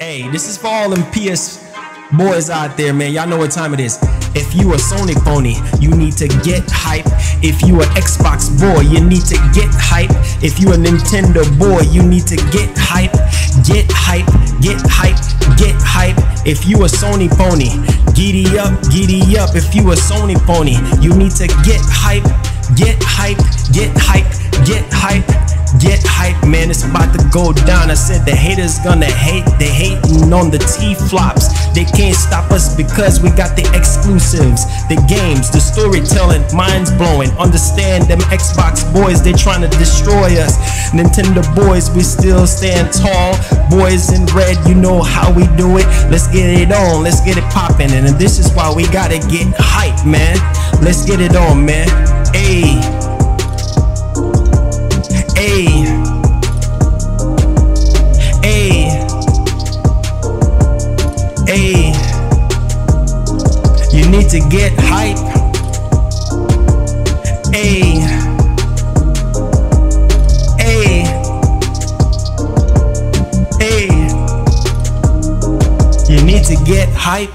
Hey, this is for all them PS boys out there, man. Y'all know what time it is. If you a Sony pony, you need to get hype. If you an Xbox boy, you need to get hype. If you a Nintendo boy, you need to get hype. Get hype, get hype, get hype. If you a Sony pony, giddy up, giddy up. If you a Sony pony, you need to get hype, get hype, get hype, get hype. Get hype, man, it's about to go down. I said the haters gonna hate. They hating on the T-flops. They can't stop us because we got the exclusives, the games, the storytelling, minds blowing. Understand them Xbox boys, they trying to destroy us. Nintendo boys, we still stand tall. Boys in red, you know how we do it. Let's get it on, let's get it popping. And this is why we gotta get hype, man. Let's get it on, man. Ayy. Ayy, ayy, ayy, you need to get hype. Ayy, ayy, ayy, you need to get hype.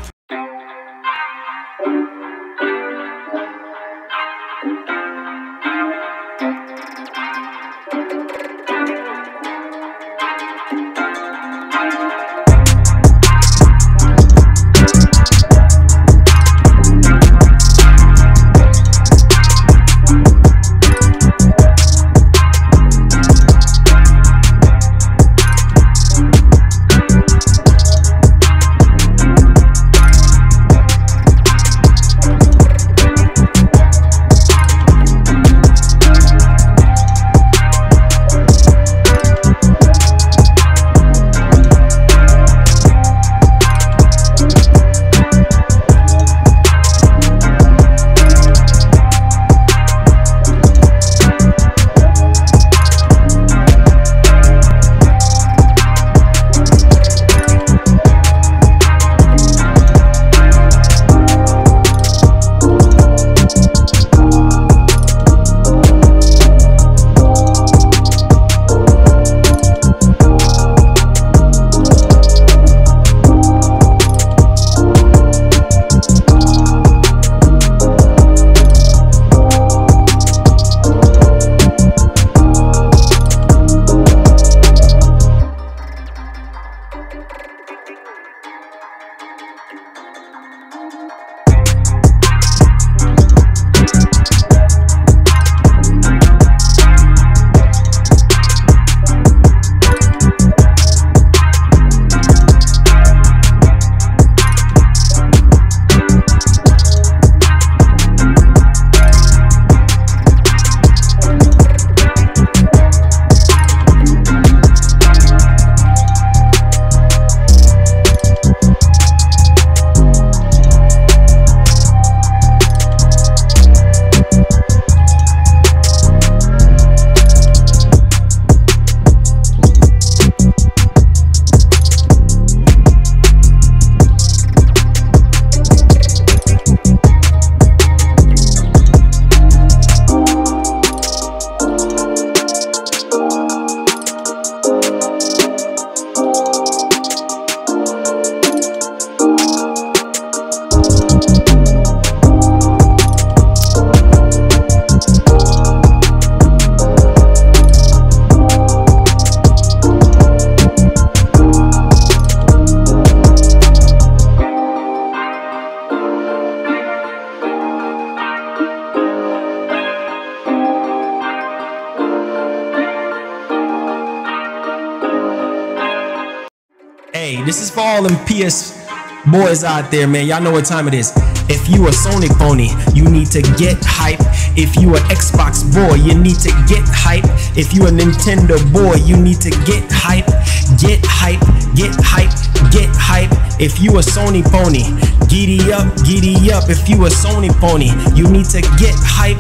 Hey, this is for all them PS boys out there, man. Y'all know what time it is. If you a Sony pony, you need to get hype. If you an Xbox boy, you need to get hype. If you a Nintendo boy, you need to get hype. Get hype, get hype, get hype. If you a Sony pony, giddy up, giddy up. If you a Sony pony, you need to get hype,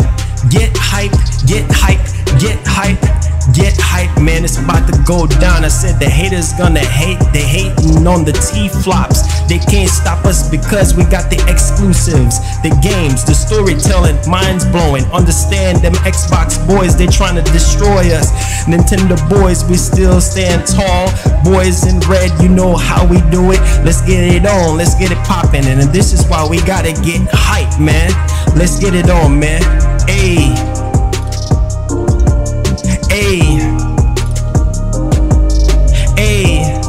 get hype, get hype, get hype. Get hype, man, it's about to go down. I said the haters gonna hate. They hating on the T-flops. They can't stop us because we got the exclusives, the games, the storytelling, minds blowing. Understand them Xbox boys, they trying to destroy us. Nintendo boys, we still stand tall. Boys in red, you know how we do it. Let's get it on, let's get it popping. And this is why we gotta get hype, man. Let's get it on, man. Ayy. Ayy. Ayy.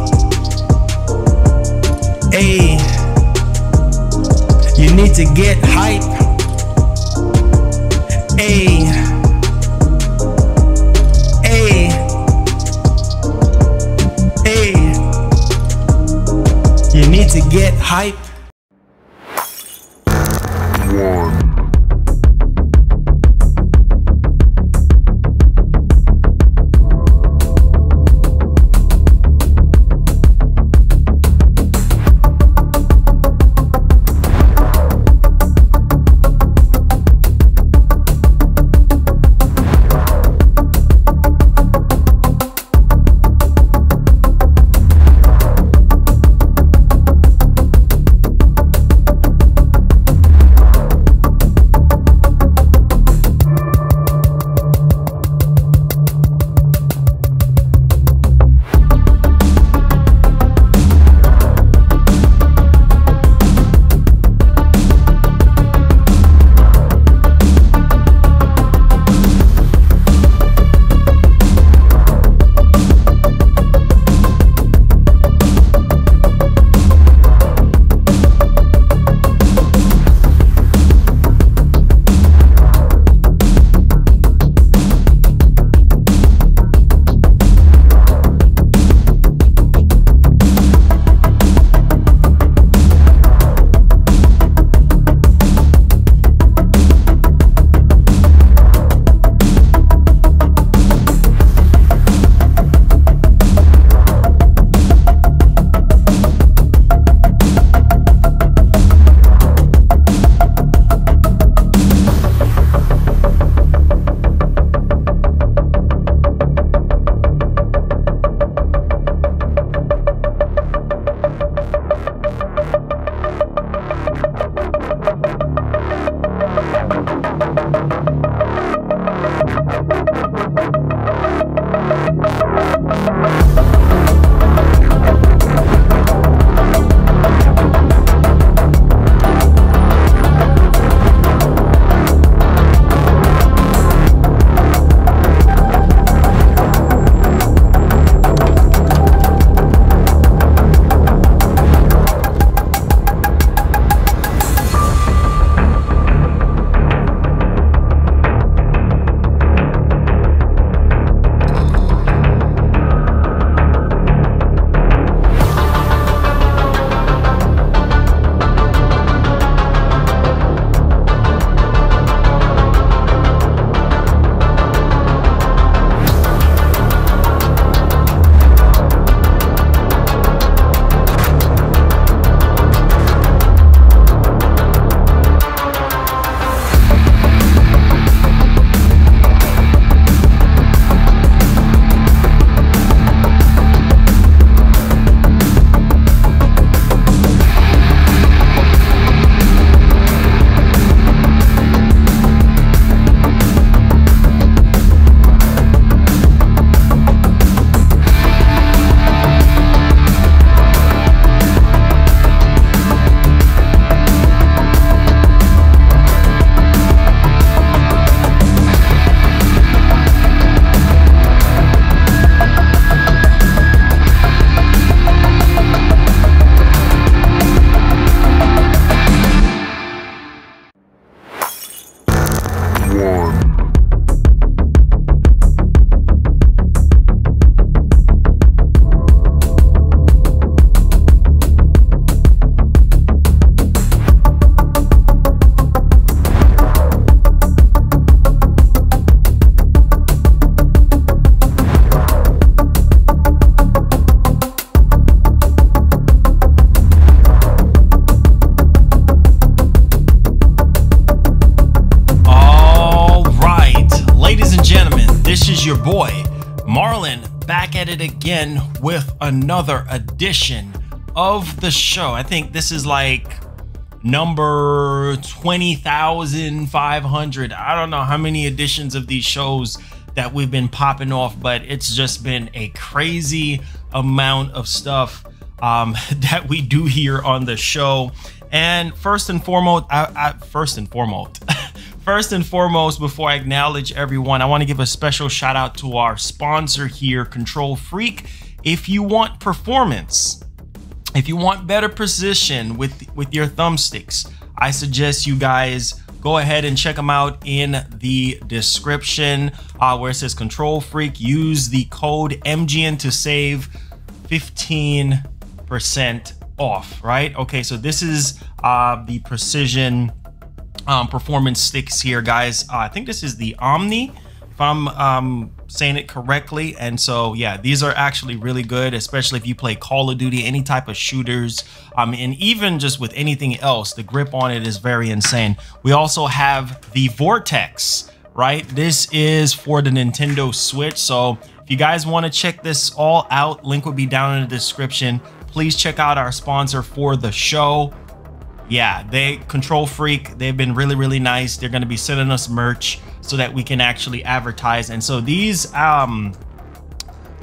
Ayy. You need to get hype. Ayy. Ayy. Ayy. You need to get hype. your boy, Marlon, back at it again with another edition of the show. I think this is like number 20,500. I don't know how many editions of these shows that we've been popping off, but it's just been a crazy amount of stuff that we do here on the show. And first and foremost, before I acknowledge everyone, I want to give a special shout out to our sponsor here, Control Freak. If you want performance, if you want better precision with your thumbsticks, I suggest you guys go ahead and check them out in the description where it says Control Freak. Use the code MGN to save 15% off, right? Okay, so this is the precision performance sticks here, guys. I think this is the Omni, if I'm saying it correctly. And so yeah, these are actually really good, especially if you play Call of Duty, any type of shooters, and even just with anything else. The grip on it is very insane. We also have the Vortex, right? This is for the Nintendo Switch. So if you guys want to check this all out, link will be down in the description. Please check out our sponsor for the show. Yeah, they Control Freak, they've been really nice. They're going to be sending us merch so that we can actually advertise. And so these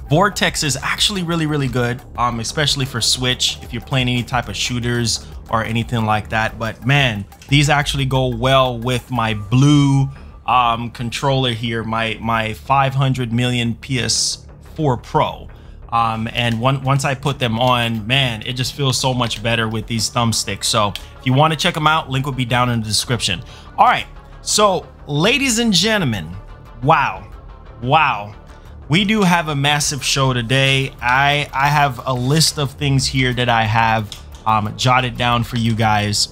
Vortex is actually really good, especially for Switch if you're playing any type of shooters or anything like that. But man, these actually go well with my blue controller here, my 500 million PS4 Pro. And once I put them on, man, it just feels so much better with these thumbsticks. So if you want to check them out, link will be down in the description. All right, so ladies and gentlemen, wow, we do have a massive show today. I have a list of things here that I have jotted down for you guys,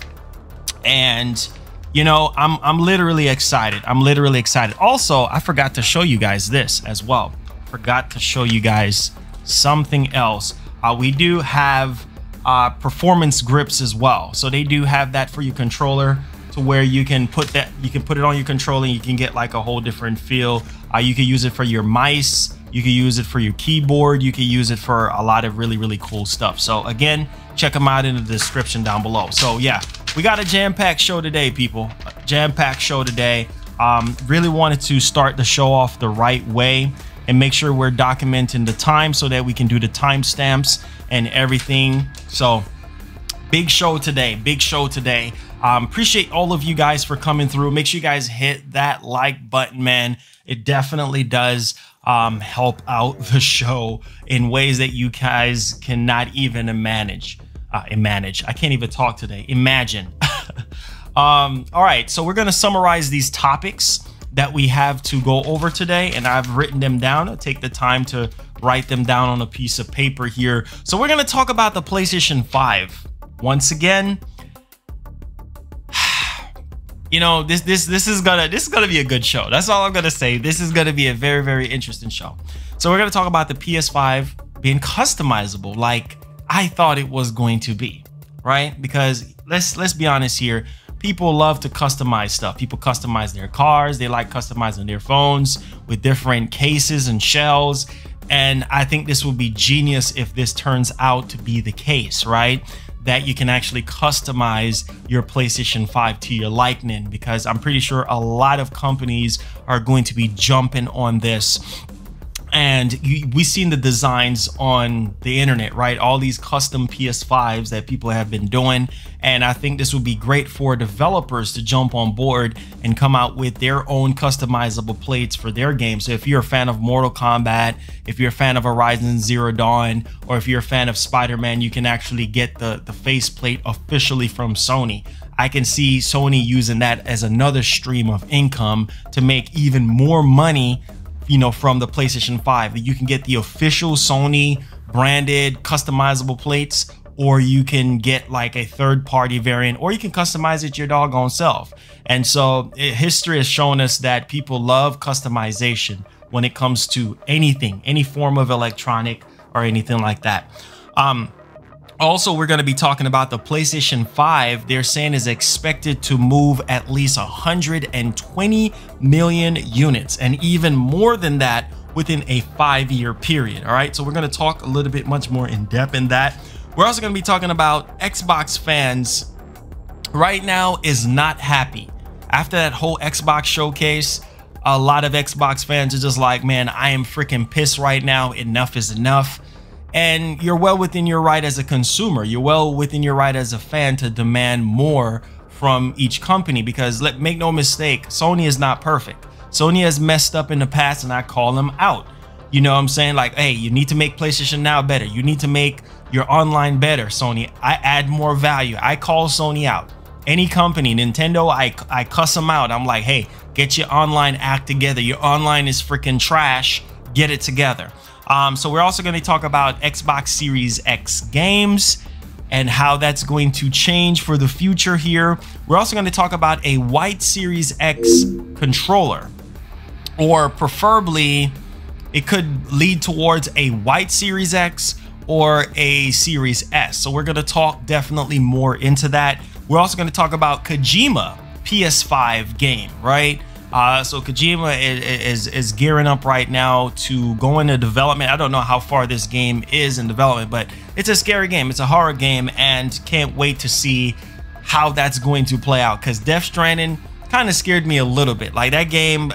and you know, I'm literally excited. I'm literally excited. Also, I forgot to show you guys this as well. Forgot to show you guys something else. We do have performance grips as well, so they do have that for your controller, to where you can put it on your controller and you can get like a whole different feel. You can use it for your mice, you can use it for your keyboard, you can use it for a lot of really cool stuff. So again, check them out in the description down below. So yeah, we got a jam-packed show today, people. A jam-packed show today. Really wanted to start the show off the right way and make sure we're documenting the time so that we can do the timestamps and everything. So big show today, appreciate all of you guys for coming through. Make sure you guys hit that like button, man. It definitely does help out the show in ways that you guys cannot even imagine. I can't even talk today. Imagine. All right, so we're gonna summarize these topics that we have to go over today, and I've written them down. I'll take the time to write them down on a piece of paper here. So we're gonna talk about the PlayStation 5 once again. You know, this is gonna be a good show. That's all I'm gonna say. This is gonna be a very interesting show. So we're gonna talk about the PS5 being customizable, like I thought it was going to be, right? Because let's be honest here. People love to customize stuff. People customize their cars. They like customizing their phones with different cases and shells. And I think this will be genius if this turns out to be the case, right? That you can actually customize your PlayStation 5 to your liking, because I'm pretty sure a lot of companies are going to be jumping on this. And we've seen the designs on the internet, right? All these custom PS5s that people have been doing. And I think this would be great for developers to jump on board and come out with their own customizable plates for their games. So if you're a fan of Mortal Kombat, if you're a fan of Horizon Zero Dawn, or if you're a fan of Spiderman, you can actually get the faceplate officially from Sony. I can see Sony using that as another stream of income to make even more money, you know, from the PlayStation 5. You can get the official Sony branded customizable plates, or you can get like a third-party variant, or you can customize it your doggone self. And so history has shown us that people love customization when it comes to anything, any form of electronic or anything like that. Also, we're going to be talking about the PlayStation 5. They're saying is expected to move at least 120 million units, and even more than that within a 5-year period. All right, so we're going to talk a little bit much more in depth in that. We're also going to be talking about Xbox fans right now is not happy. After that whole Xbox showcase, a lot of Xbox fans are just like, man, I am freaking pissed right now. Enough is enough. And you're well within your right as a consumer. You're well within your right as a fan to demand more from each company, because make no mistake, Sony is not perfect. Sony has messed up in the past, and I call them out. You know what I'm saying? Like, hey, you need to make PlayStation Now better. You need to make your online better, Sony. I add more value. I call Sony out. Any company, Nintendo, I cuss them out. I'm like, hey, get your online act together. Your online is freaking trash. Get it together. So we're also going to talk about Xbox Series X games and how that's going to change for the future here. We're also going to talk about a white Series X controller, or preferably it could lead towards a white Series X or a Series S. So we're going to talk definitely more into that. We're also going to talk about Kojima PS5 game, right? So Kojima is gearing up right now to go into development. I don't know how far this game is in development, but it's a scary game. It's a horror game, and can't wait to see how that's going to play out, because Death Stranding kind of scared me a little bit. Like, that game,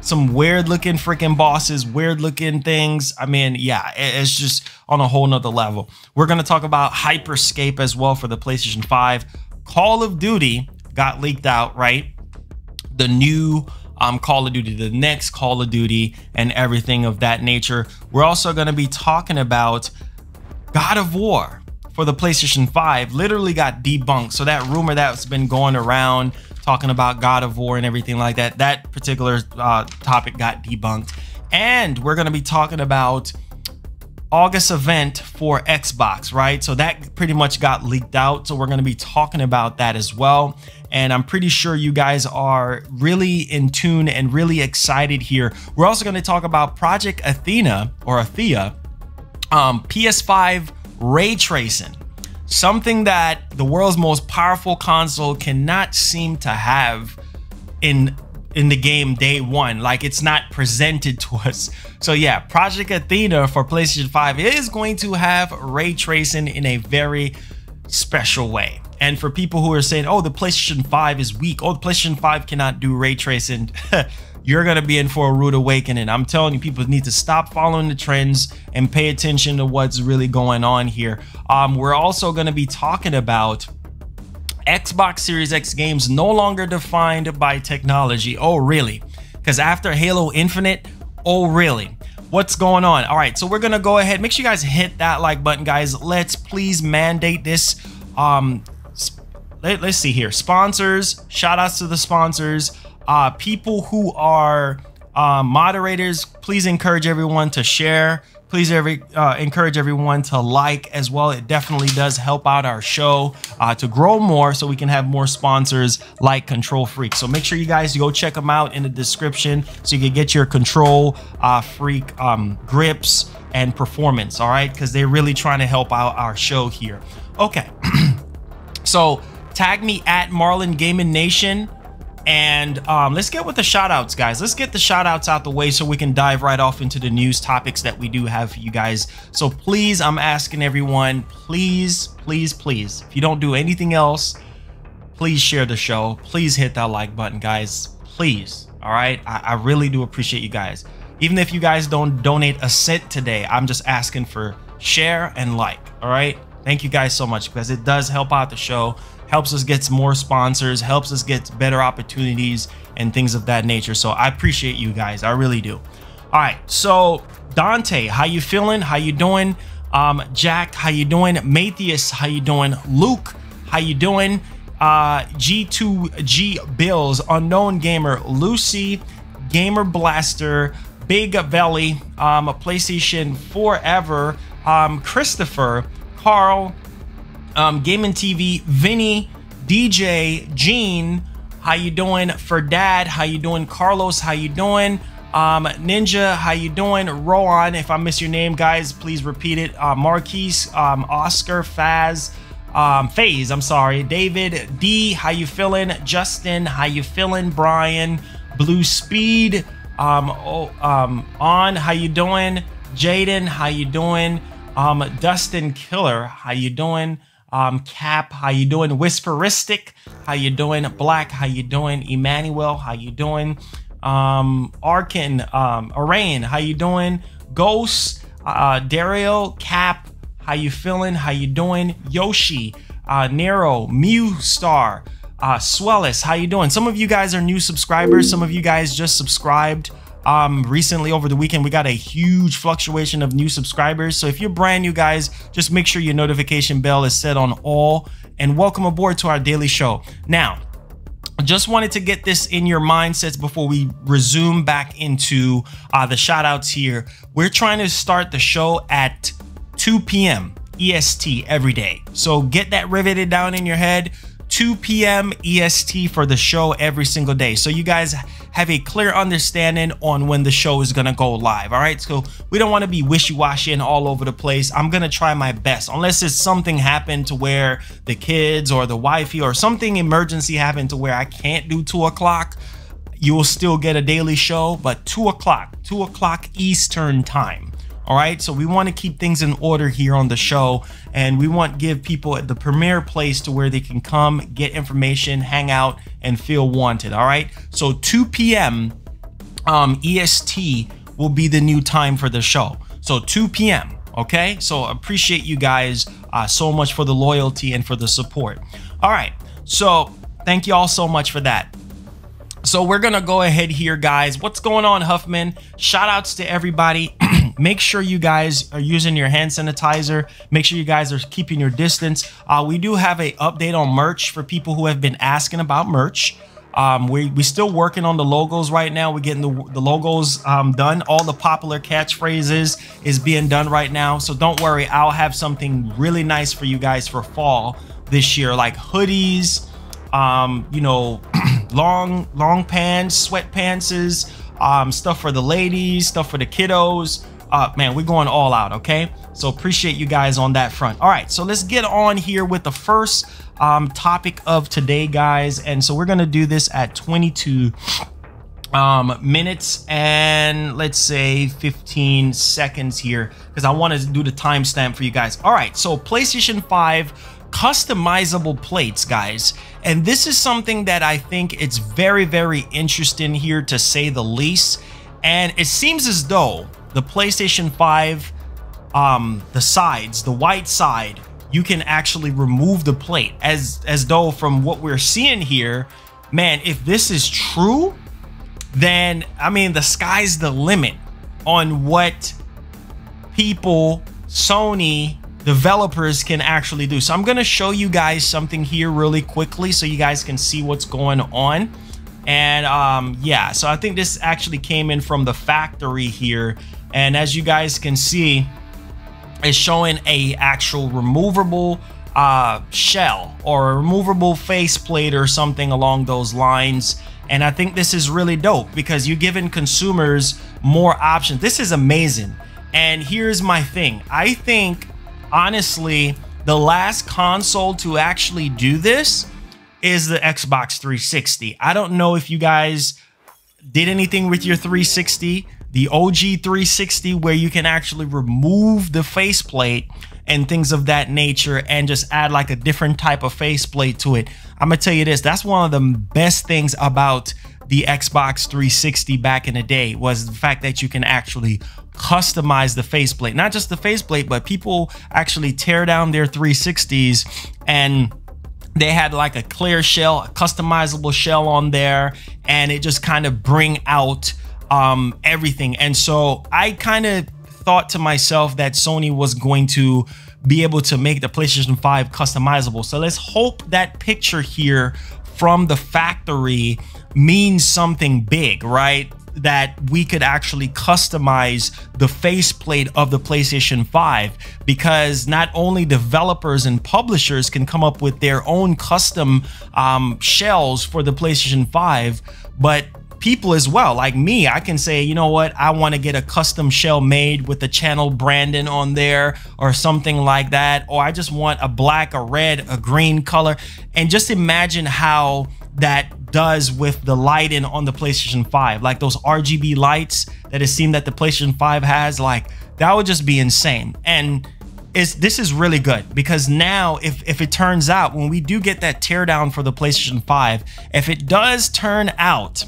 some weird looking freaking bosses, weird looking things. I mean, yeah, it's just on a whole nother level. We're going to talk about Hyperscape as well for the PlayStation 5. Call of Duty got leaked out, right? The new Call of Duty, the next Call of Duty, and everything of that nature. We're also going to be talking about God of War for the PlayStation 5 literally got debunked. So that rumor that's been going around talking about God of War and everything like that, that particular topic got debunked. And we're going to be talking about August event for Xbox, right? So that pretty much got leaked out. So we're going to be talking about that as well. And I'm pretty sure you guys are really in tune and really excited here. We're also going to talk about Project Athena, or Athia, PS5 ray tracing, something that the world's most powerful console cannot seem to have in the game day one. Like, it's not presented to us. So yeah, Project Athena for PlayStation 5 is going to have ray tracing in a very special way. And for people who are saying, oh, the PlayStation 5 is weak, oh, the PlayStation 5 cannot do ray tracing, you're going to be in for a rude awakening. I'm telling you, people need to stop following the trends and pay attention to what's really going on here. We're also going to be talking about Xbox Series X games no longer defined by technology. Oh, really? Because after Halo Infinite, oh, really? What's going on? All right, so we're going to go ahead. Make sure you guys hit that like button, guys. Let's please mandate this. Let's see here. Sponsors, shout outs to the sponsors. People who are moderators, please encourage everyone to share. Please encourage everyone to like as well. It definitely does help out our show to grow more, so we can have more sponsors like Control Freak. So make sure you guys go check them out in the description so you can get your Control Freak grips and performance, all right? Because they're really trying to help out our show here. Okay, so tag me at Marlon Gaming Nation. And let's get with the shout outs, guys. Let's get the shout outs out the way so we can dive right off into the news topics that we do have for you guys. So please, I'm asking everyone, please, please, please, if you don't do anything else, please share the show. Please hit that like button, guys. Please. All right. I really do appreciate you guys. Even if you guys don't donate a cent today, I'm just asking for share and like. All right. Thank you guys so much, because it does help out the show. Helps us get more sponsors, helps us get better opportunities and things of that nature. So I appreciate you guys. I really do. All right. So Dante, how you feeling? How you doing? Jack, how you doing? Matthias, how you doing? Luke, how you doing? G2G Bills, Unknown Gamer, Lucy, Gamer Blaster, Big Belly, PlayStation Forever, Christopher, Carl, Gaming TV, Vinny, DJ, Gene, how you doing? For Dad, how you doing? Carlos, how you doing? Ninja, how you doing? Rowan, if I miss your name, guys, please repeat it. Marquise, Oscar, Faz, Faze, I'm sorry. David, D, how you feeling? Justin, how you feeling? Brian, Blue Speed, On, how you doing? Jaden, how you doing? Dustin Killer, how you doing? Cap, how you doing? Whisperistic, how you doing? Black, how you doing? Emmanuel, how you doing? Arkin, Arain, how you doing? Ghost, Dario, Cap, how you feeling? How you doing? Yoshi, Nero, Mew Star, Swellis, how you doing? Some of you guys are new subscribers. Some of you guys just subscribed recently over the weekend. We got a huge fluctuation of new subscribers. So if you're brand new, guys, just make sure your notification bell is set on all, and welcome aboard to our daily show. Now, I just wanted to get this in your mindsets before we resume back into the shout outs here. We're trying to start the show at 2 p.m. EST every day. So get that riveted down in your head. 2 p.m. EST for the show every single day, so you guys have a clear understanding on when the show is gonna go live. All right, so we don't want to be wishy-washy and all over the place. I'm gonna try my best, unless it's something happened to where the kids or the wifey or something emergency happened to where I can't do 2 o'clock. You will still get a daily show, but 2 o'clock Eastern time. All right, so we want to keep things in order here on the show, and we want to give people the premier place to where they can come, get information, hang out, and feel wanted. All right, so 2 p.m. EST will be the new time for the show. So 2 p.m. Okay, so appreciate you guys so much for the loyalty and for the support. All right, so thank you all so much for that. So we're gonna go ahead here, guys. What's going on, Huffman? Shout outs to everybody. Make sure you guys are using your hand sanitizer. Make sure you guys are keeping your distance. We do have an update on merch for people who have been asking about merch. We're still working on the logos right now. We're getting the logos done. All the popular catchphrases is being done right now. So don't worry, I'll have something really nice for you guys for fall this year, like hoodies, you know, long pants, sweatpantses, stuff for the ladies, stuff for the kiddos. Man, we're going all out. Okay, so appreciate you guys on that front. All right, so let's get on here with the first topic of today, guys. And so we're gonna do this at 22 minutes and let's say 15 seconds here, because I want to do the timestamp for you guys. All right, so PlayStation 5 customizable plates, guys, and this is something that I think it's very, very interesting here, to say the least. And it seems as though the PlayStation 5, the sides, the white side, you can actually remove the plate, as though from what we're seeing here, man, if this is true, then I mean the sky's the limit on what people, Sony developers, can actually do. So I'm going to show you guys something here really quickly so you guys can see what's going on. And yeah, so I think this actually came in from the factory here, and as you guys can see, it's showing a actual removable shell or a removable faceplate or something along those lines. And I think this is really dope because you're giving consumers more options. This is amazing. And here's my thing. I think, honestly, the last console to actually do this is the Xbox 360. I don't know if you guys did anything with your 360, the OG 360, where you can actually remove the faceplate and things of that nature and just add like a different type of faceplate to it. I'm gonna tell you this, that's one of the best things about the Xbox 360 back in the day, was the fact that you can actually customize the faceplate. Not just the faceplate, but people actually tear down their 360s and they had like a clear shell, a customizable shell on there, and it just kind of bring out everything. And so I kind of thought to myself that Sony was going to be able to make the PlayStation 5 customizable. So let's hope that picture here from the factory means something big, right? That we could actually customize the faceplate of the PlayStation 5, because not only developers and publishers can come up with their own custom shells for the PlayStation 5, but people as well, like me. I can say, you know what, I want to get a custom shell made with the channel branding on there or something like that, or I just want a black, a red, a green color. And just imagine how that does with the lighting on the PlayStation 5, like those RGB lights that it seemed that the PlayStation 5 has. Like, that would just be insane. And this is really good, because now if it turns out, when we do get that teardown for the PlayStation 5, if it does turn out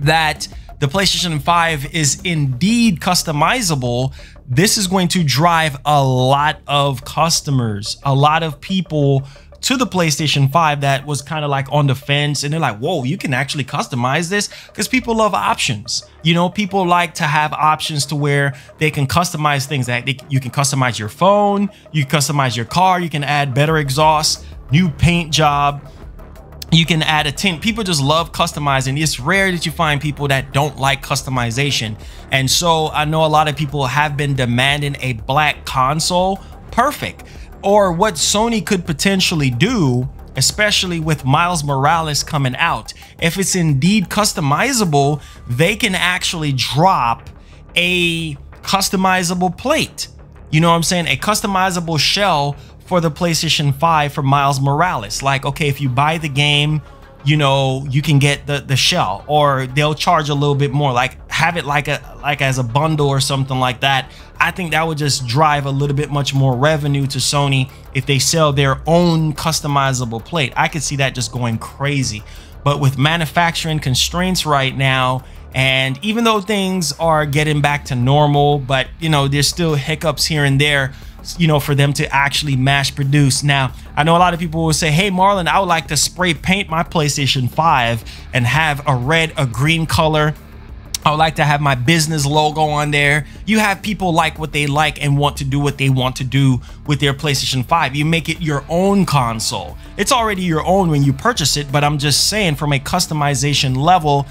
that the PlayStation 5 is indeed customizable, this is going to drive a lot of customers, a lot of people to the PlayStation 5 that was kind of like on the fence, and they're like, whoa, you can actually customize this, because people love options. You know, people like to have options to where they can customize things. That you can customize your phone, you can customize your car, you can add better exhaust, new paint job, you can add a tint. People just love customizing. It's rare that you find people that don't like customization. And so I know a lot of people have been demanding a black console. Perfect. Or what Sony could potentially do, especially with Miles Morales coming out, if it's indeed customizable, they can actually drop a customizable plate. You know what I'm saying? A customizable shell for the PlayStation 5 for Miles Morales. Like, okay, if you buy the game, you know, you can get the shell, or they'll charge a little bit more, like have it like as a bundle or something like that. I think that would just drive a little bit much more revenue to Sony if they sell their own customizable plate. I could see that just going crazy. But with manufacturing constraints right now, and even though things are getting back to normal, but you know, there's still hiccups here and there, you know, for them to actually mass produce. Now, I know a lot of people will say, hey, Marlon, I would like to spray paint my PlayStation 5 and have a red, a green color. I would like to have my business logo on there. You have people like what they like and want to do what they want to do with their PlayStation 5. You make it your own console. It's already your own when you purchase it, but I'm just saying, from a customization level,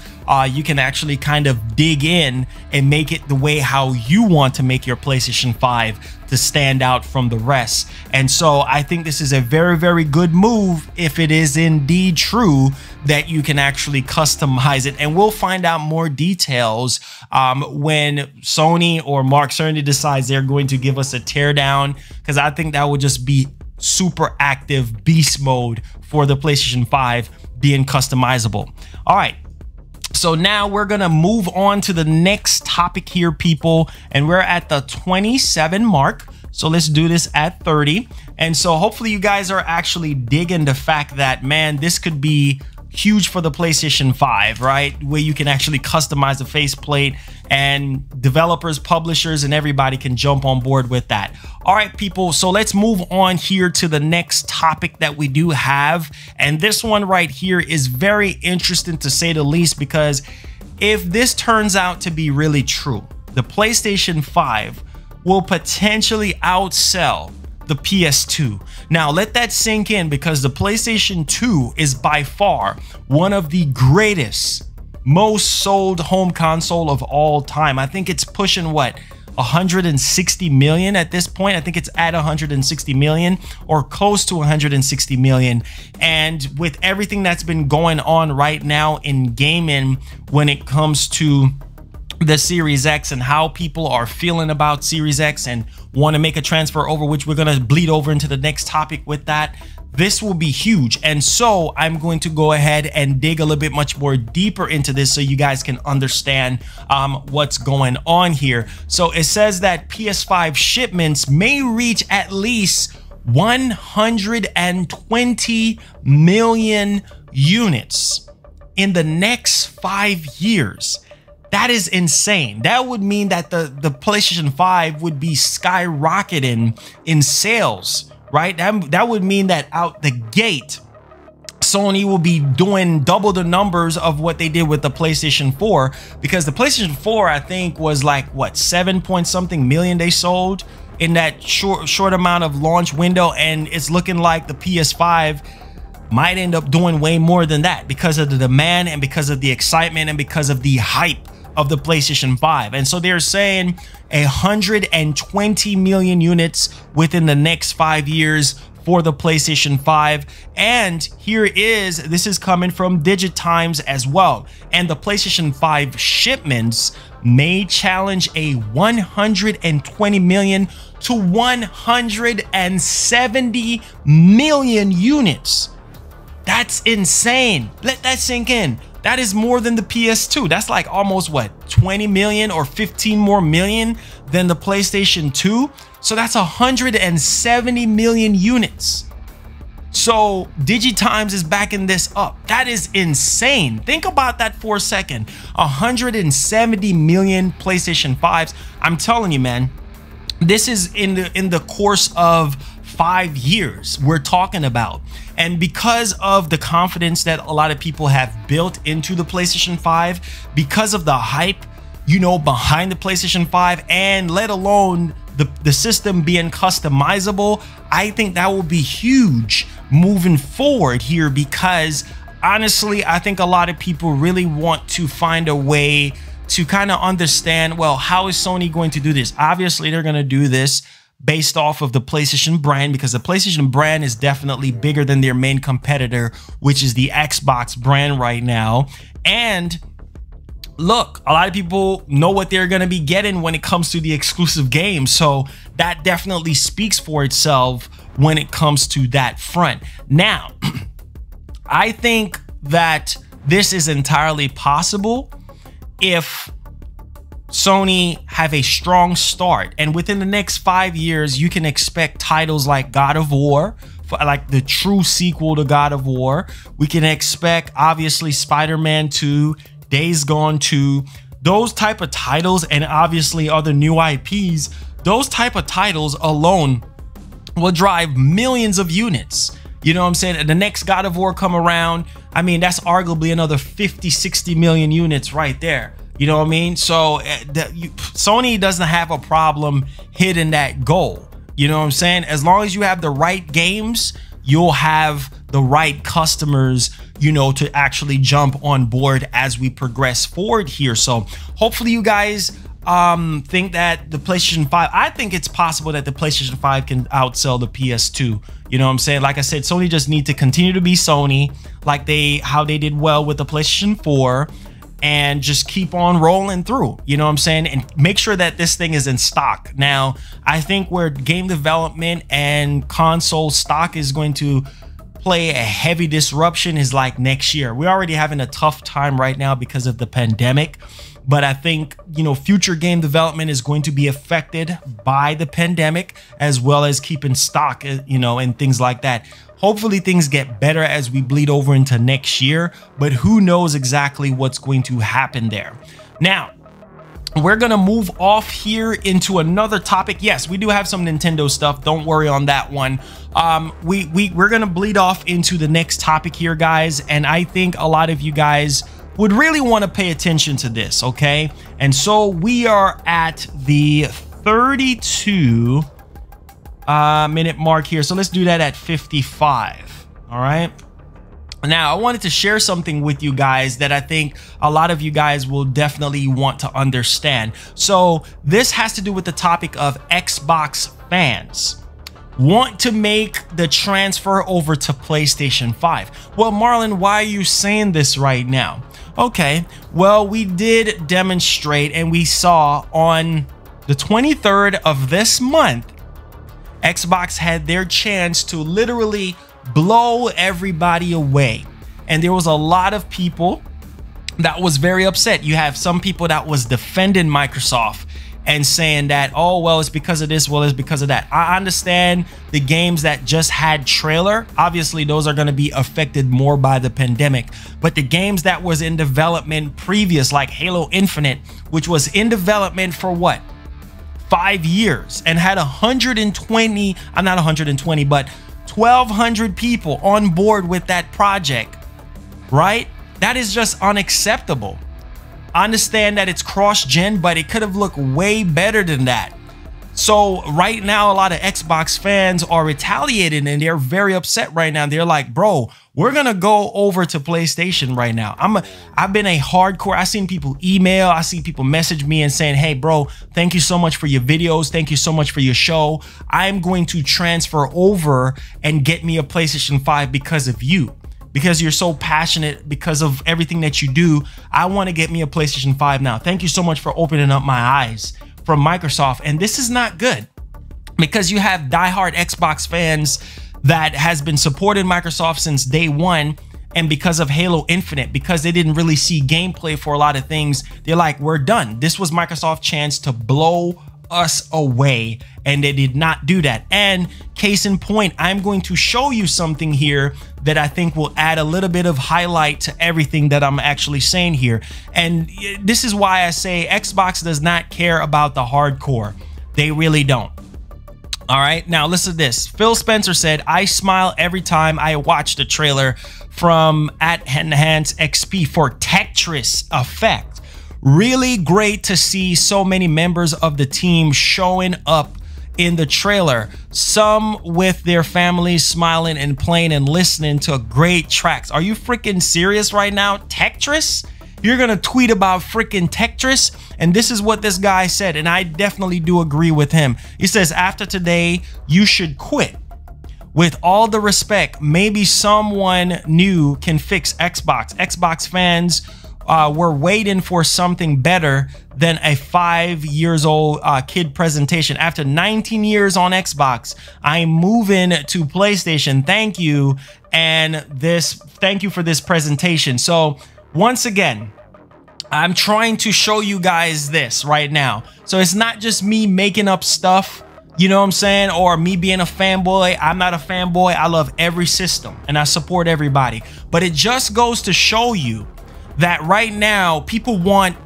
you can actually kind of dig in and make it the way how you want to make your PlayStation 5 to stand out from the rest. And so I think this is a very, very good move if it is indeed true that you can actually customize it. And we'll find out more details when Sony or Mark Cerny decides they're going to give us a teardown, because I think that would just be super active beast mode for the PlayStation 5 being customizable. All right. So now we're going to move on to the next topic here, people, and we're at the 27 mark. So let's do this at 30. And so hopefully you guys are actually digging the fact that, man, this could be huge for the PlayStation 5, right? Where you can actually customize the faceplate, and developers, publishers, and everybody can jump on board with that. All right, people, so let's move on here to the next topic that we do have. And this one right here is very interesting, to say the least, because if this turns out to be really true, the PlayStation 5 will potentially outsell the PS2. Now let that sink in, because the PlayStation 2 is by far one of the greatest, most sold home console of all time. I think it's pushing what, 160 million at this point. I think it's at 160 million or close to 160 million. And with everything that's been going on right now in gaming when it comes to the Series X and how people are feeling about Series X and want to make a transfer over, which we're going to bleed over into the next topic with that, this will be huge. And so I'm going to go ahead and dig a little bit much more deeper into this so you guys can understand what's going on here. So it says that PS5 shipments may reach at least 120 million units in the next 5 years. That is insane. That would mean that the PlayStation 5 would be skyrocketing in sales, right? That would mean that out the gate, Sony will be doing double the numbers of what they did with the PlayStation 4, because the PlayStation 4, I think, was like, what, 7 point something million they sold in that short amount of launch window. And it's looking like the PS5 might end up doing way more than that, because of the demand and because of the excitement and because of the hype of the PlayStation 5. And so they're saying 120 million units within the next 5 years for the PlayStation 5. And this is coming from Digitimes as well. And the PlayStation 5 shipments may challenge a 120 million to 170 million units. That's insane. Let that sink in. That is more than the PS2. That's like almost what, 20 million or 15 more million than the PlayStation 2. So that's 170 million units. So DigiTimes is backing this up. That is insane. Think about that for a second. 170 million PlayStation 5s. I'm telling you, man, this is in the course of 5 years we're talking about. And because of the confidence that a lot of people have built into the PlayStation 5, because of the hype, you know, behind the PlayStation 5, and let alone the system being customizable, I think that will be huge moving forward here, because honestly, I think a lot of people really want to find a way to kind of understand, well, how is Sony going to do this? Obviously, they're going to do this based off of the PlayStation brand, because the PlayStation brand is definitely bigger than their main competitor, which is the Xbox brand right now. And look, a lot of people know what they're going to be getting when it comes to the exclusive games. So that definitely speaks for itself when it comes to that front. Now, I think that this is entirely possible if Sony have a strong start, and within the next 5 years you can expect titles like God of War, like the true sequel to God of War. We can expect obviously Spider-Man 2, Days Gone 2, those type of titles, and obviously other new IPs. Those type of titles alone will drive millions of units. You know what I'm saying? And the next God of War come around, I mean, that's arguably another 50-60 million units right there. You know what I mean? So Sony doesn't have a problem hitting that goal. You know what I'm saying? As long as you have the right games, you'll have the right customers, you know, to actually jump on board as we progress forward here. So hopefully you guys think that the PlayStation 5, I think it's possible that the PlayStation 5 can outsell the PS2. You know what I'm saying? Like I said, Sony just need to continue to be Sony, like how they did well with the PlayStation 4, and just keep on rolling through, you know what I'm saying? And make sure that this thing is in stock. Now, I think where game development and console stock is going to play a heavy disruption is like next year. We're already having a tough time right now because of the pandemic, but I think, you know, future game development is going to be affected by the pandemic, as well as keeping stock, you know, and things like that. Hopefully things get better as we bleed over into next year, but who knows exactly what's going to happen there. Now, we're gonna move off here into another topic. Yes, we do have some Nintendo stuff. Don't worry on that one. We're gonna bleed off into the next topic here, guys, and I think a lot of you guys would really want to pay attention to this, okay? And so we are at the 32 minute mark here, so let's do that at 55. All right, now I wanted to share something with you guys that I think a lot of you guys will definitely want to understand. So this has to do with the topic of Xbox fans want to make the transfer over to PlayStation 5. Well, Marlon, why are you saying this right now? Okay, well, we did demonstrate, and we saw on the 23rd of this month, Xbox had their chance to literally blow everybody away. And there was a lot of people that was very upset. You have some people that was defending Microsoft and saying that, oh, well, it's because of this, well, it's because of that. I understand the games that just had trailer, obviously those are going to be affected more by the pandemic, but the games that was in development previous, like Halo Infinite, which was in development for what, 5 years, and had 120, I'm not 120, but 1,200 people on board with that project, right? That is just unacceptable. I understand that it's cross-gen, but it could have looked way better than that. So right now, a lot of Xbox fans are retaliating, and they're very upset right now. They're like, bro, we're gonna go over to PlayStation right now. I've been a hardcore, I seen people email, I see people message me and saying, hey bro, thank you so much for your videos, thank you so much for your show. I'm going to transfer over and get me a PlayStation 5 because of you, because you're so passionate, because of everything that you do. I want to get me a PlayStation 5 now. Thank you so much for opening up my eyes from Microsoft. And this is not good, because you have diehard Xbox fans that has been supporting Microsoft since day one, and because of Halo Infinite, because they didn't really see gameplay for a lot of things, they're like, we're done. This was Microsoft's chance to blow us away, and they did not do that. And case in point, I'm going to show you something here that I think will add a little bit of highlight to everything that I'm actually saying here. And this is why I say Xbox does not care about the hardcore. They really don't. All right, now listen to this. Phil Spencer said, I smile every time I watch the trailer from @EnhanceXP for Tetris Effect. Really great to see so many members of the team showing up in the trailer, some with their families smiling and playing and listening to great tracks. Are you freaking serious right now? Tetris? You're gonna tweet about freaking Tetris? And this is what this guy said, and I definitely do agree with him. He says, after today, you should quit. With all the respect, maybe someone new can fix Xbox. Xbox fans were waiting for something better than a 5-year-old kid presentation. After 19 years on Xbox, I'm moving to PlayStation. Thank you. And thank you for this presentation. So once again, I'm trying to show you guys this right now. So it's not just me making up stuff, you know what I'm saying? Or me being a fanboy. I'm not a fanboy. I love every system and I support everybody. But it just goes to show you that right now people want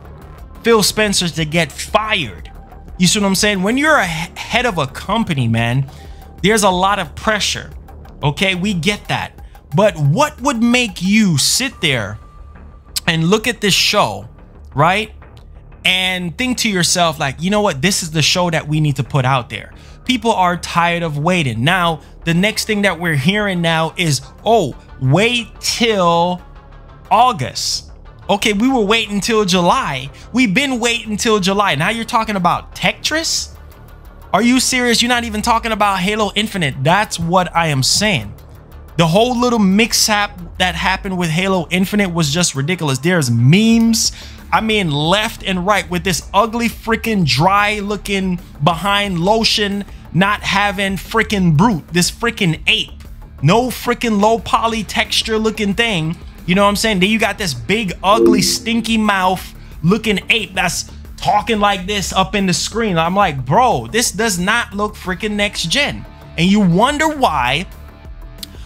Phil Spencer to get fired. You see what I'm saying? When you're a head of a company, man, there's a lot of pressure. Okay, we get that. But what would make you sit there and look at this show, right? And think to yourself like, you know what? This is the show that we need to put out there. People are tired of waiting. Now, the next thing that we're hearing now is, oh, wait till August. Okay, we were waiting till July. We've been waiting till July. Now you're talking about Tetris? Are you serious? You're not even talking about Halo Infinite. That's what I am saying. The whole little mix-up that happened with Halo Infinite was just ridiculous. There's memes, I mean, left and right with this ugly freaking dry looking behind lotion, not having freaking brute, this freaking ape, no freaking low poly texture looking thing. You know what I'm saying? Then you got this big, ugly, stinky mouth looking ape that's talking like this up in the screen. I'm like, bro, this does not look freaking next gen. And you wonder why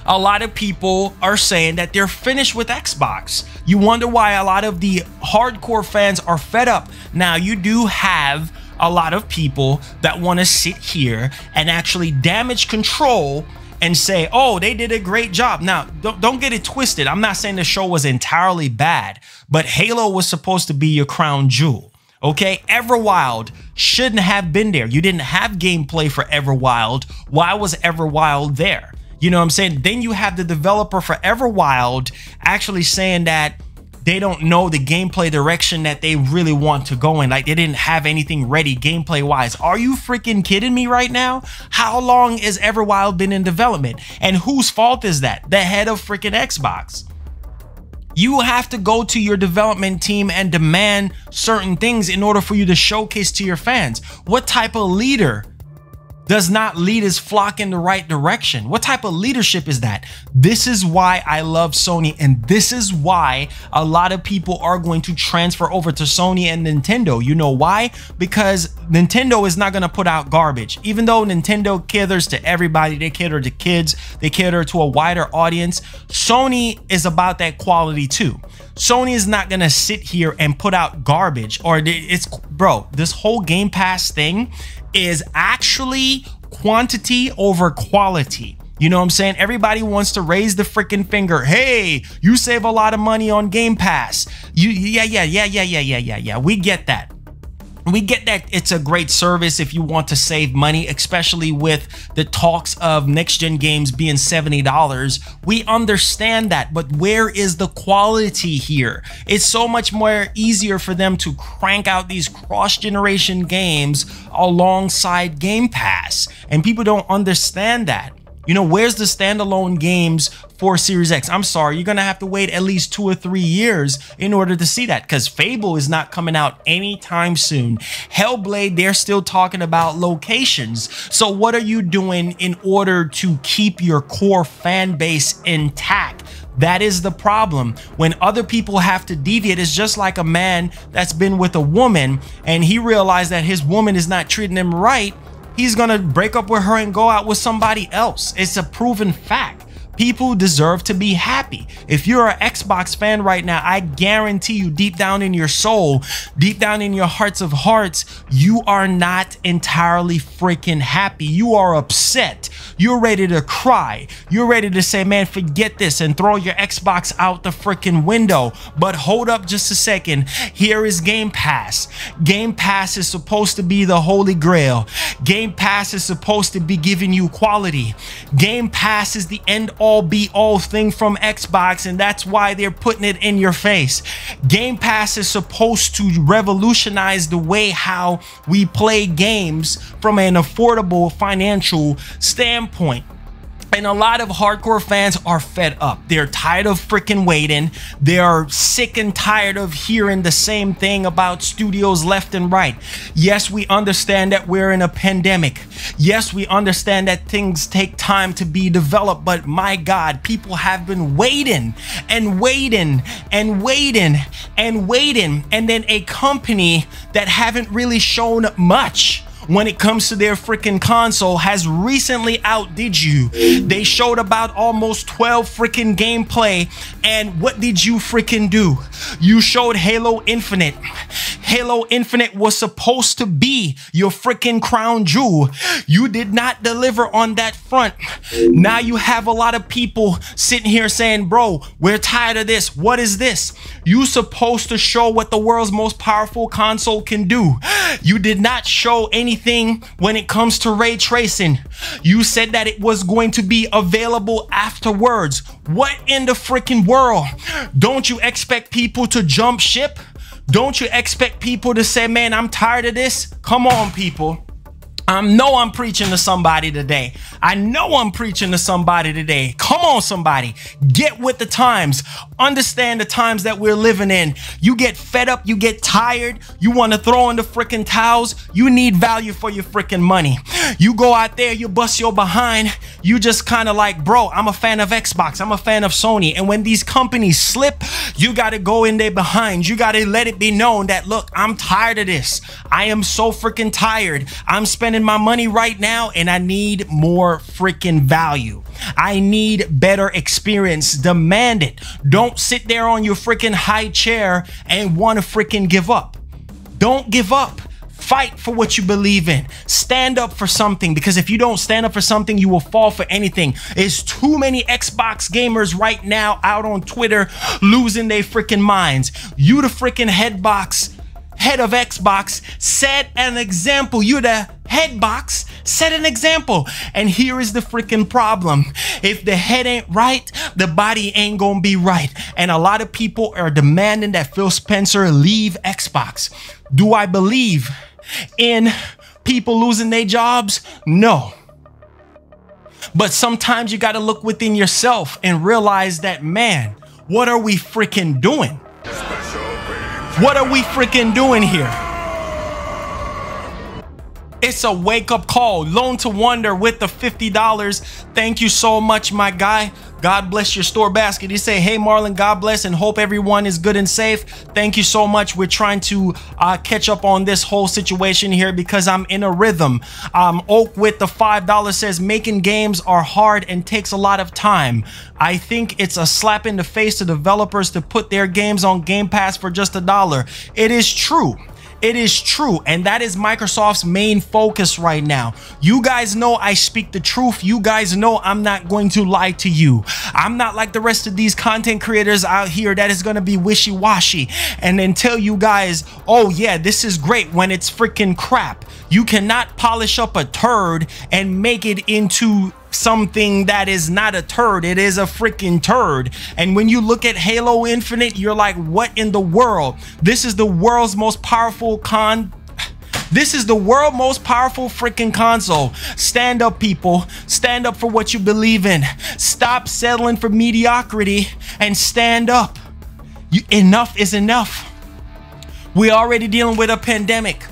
a lot of people are saying that they're finished with Xbox. You wonder why a lot of the hardcore fans are fed up. Now, you do have a lot of people that want to sit here and actually damage control and say, oh, they did a great job. Now, don't get it twisted. I'm not saying the show was entirely bad, but Halo was supposed to be your crown jewel. Okay, Everwild shouldn't have been there. You didn't have gameplay for Everwild. Why was Everwild there? You know what I'm saying? Then you have the developer for Everwild actually saying that they don't know the gameplay direction that they really want to go in. Like, they didn't have anything ready gameplay wise. Are you freaking kidding me right now? How long has Everwild been in development? And whose fault is that? The head of freaking Xbox. You have to go to your development team and demand certain things in order for you to showcase to your fans. What type of leader does not lead his flock in the right direction? What type of leadership is that? This is why I love Sony, and this is why a lot of people are going to transfer over to Sony and Nintendo. You know why? Because Nintendo is not going to put out garbage. Even though Nintendo caters to everybody, they cater to kids, they cater to a wider audience, Sony is about that quality too. Sony is not going to sit here and put out garbage. Or it's, bro, this whole Game Pass thing is actually quantity over quality. You know what I'm saying? Everybody wants to raise the freaking finger. Hey, you save a lot of money on Game Pass. Yeah. We get that. We get that it's a great service if you want to save money, especially with the talks of next-gen games being $70. We understand that, but where is the quality here? It's so much more easier for them to crank out these cross-generation games alongside Game Pass, and people don't understand that. You know, where's the standalone games for Series X? I'm sorry, you're gonna have to wait at least 2 or 3 years in order to see that, because Fable is not coming out anytime soon. Hellblade, they're still talking about locations. So what are you doing in order to keep your core fan base intact? That is the problem. When other people have to deviate, it's just like a man that's been with a woman and he realized that his woman is not treating him right. He's gonna break up with her and go out with somebody else. It's a proven fact. People deserve to be happy. If you're an Xbox fan right now, I guarantee you deep down in your soul, deep down in your hearts of hearts, you are not entirely freaking happy. You are upset. You're ready to cry. You're ready to say, man, forget this and throw your Xbox out the freaking window. But hold up just a second. Here is Game Pass. Game Pass is supposed to be the holy grail. Game Pass is supposed to be giving you quality. Game Pass is the end all be all thing from Xbox, and that's why they're putting it in your face. Game Pass is supposed to revolutionize the way how we play games from an affordable financial standpoint. And a lot of hardcore fans are fed up. They're tired of freaking waiting. They're sick and tired of hearing the same thing about studios left and right. Yes, we understand that we're in a pandemic. Yes, we understand that things take time to be developed. But my God, people have been waiting and waiting and waiting and waiting. And then a company that haven't really shown much when it comes to their freaking console has recently outdid you. They showed about almost 12 freaking gameplay, and what did you freaking do? You showed Halo Infinite. Halo Infinite was supposed to be your freaking crown jewel. You did not deliver on that front. Now you have a lot of people sitting here saying, bro, we're tired of this. What is this? You supposed to show what the world's most powerful console can do. You did not show anything when it comes to ray tracing. You said that it was going to be available afterwards. What in the freaking world? Don't you expect people to jump ship? Don't you expect people to say, man, I'm tired of this? Come on, people. I know I'm preaching to somebody today. I know I'm preaching to somebody today. Come on, somebody. Get with the times. Understand the times that we're living in. You get fed up. You get tired. You want to throw in the freaking towels. You need value for your freaking money. You go out there, you bust your behind. You just kind of like, bro, I'm a fan of Xbox. I'm a fan of Sony. And when these companies slip, you got to go in there behind. You got to let it be known that, look, I'm tired of this. I am so freaking tired. I'm spending my money right now and I need more freaking value. I need better experience. Demand it. Don't sit there on your freaking high chair and want to freaking give up. Don't give up. Fight for what you believe in. Stand up for something, because if you don't stand up for something, you will fall for anything. There's too many Xbox gamers right now out on Twitter losing their freaking minds. You the freaking head of Xbox, set an example. You're the headbox, set an example. And here is the freaking problem. If the head ain't right, the body ain't gonna be right. And a lot of people are demanding that Phil Spencer leave Xbox. Do I believe in people losing their jobs? No. But sometimes you gotta look within yourself and realize that, man, what are we freaking doing? What are we freaking doing here? It's a wake-up call. Loan to Wonder with the $50. Thank you so much, my guy. God bless your store basket. He say, hey, Marlon, God bless and hope everyone is good and safe. Thank you so much. We're trying to catch up on this whole situation here because I'm in a rhythm. Oak with the $5 says, making games are hard and takes a lot of time. I think it's a slap in the face to developers to put their games on Game Pass for just $1. It is true. It is true, and that is Microsoft's main focus right now. You guys know I speak the truth. You guys know I'm not going to lie to you. I'm not like the rest of these content creators out here that is going to be wishy-washy and then tell you guys, oh yeah, this is great when it's freaking crap. You cannot polish up a turd and make it into something that is not a turd. It is a freaking turd. And when you look at Halo Infinite, you're like, what in the world? This is the world's most powerful This is the world's most powerful freaking console. Stand up, people. Stand up for what you believe in. Stop settling for mediocrity and stand up. Enough is enough. We're already dealing with a pandemic.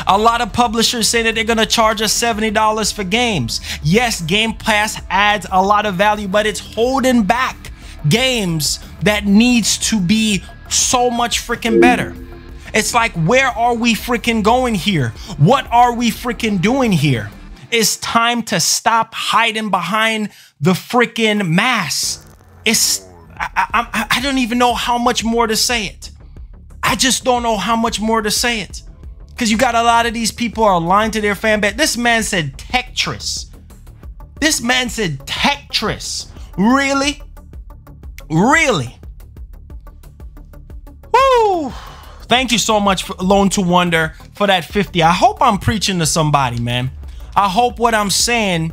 A lot of publishers say that they're going to charge us $70 for games. Yes, Game Pass adds a lot of value, but it's holding back games that needs to be so much freaking better. It's like, where are we freaking going here? What are we freaking doing here? It's time to stop hiding behind the freaking mask. I don't even know how much more to say it. I just don't know how much more to say it. Because you got a lot of these people are lying to their fan base. This man said Tetris. This man said Tetris. Really? Really? Woo! Thank you so much, for Alone to Wonder, for that 50. I hope I'm preaching to somebody, man. I hope what I'm saying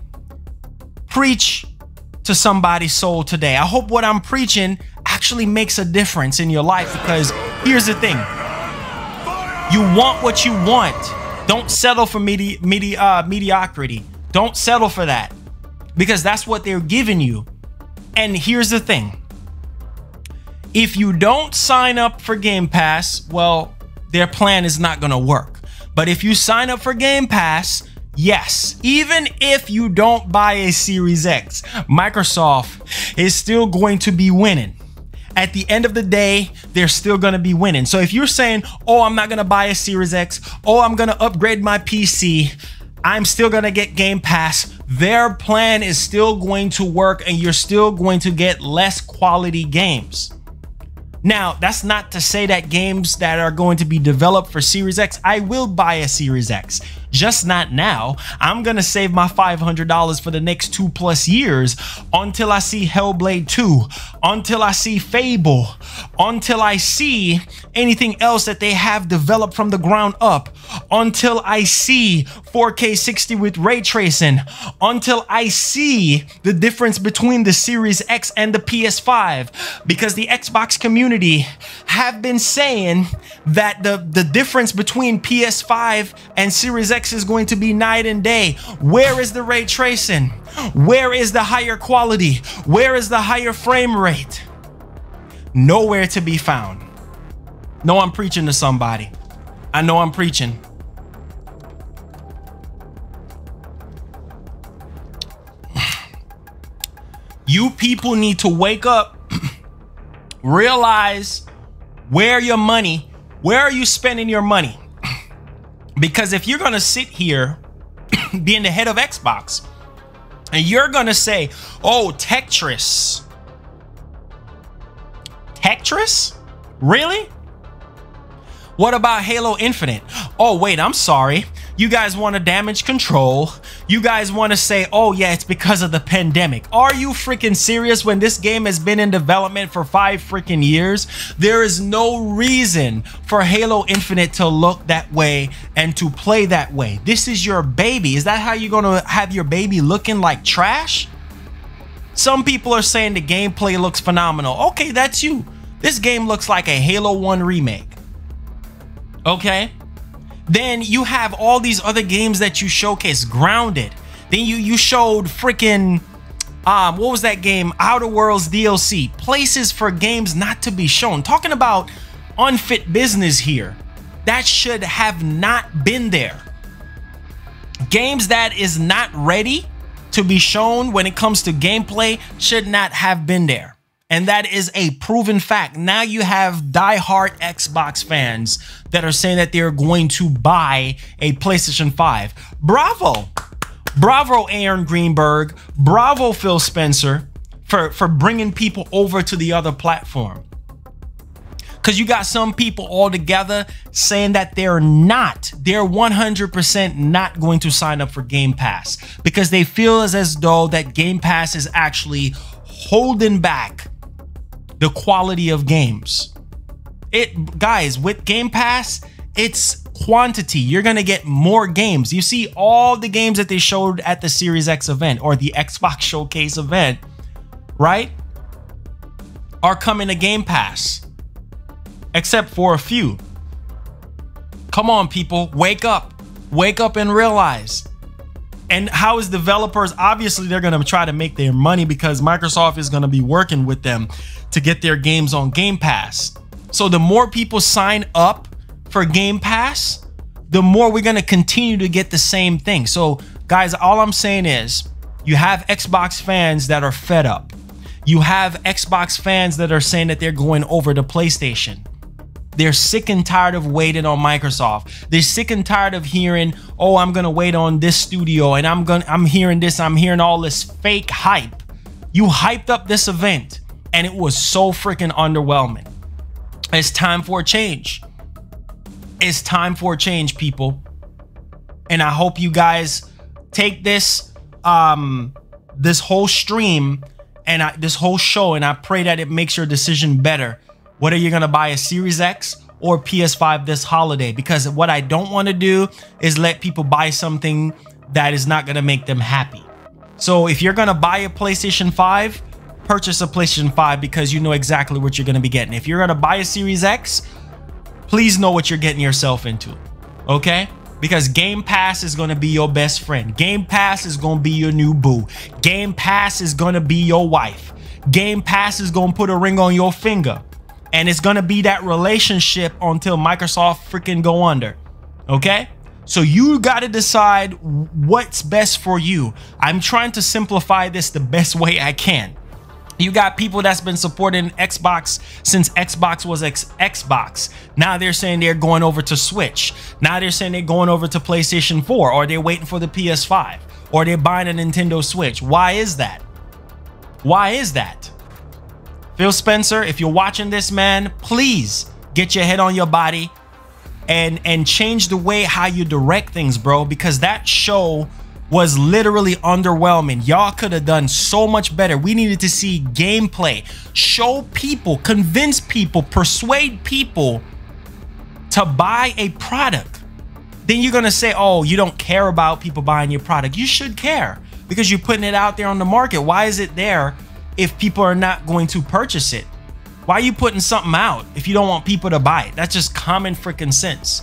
preach to somebody's soul today. I hope what I'm preaching actually makes a difference in your life, because here's the thing. You want what you want. Don't settle for mediocrity. Don't settle for that, because that's what they're giving you. And here's the thing. If you don't sign up for Game Pass, well, their plan is not going to work. But if you sign up for Game Pass, yes, even if you don't buy a Series X, Microsoft is still going to be winning. At the end of the day, they're still going to be winning. So if you're saying, oh, I'm not going to buy a Series X, oh, I'm going to upgrade my PC, I'm still going to get Game Pass, their plan is still going to work, and you're still going to get less quality games. Now, that's not to say that games that are going to be developed for Series X, I will buy a Series X, just not now. I'm going to save my $500 for the next 2+ years until I see Hellblade 2, until I see Fable, until I see anything else that they have developed from the ground up, until I see 4K 60 with ray tracing, until I see the difference between the Series X and the PS5, because the Xbox community have been saying that the difference between PS5 and Series X is going to be night and day. Where is the ray tracing? Where is the higher quality? Where is the higher frame rate? Nowhere to be found. No, I'm preaching to somebody. I know I'm preaching. You people need to wake up, realize where are you spending your money? Because if you're gonna sit here being the head of Xbox and you're gonna say, oh, Tetris, really? What about Halo Infinite? Oh, wait, I'm sorry. You guys want to damage control. You guys want to say, oh yeah, it's because of the pandemic. Are you freaking serious? When this game has been in development for 5 freaking years, there is no reason for Halo Infinite to look that way and to play that way. This is your baby. Is that how you're going to have your baby looking like trash? Some people are saying the gameplay looks phenomenal. Okay, that's you. This game looks like a Halo 1 remake. Okay, then you have all these other games that you showcase. Grounded. Then you showed freaking what was that game? Outer Worlds DLC. Places for games not to be shown. Talking about unfit business here. That should have not been there. Games that is not ready to be shown when it comes to gameplay should not have been there. And that is a proven fact. Now you have diehard Xbox fans that are saying that they're going to buy a PlayStation 5. Bravo. Bravo, Aaron Greenberg. Bravo, Phil Spencer, for bringing people over to the other platform. Because you got some people all together saying that they're 100% not going to sign up for Game Pass, because they feel as though that Game Pass is actually holding back the quality of games. Guys, with Game Pass, it's quantity. You're gonna get more games. You see all the games that they showed at the Series X event or the Xbox Showcase event, right, are coming to Game Pass, except for a few. Come on, people, wake up and realize. And how is developers? Obviously, they're going to try to make their money, because Microsoft is going to be working with them to get their games on Game Pass. So the more people sign up for Game Pass, the more we're going to continue to get the same thing. So guys, all I'm saying is, you have Xbox fans that are fed up. You have Xbox fans that are saying that they're going over to PlayStation. They're sick and tired of waiting on Microsoft. They're sick and tired of hearing, oh, I'm gonna wait on this studio, and I'm hearing this, I'm hearing all this fake hype. You hyped up this event and it was so freaking underwhelming. It's time for a change. It's time for a change, people. And I hope you guys take this this whole stream and this whole show, and I pray that it makes your decision better, whether you're gonna buy a Series X or PS5 this holiday. Because what I don't want to do is let people buy something that is not gonna make them happy. So if you're gonna buy a PlayStation 5, purchase a PlayStation 5 because you know exactly what you're gonna be getting. If you're gonna buy a Series X, please know what you're getting yourself into, okay? Because Game Pass is gonna be your best friend. Game Pass is gonna be your new boo. Game Pass is gonna be your wife. Game Pass is gonna put a ring on your finger. And it's gonna be that relationship until Microsoft freaking go under, okay? So you gotta decide what's best for you. I'm trying to simplify this the best way I can. You got people that's been supporting Xbox since Xbox was Xbox. Now they're saying they're going over to Switch. Now they're saying they're going over to PlayStation 4, or they're waiting for the PS5, or they're buying a Nintendo Switch. Why is that? Why is that? Phil Spencer, if you're watching this, man, please get your head on your body and change the way how you direct things, bro, because that show was literally underwhelming. Y'all could have done so much better. We needed to see gameplay, show people, convince people, persuade people to buy a product. Then you're gonna say, oh, you don't care about people buying your product. You should care, because you're putting it out there on the market. Why is it there if people are not going to purchase it? Why are you putting something out if you don't want people to buy it? That's just common freaking sense.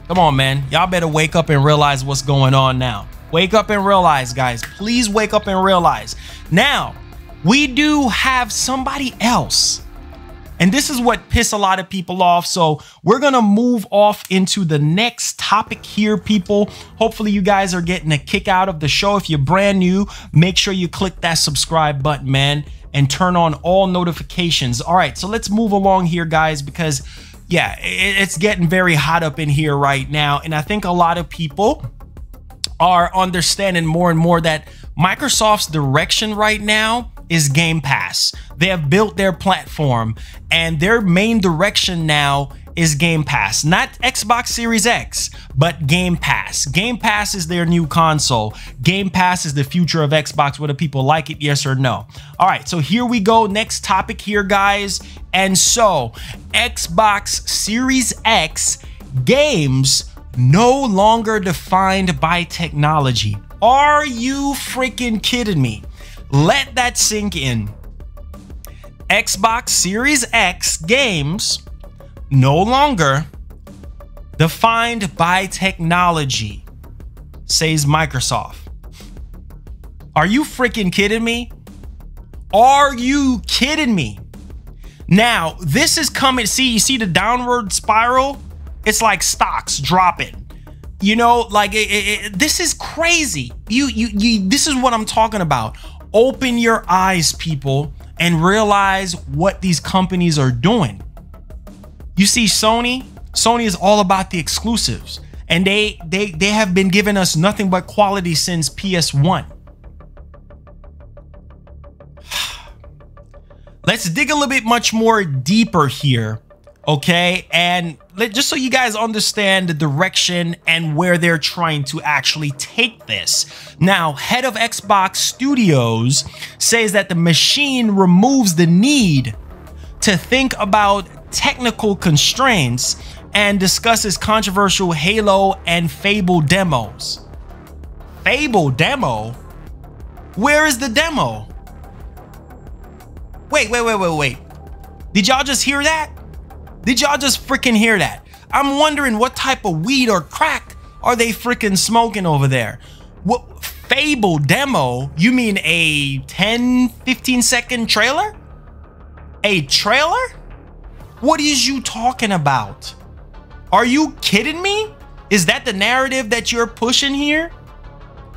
Come on, man. Y'all better wake up and realize what's going on now. Wake up and realize, guys. Please wake up and realize. Now, we do have somebody else. And this is what pissed a lot of people off. So we're going to move off into the next topic here, people. Hopefully you guys are getting a kick out of the show. If you're brand new, make sure you click that subscribe button, man, and turn on all notifications. All right, so let's move along here, guys, because yeah, it's getting very hot up in here right now. And I think a lot of people are understanding more and more that Microsoft's direction right now is Game Pass. They have built their platform, and their main direction now is Game Pass. Not Xbox Series X, but Game Pass. Game Pass is their new console. Game Pass is the future of Xbox, whether people like it, yes or no. All right, so here we go. Next topic here, guys. And so, Xbox Series X games no longer defined by technology. Are you freaking kidding me? Let that sink in. Xbox Series X games no longer defined by technology, says Microsoft. Are you freaking kidding me? Are you kidding me? Now, this is coming. See, you see the downward spiral? It's like stocks dropping. You know, like this is crazy. This is what I'm talking about. Open your eyes, people, and realize what these companies are doing. You see, Sony is all about the exclusives, and they have been giving us nothing but quality since PS1. Let's dig a little bit much more deeper here, okay? And just so you guys understand the direction and where they're trying to actually take this. Now, head of Xbox Studios says that the machine removes the need to think about technical constraints and discusses controversial Halo and Fable demos. Fable demo? Where is the demo? Wait. Did y'all just hear that? Did y'all just freaking hear that? I'm wondering what type of weed or crack are they freaking smoking over there? What Fable demo? You mean a 10-15 second trailer? A trailer? What is you talking about? Are you kidding me? Is that the narrative that you're pushing here?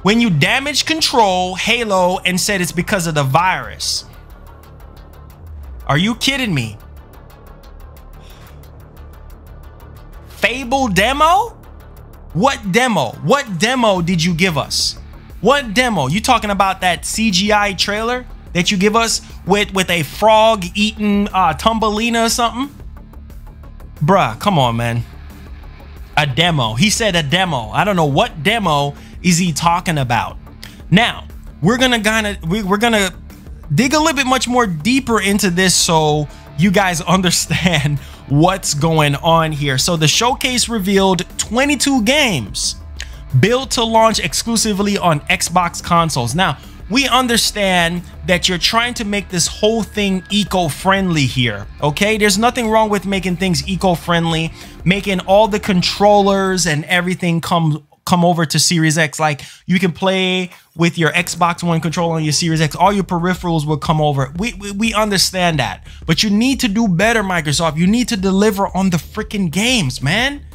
When you damage Control, Halo, and said it's because of the virus. Are you kidding me? Fable demo? What demo? What demo did you give us? What demo? You talking about that CGI trailer that you give us with a frog eating Tumbleina or something? Bruh, come on, man. A demo. He said a demo. I don't know what demo is he talking about. Now, we're gonna dig a little bit much more deeper into this so you guys understand what's going on here. So the showcase revealed 22 games built to launch exclusively on Xbox consoles. Now, we understand that you're trying to make this whole thing eco-friendly here, okay? There's nothing wrong with making things eco-friendly, making all the controllers and everything come over to Series X. Like, you can play with your Xbox One controller on your Series X. All your peripherals will come over. We understand that. But you need to do better, Microsoft. You need to deliver on the freaking games, man.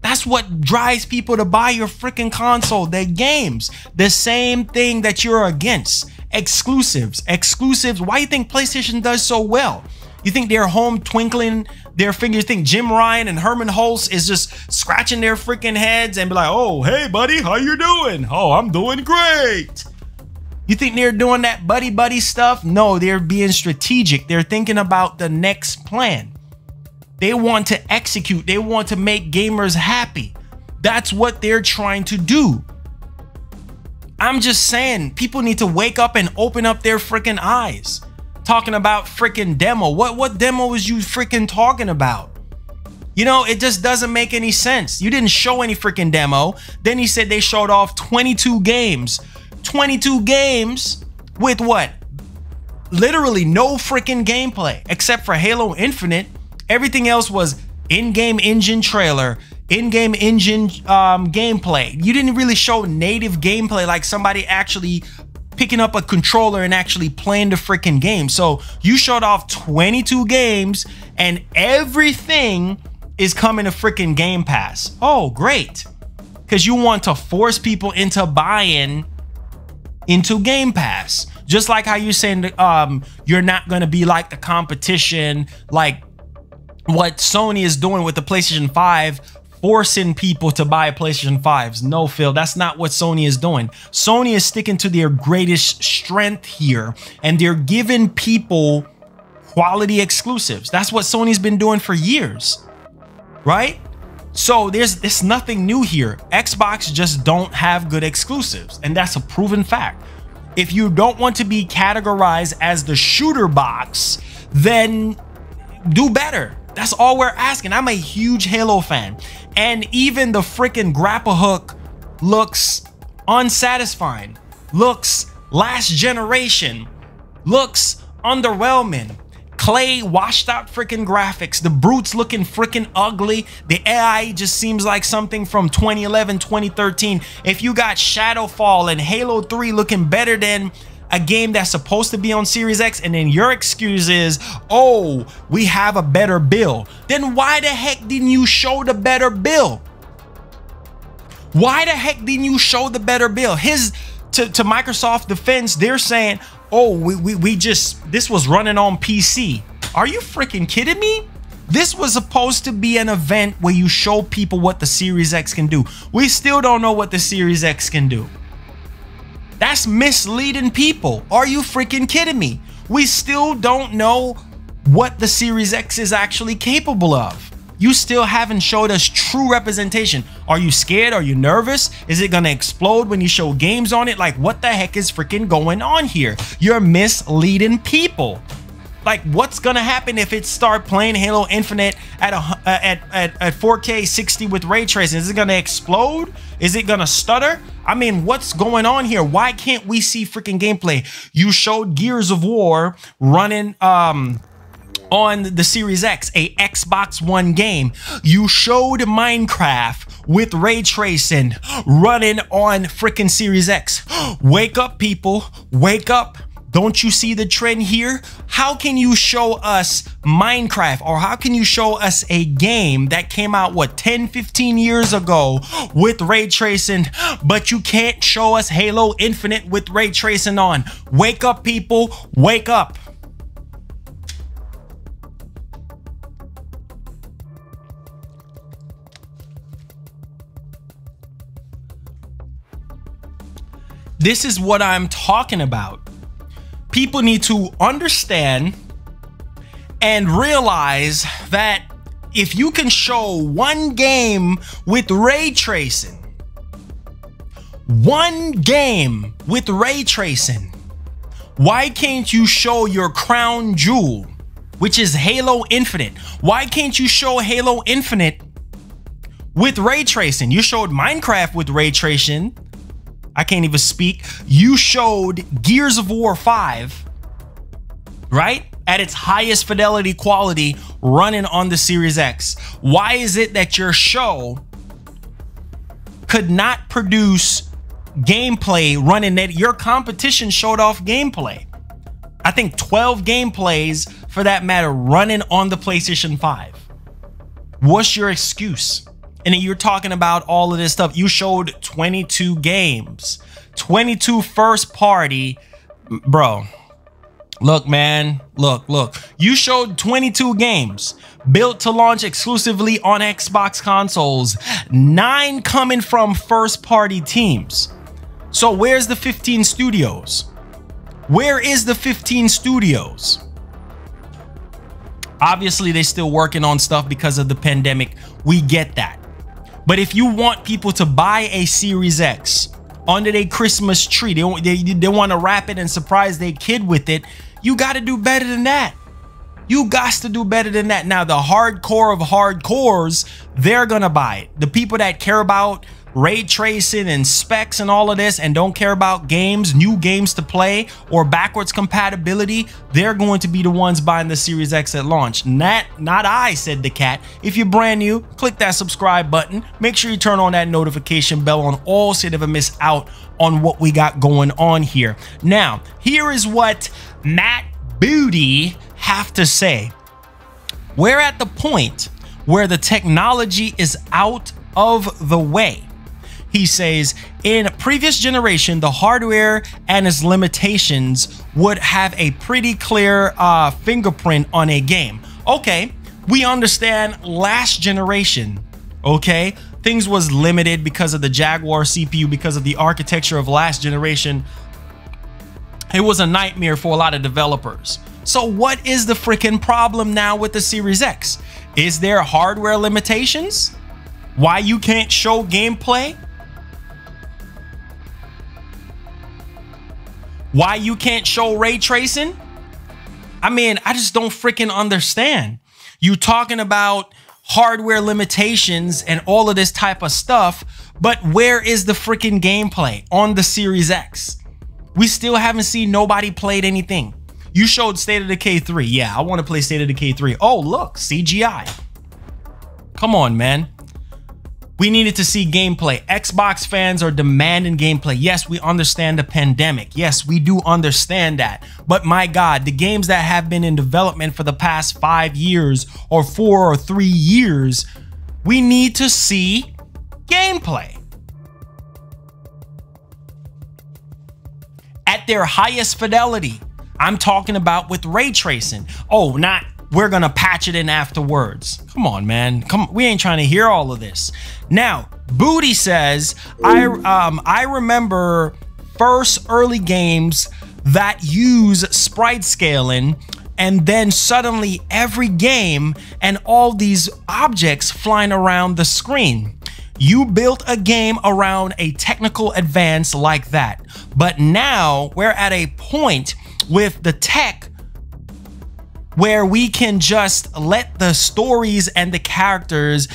That's what drives people to buy your freaking console. The games. The same thing that you're against. Exclusives. Exclusives. Why do you think PlayStation does so well? You think they're home twinkling their fingers? You think Jim Ryan and Herman Hulst is just scratching their freaking heads and be like, oh, hey, buddy, how you doing? Oh, I'm doing great. You think they're doing that buddy stuff? No, they're being strategic. They're thinking about the next plan. They want to execute. They want to make gamers happy. That's what they're trying to do. I'm just saying, people need to wake up and open up their freaking eyes. Talking about freaking demo. What demo is you freaking talking about? You know, it just doesn't make any sense. You didn't show any freaking demo. Then he said they showed off 22 games. 22 games with what? Literally no freaking gameplay except for Halo Infinite. Everything else was in-game engine trailer, in-game engine gameplay. You didn't really show native gameplay, like somebody actually picking up a controller and actually playing the freaking game. So you showed off 22 games and everything is coming to freaking Game Pass. Oh, great. Because you want to force people into buying into Game Pass. Just like how you're saying you're not going to be like the competition, like what Sony is doing with the PlayStation 5, forcing people to buy PlayStation 5s. No, Phil, that's not what Sony is doing. Sony is sticking to their greatest strength here, and they're giving people quality exclusives. That's what Sony's been doing for years, right? So there's nothing new here. Xbox just don't have good exclusives, and that's a proven fact. If you don't want to be categorized as the shooter box, then do better. That's all we're asking. I'm a huge Halo fan. And even the freaking grapple hook looks unsatisfying. Looks last generation. Looks underwhelming. Clay washed out freaking graphics. The brutes looking freaking ugly. The AI just seems like something from 2011, 2013. If you got Shadowfall and Halo 3 looking better than a game that's supposed to be on Series X, and then your excuse is, oh, we have a better bill, then why the heck didn't you show the better bill? Why the heck didn't you show the better bill? To Microsoft defense, they're saying, oh, this was running on PC. Are you freaking kidding me? This was supposed to be an event where you show people what the Series X can do. We still don't know what the Series X can do. That's misleading people. Are you freaking kidding me? We still don't know what the Series X is actually capable of. You still haven't showed us true representation. Are you scared? Are you nervous? Is it gonna explode when you show games on it? Like, what the heck is freaking going on here? You're misleading people. Like, what's gonna happen if it start playing Halo Infinite at 4K 60 with ray tracing? Is it gonna explode? Is it gonna stutter? I mean, what's going on here? Why can't we see freaking gameplay? You showed Gears of War running on the Series X, a Xbox One game. You showed Minecraft with ray tracing running on freaking Series X. Wake up, people. Wake up. Don't you see the trend here? How can you show us Minecraft, or how can you show us a game that came out, what, 10, 15 years ago with ray tracing, but you can't show us Halo Infinite with ray tracing on? Wake up, people. Wake up. This is what I'm talking about. People need to understand and realize that if you can show one game with ray tracing, why can't you show your crown jewel, which is Halo Infinite? Why can't you show Halo Infinite with ray tracing? You showed Minecraft with ray tracing. I can't even speak. You showed Gears of War 5, right? At its highest fidelity quality running on the Series X. Why is it that your show could not produce gameplay running that your competition showed off gameplay? I think 12 gameplays for that matter running on the PlayStation 5. What's your excuse? And then you're talking about all of this stuff. You showed 22 games, 22 first party, bro. Look, man, look. You showed 22 games built to launch exclusively on Xbox consoles, 9 coming from first party teams. So where's the 15 studios? Where is the 15 studios? Obviously, they're still working on stuff because of the pandemic. We get that. But if you want people to buy a Series X under their Christmas tree, they want to wrap it and surprise their kid with it, you got to do better than that. You got to do better than that. Now, the hardcore of hardcores, they're going to buy it. The people that care about ray tracing and specs and all of this and don't care about games, new games to play or backwards compatibility, they're going to be the ones buying the Series X at launch. Not I, said the cat. If you're brand new, click that subscribe button. Make sure you turn on that notification bell on all so you never miss out on what we got going on here. Now, here is what Matt Booty have to say. We're at the point where the technology is out of the way. He says, in a previous generation, the hardware and its limitations would have a pretty clear fingerprint on a game. Okay, we understand last generation, okay? Things was limited because of the Jaguar CPU, because of the architecture of last generation. It was a nightmare for a lot of developers. So what is the freaking problem now with the Series X? Is there hardware limitations? Why you can't show gameplay? Why you can't show ray tracing? I mean, I just don't freaking understand. You talking about hardware limitations and all of this type of stuff, but where is the freaking gameplay on the Series X? We still haven't seen nobody played anything. You showed State of Decay 3. Yeah, I want to play State of Decay 3. Oh, look, CGI. Come on, man. We needed to see gameplay. Xbox fans are demanding gameplay. Yes, we understand the pandemic. Yes, we do understand that. But my God, the games that have been in development for the past 5 years or 4 or 3 years, we need to see gameplay. At their highest fidelity. I'm talking about with ray tracing. Oh, not we're gonna patch it in afterwards. Come on, man. We ain't trying to hear all of this. Now, Booty says, I remember first early games that use sprite scaling, and then suddenly every game and all these objects flying around the screen. You built a game around a technical advance like that. But now we're at a point with the tech where we can just let the stories and the characters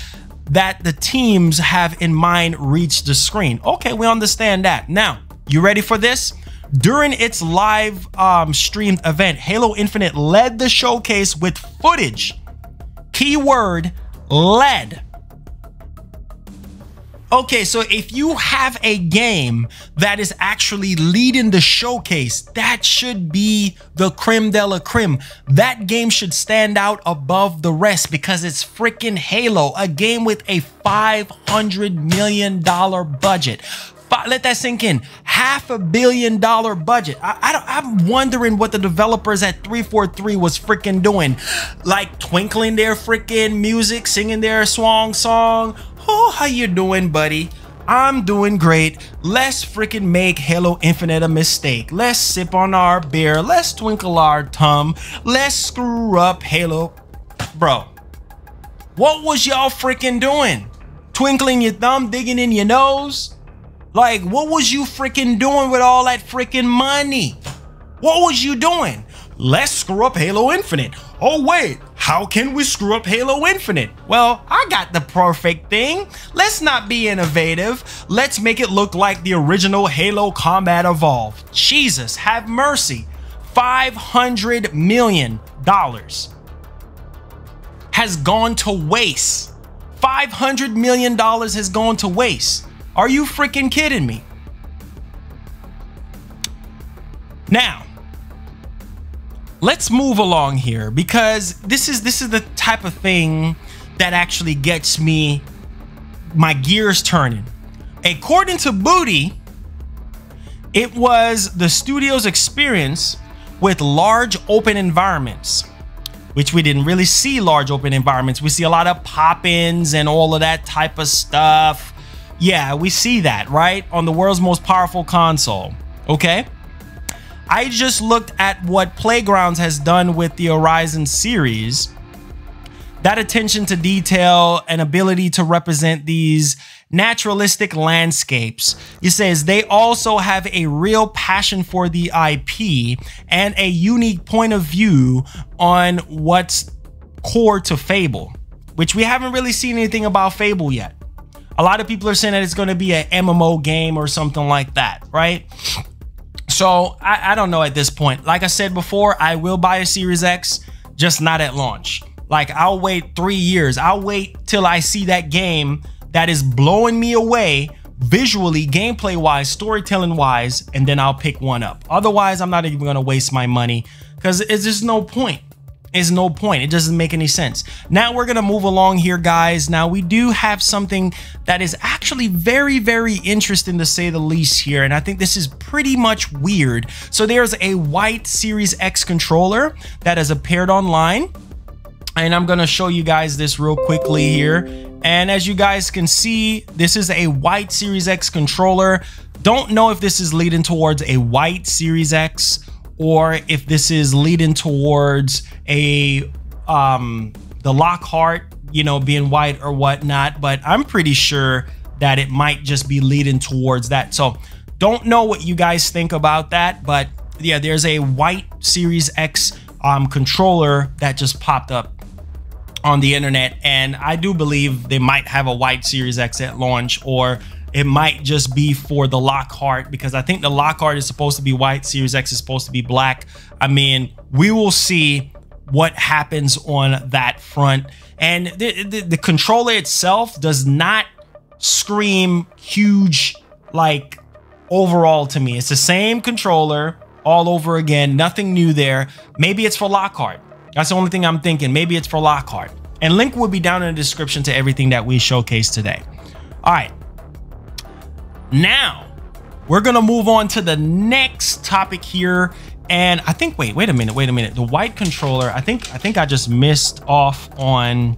that the teams have in mind reach the screen. Okay, we understand that. Now, you ready for this? During its live streamed event, Halo Infinite led the showcase with footage. Keyword, led. Okay, so if you have a game that is actually leading the showcase, that should be the creme de la creme. That game should stand out above the rest because it's freaking Halo, a game with a $500 million budget. Let that sink in. $500 million budget. I'm wondering what the developers at 343 was freaking doing. Like twinkling their freaking music, singing their song. Oh, how you doing, buddy? I'm doing great. Let's freaking make Halo Infinite a mistake. Let's sip on our beer. Let's twinkle our thumb. Let's screw up Halo. Bro, what was y'all freaking doing? Twinkling your thumb, digging in your nose? Like, what was you freaking doing with all that freaking money? What was you doing? Let's screw up Halo Infinite. Oh wait, how can we screw up Halo Infinite? Well, I got the perfect thing. Let's not be innovative. Let's make it look like the original Halo Combat Evolved. Jesus, have mercy. $500 million has gone to waste. $500 million has gone to waste. Are you freaking kidding me? Now, let's move along here, because this is the type of thing that actually gets me my gears turning. According to Booty, it was the studio's experience with large open environments, which we didn't really see large open environments. We see a lot of pop-ins and all of that type of stuff. Yeah, we see that, right? On the world's most powerful console, okay? I just looked at what Playgrounds has done with the Horizon series. That attention to detail and ability to represent these naturalistic landscapes. It says they also have a real passion for the IP and a unique point of view on what's core to Fable, which we haven't really seen anything about Fable yet. A lot of people are saying that it's going to be an MMO game or something like that, right? So I don't know at this point. Like I said before, I will buy a Series X, just not at launch. Like, I'll wait 3 years. I'll wait till I see that game that is blowing me away visually, gameplay wise, storytelling wise, and then I'll pick one up. Otherwise, I'm not even going to waste my money, because it's just no point. It's no point. It doesn't make any sense. Now we're going to move along here, guys. Now we do have something that is actually very, very interesting, to say the least, here. And I think this is pretty much weird. So there's a white Series X controller that has appeared online. And I'm going to show you guys this real quickly here. And as you guys can see, this is a white Series X controller. Don't know if this is leading towards a white Series X, or if this is leading towards a the Lockhart, you know, being white or whatnot, but I'm pretty sure that it might just be leading towards that. So don't know what you guys think about that, but yeah, there's a white Series X controller that just popped up on the internet, and I do believe they might have a white Series X at launch, or it might just be for the Lockhart, because I think the Lockhart is supposed to be white, Series X is supposed to be black. I mean, we will see what happens on that front. And the controller itself does not scream huge, like, overall to me. It's the same controller all over again, nothing new there. Maybe it's for Lockhart. That's the only thing I'm thinking. Maybe it's for Lockhart. And link will be down in the description to everything that we showcased today. All right. Now, we're going to move on to the next topic here. And I think, wait a minute. The white controller, I think I just missed off on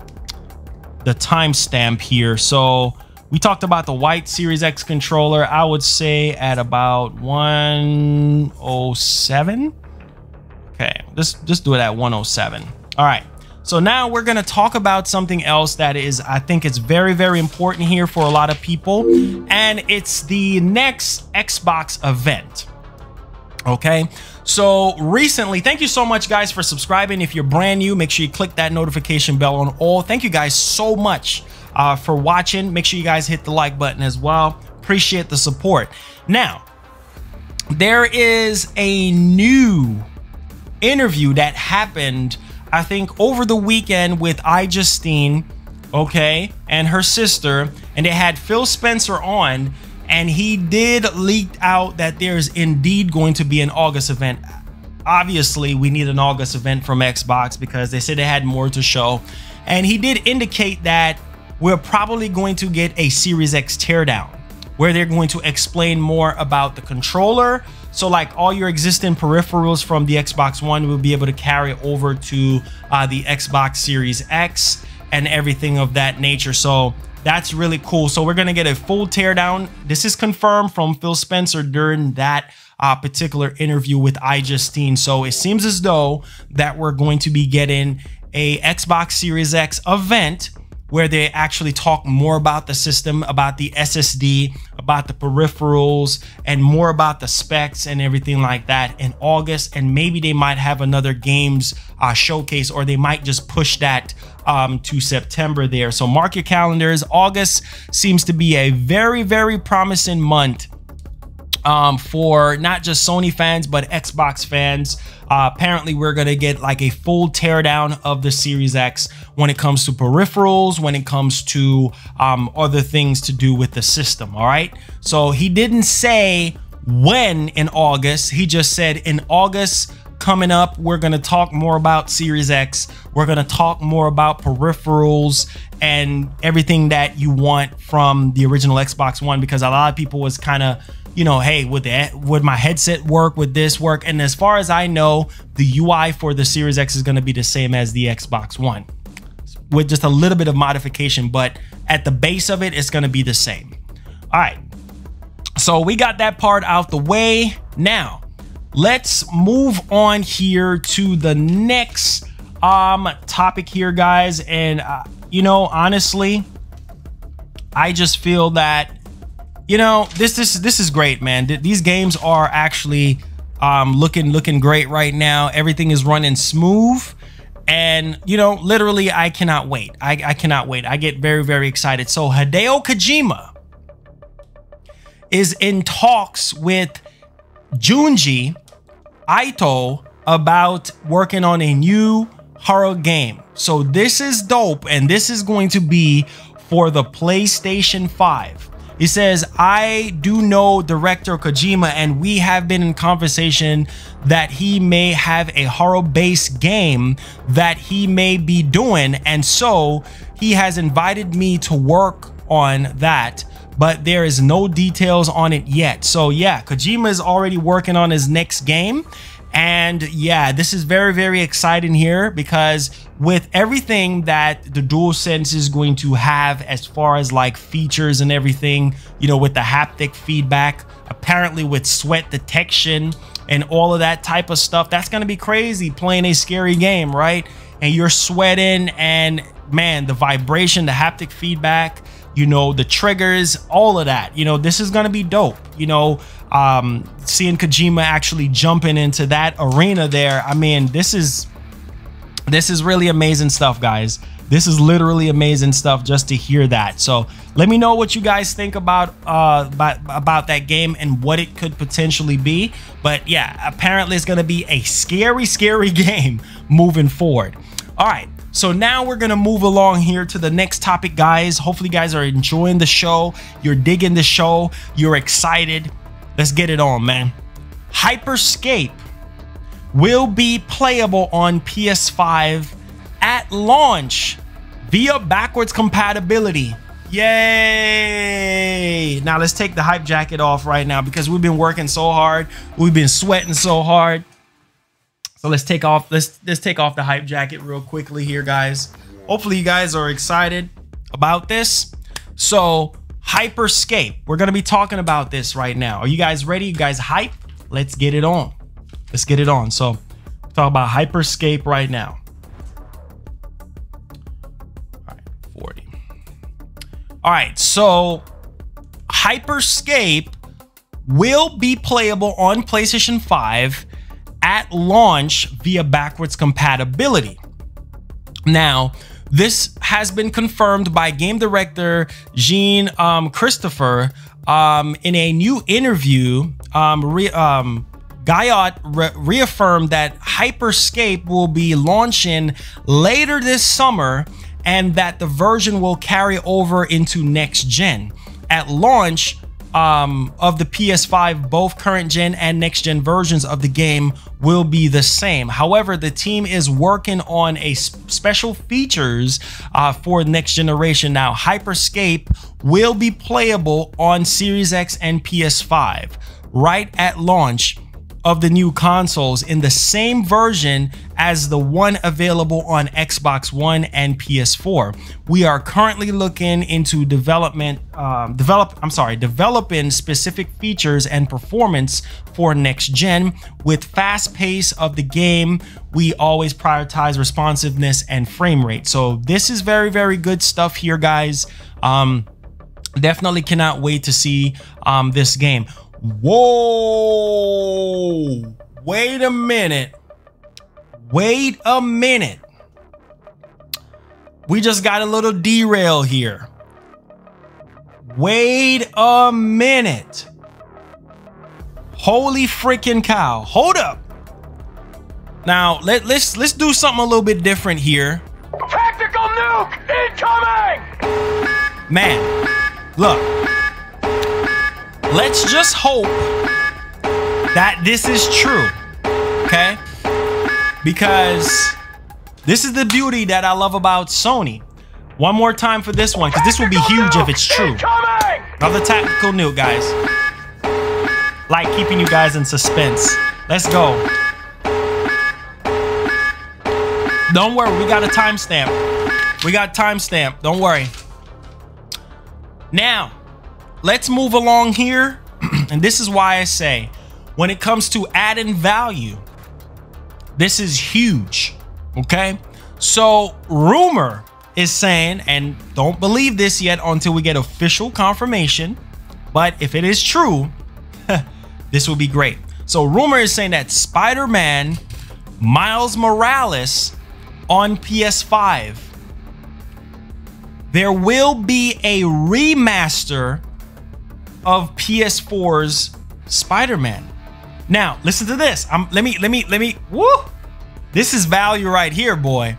the timestamp here. So we talked about the white Series X controller, I would say at about 107. Okay, just do it at 107. All right. So now we're going to talk about something else that is, I think it's very, very important here for a lot of people. And it's the next Xbox event. Okay. So recently, thank you so much, guys, for subscribing. If you're brand new, make sure you click that notification bell on all. Thank you guys so much for watching. Make sure you guys hit the like button as well. Appreciate the support. Now, there is a new interview that happened, I think, over the weekend with iJustine, okay, and her sister, and they had Phil Spencer on, and he did leak out that there's indeed going to be an August event. Obviously, we need an August event from Xbox because they said they had more to show, and he did indicate that we're probably going to get a Series X teardown, where they're going to explain more about the controller. So like all your existing peripherals from the Xbox One will be able to carry over to the Xbox Series X. and everything of that nature. So that's really cool. So we're going to get a full teardown. This is confirmed from Phil Spencer during that particular interview with iJustine. So it seems as though that we're going to be getting a Xbox Series X event where they actually talk more about the system, about the SSD, about the peripherals, and more about the specs and everything like that in August. And maybe they might have another games showcase, or they might just push that to September there. So mark your calendars. August seems to be a very, very promising month for not just Sony fans, but Xbox fans. Apparently we're gonna get like a full teardown of the Series X when it comes to peripherals, when it comes to other things to do with the system. All right, so he didn't say when in August, he just said in August coming up, we're gonna talk more about Series X. We're gonna talk more about peripherals and everything that you want from the original Xbox One, because a lot of people was kind of, you know, hey, would my headset work? Would this work? And as far as I know, the UI for the Series X is going to be the same as the Xbox One, with just a little bit of modification, but at the base of it, it's going to be the same. All right, so we got that part out the way. Now let's move on here to the next topic here, guys. And you know, honestly, I just feel that, you know, this is great, man. These games are actually looking great right now. Everything is running smooth, and you know, literally, I cannot wait. I cannot wait. I get very, very excited. So Hideo Kojima is in talks with Junji Ito about working on a new horror game. So this is dope, and this is going to be for the PlayStation 5. He says, I do know director Kojima, and we have been in conversation that he may have a horror-based game that he may be doing. And so he has invited me to work on that, but there is no details on it yet. So yeah, Kojima is already working on his next game. And yeah, this is very, very exciting here, because with everything that the DualSense is going to have as far as like features and everything, you know, with the haptic feedback, apparently with sweat detection and all of that type of stuff, that's going to be crazy playing a scary game, right? And you're sweating, and man, the vibration, the haptic feedback, you know, the triggers, all of that, you know, this is going to be dope. You know, seeing Kojima actually jumping into that arena there, I mean, this is really amazing stuff, guys. This is literally amazing stuff just to hear that. So let me know what you guys think about that game and what it could potentially be. But yeah, apparently it's going to be a scary, scary game moving forward. All right, so now we're going to move along here to the next topic, guys. Hopefully you guys are enjoying the show. You're digging the show. You're excited. Let's get it on, man. Scape will be playable on PS5 at launch via backwards compatibility. Yay! Now let's take the hype jacket off right now, because we've been working so hard. We've been sweating so hard. So let's take off the hype jacket real quickly here, guys. Hopefully you guys are excited about this. So Scape, we're gonna be talking about this right now. Are you guys ready? You guys hype? Let's get it on. Let's get it on. So talk about Scape right now. All right, 40. All right, so Scape will be playable on PlayStation 5 at launch via backwards compatibility. Now, this has been confirmed by game director Jean Christopher in a new interview. Guyot reaffirmed that Scape will be launching later this summer, and that the version will carry over into next gen. At launch of the PS5, both current gen and next gen versions of the game will be the same. However, the team is working on a special features for next generation. Now, Scape will be playable on Series X and PS5 right at launch of the new consoles in the same version as the one available on Xbox One and PS4. We are currently looking into developing specific features and performance for next gen. With fast pace of the game, we always prioritize responsiveness and frame rate. So this is very, very good stuff here, guys. Definitely cannot wait to see this game. Whoa, wait a minute. We just got a little derail here. Wait a minute. Holy freaking cow. Hold up. Now let's do something a little bit different here. Tactical nuke incoming! Man, look. Let's just hope that this is true, okay? Because this is the beauty that I love about Sony. One more time for this one, because this will be huge if it's true. Another tactical nuke, guys. Like keeping you guys in suspense. Let's go. Don't worry, we got a timestamp. We got timestamp, don't worry. Now, let's move along here. And this is why I say, when it comes to adding value, this is huge, okay? So rumor is saying, and don't believe this yet until we get official confirmation, but if it is true, this will be great. So rumor is saying that Spider-Man Miles Morales on PS5, there will be a remaster of PS4's Spider-Man. Now, listen to this. Let me, woo! This is value right here, boy.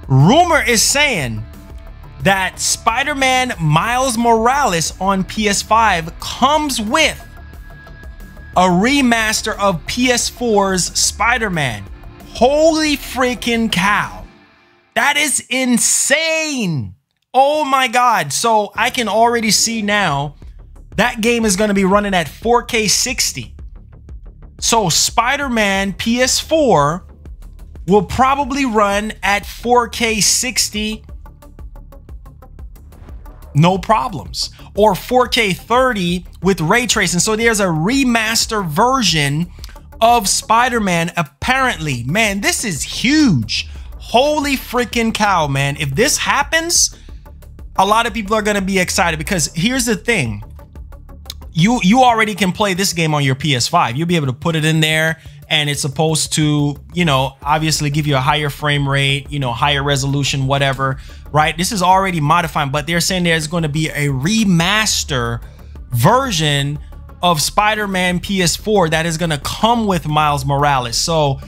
Rumor is saying that Spider-Man Miles Morales on PS5 comes with a remaster of PS4's Spider-Man. Holy freaking cow. That is insane. Oh my God. So I can already see now that game is going to be running at 4K 60. So Spider-Man PS4 will probably run at 4K 60, no problems, or 4K 30 with ray tracing. So there's a remaster version of Spider-Man apparently. Man, this is huge. Holy freaking cow, man. If this happens, a lot of people are going to be excited, because here's the thing. You already can play this game on your PS5. You'll be able to put it in there, and it's supposed to, you know, obviously give you a higher frame rate, you know, higher resolution, whatever, right? This is already modified, but they're saying there's going to be a remaster version of Spider-Man PS4 that is going to come with Miles Morales. So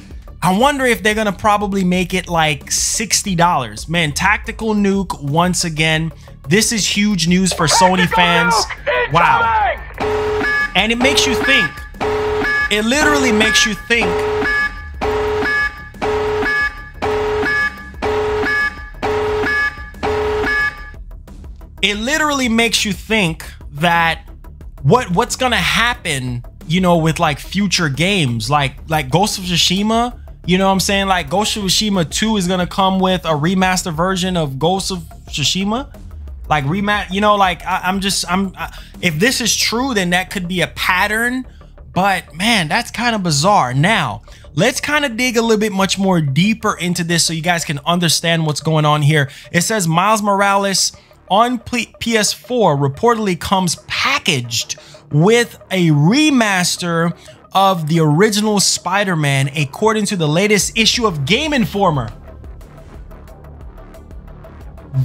I wonder if they're going to probably make it like $60. Man, tactical nuke once again. This is huge news for Sony fans. Wow. And it makes you think. It literally makes you think. It literally makes you think that what's gonna happen, you know, with like future games, like Ghost of Tsushima. You know what I'm saying? Like Ghost of Tsushima 2 is gonna come with a remaster version of Ghost of Tsushima. Like you know, like if this is true, then that could be a pattern. But man, that's kind of bizarre. Now, let's kind of dig a little bit much more deeper into this so you guys can understand what's going on here. It says Miles Morales on PS4 reportedly comes packaged with a remaster of the original Spider-Man, according to the latest issue of Game Informer.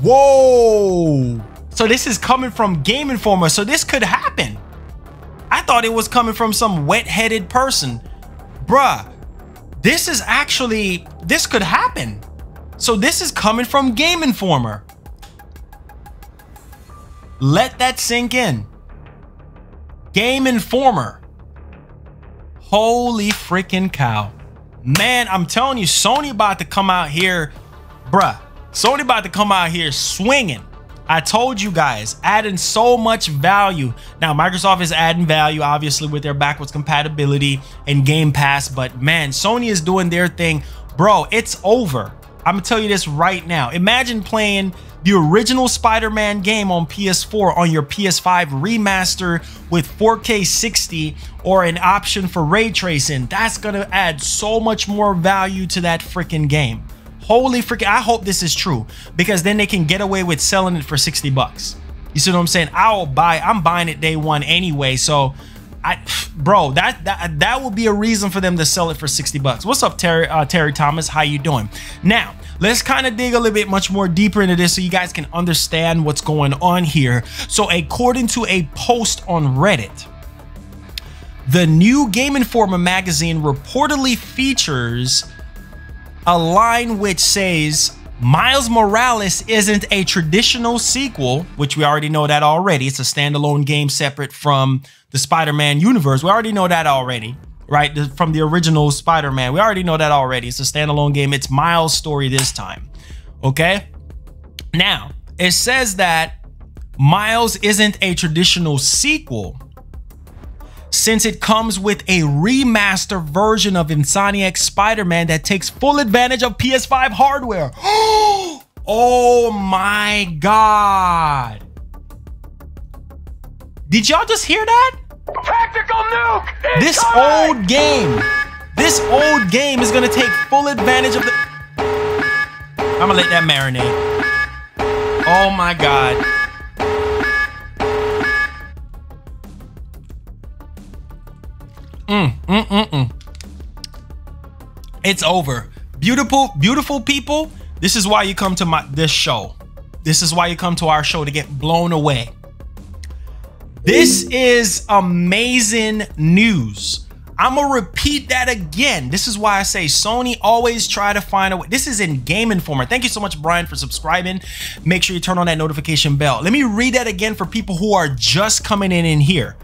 Whoa! So this is coming from Game Informer. So this could happen. I thought it was coming from some wet-headed person. Bruh, this is actually, this could happen. So this is coming from Game Informer. Let that sink in. Game Informer. Holy freaking cow. Man, I'm telling you, Sony about to come out here, bruh. Sony about to come out here swinging. I told you guys, adding so much value. Now, Microsoft is adding value, obviously, with their backwards compatibility and Game Pass. But man, Sony is doing their thing. Bro, it's over. I'm gonna tell you this right now. Imagine playing the original Spider-Man game on PS4 on your PS5 remaster with 4K 60 or an option for ray tracing. That's gonna add so much more value to that freaking game. Holy freaking, I hope this is true, because then they can get away with selling it for 60 bucks. You see what I'm saying? I'm buying it day one anyway. So bro, that would be a reason for them to sell it for 60 bucks. What's up, Terry Thomas? How you doing? Now, let's kind of dig a little bit much more deeper into this so you guys can understand what's going on here. So according to a post on Reddit, the new Game Informer magazine reportedly features a line which says Miles Morales isn't a traditional sequel, which we already know that already. It's a standalone game separate from the Spider-Man universe. We already know that already, right? From the original Spider-Man. We already know that already. It's a standalone game. It's Miles' story this time. Okay? Now, it says that Miles isn't a traditional sequel since it comes with a remaster version of Insomniac's Spider-Man that takes full advantage of PS5 hardware. Oh my God. Did y'all just hear that? Tactical nuke! This old game is gonna take full advantage of the... I'm gonna let that marinate. Oh my God. It's over. Beautiful people. This is why you come to this show. This is why you come to our show, to get blown away. This is amazing news. I'm gonna repeat that again. This is why I say Sony always try to find a way. This is in Game Informer. Thank you so much, Brian, for subscribing. Make sure you turn on that notification bell. Let me read that again for people who are just coming in here.